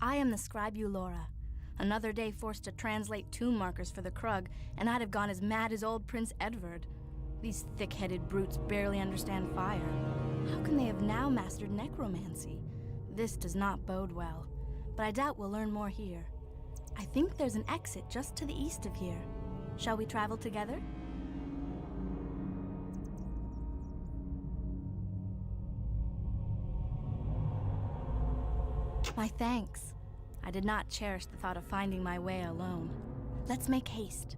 I am the scribe Eulora. Another day forced to translate tomb markers for the Krug, and I'd have gone as mad as old Prince Edvard. These thick-headed brutes barely understand fire. How can they have now mastered necromancy? This does not bode well, but I doubt we'll learn more here. I think there's an exit just to the east of here. Shall we travel together? My thanks. I did not cherish the thought of finding my way alone. Let's make haste.